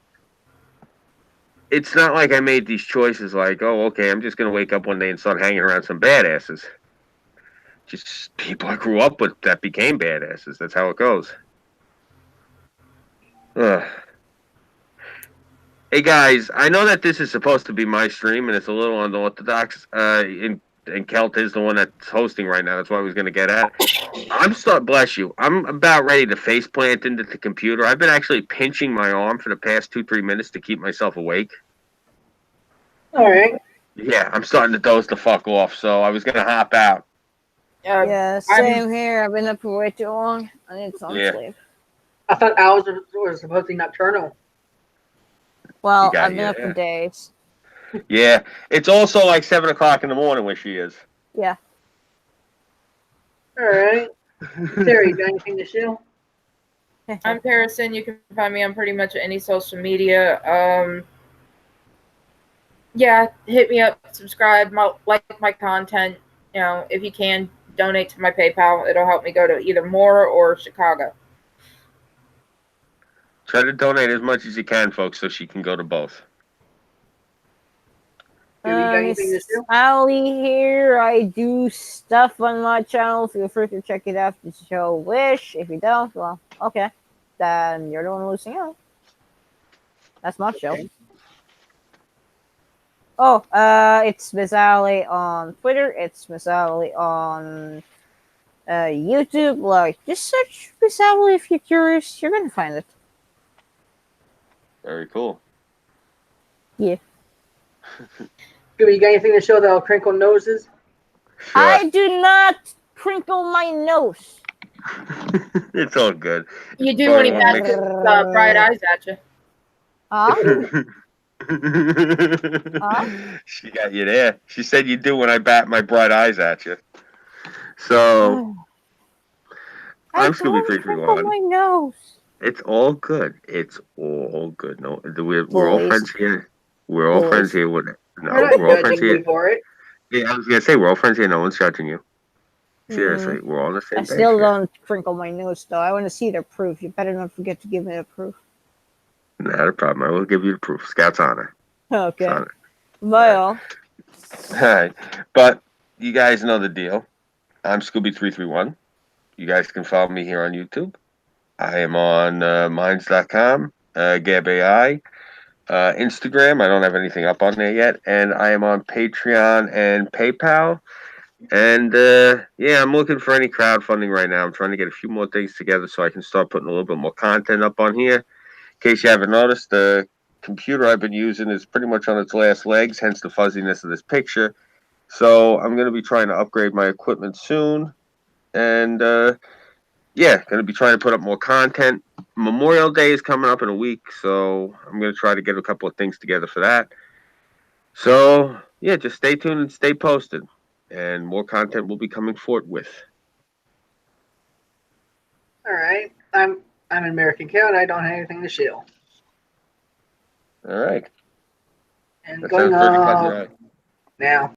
it's not like I made these choices like, oh, okay, I'm just gonna wake up one day and start hanging around some badasses. Just people I grew up with that became badasses. That's how it goes. Ugh. Hey guys, I know that this is supposed to be my stream and it's a little unorthodox. And Celt is the one that's hosting right now. That's what I was gonna get at. Bless you. I'm about ready to face plant into the computer. I've been actually pinching my arm for the past 2-3 minutes to keep myself awake. All right. Yeah, I'm starting to doze the fuck off. So I was gonna hop out. Yeah, same here. I've been up for way too long. I need some sleep. I thought owls were supposed to be nocturnal. Well, I've been up for days. Yeah, it's also like 7 o'clock in the morning where she is. Yeah. All right. Terry, you got anything to share? I'm Harrison. You can find me on pretty much any social media. Yeah, hit me up, subscribe, like my content. If you can, donate to my PayPal. It'll help me go to either Moore or Chicago. Try to donate as much as you can, folks, so she can go to both. Ali here. I do stuff on my channel. Feel free to check it out if you wish. If you don't, well, okay. Then you're the one losing out. That's my show. Okay. Oh, it's Miss Ali on Twitter. It's Miss Ali on YouTube. Like, just search Miss Ali if you're curious. You're gonna find it. Very cool. Yeah. You got anything to show that I'll crinkle noses? Sure. I do not crinkle my nose. It's all good. You do when he passes bright eyes at you. She got you there. She said you do when I bat my bright eyes at you. So I'm Scooby 331. My nose. It's all good. It's all good. No, we're all friends here. We're all friends here. We're all friends here. For it. Yeah, I was gonna say we're all friends here. No one's judging you. Seriously, we're all on the same page. I still don't crinkle my nose though. I want to see the proof. You better not forget to give me the proof. Not a problem. I will give you the proof. Scout's honor. Okay. Honor. Bye all. All right. But you guys know the deal. I'm Scooby331. You guys can follow me here on YouTube. I am on Minds.com, GabAI, Instagram. I don't have anything up on there yet. And I am on Patreon and PayPal. And yeah, I'm looking for any crowdfunding right now. I'm trying to get a few more things together so I can start putting a little bit more content up on here. In case you haven't noticed, the computer I've been using is pretty much on its last legs, hence the fuzziness of this picture. So I'm going to be trying to upgrade my equipment soon. And yeah, going to be trying to put up more content. Memorial Day is coming up in a week, so I'm going to try to get a couple of things together for that. So yeah, just stay tuned and stay posted. And more content will be coming forthwith. All right. I'm an American Cat. I don't have anything to shill. All right. And that going sounds pretty off cut now.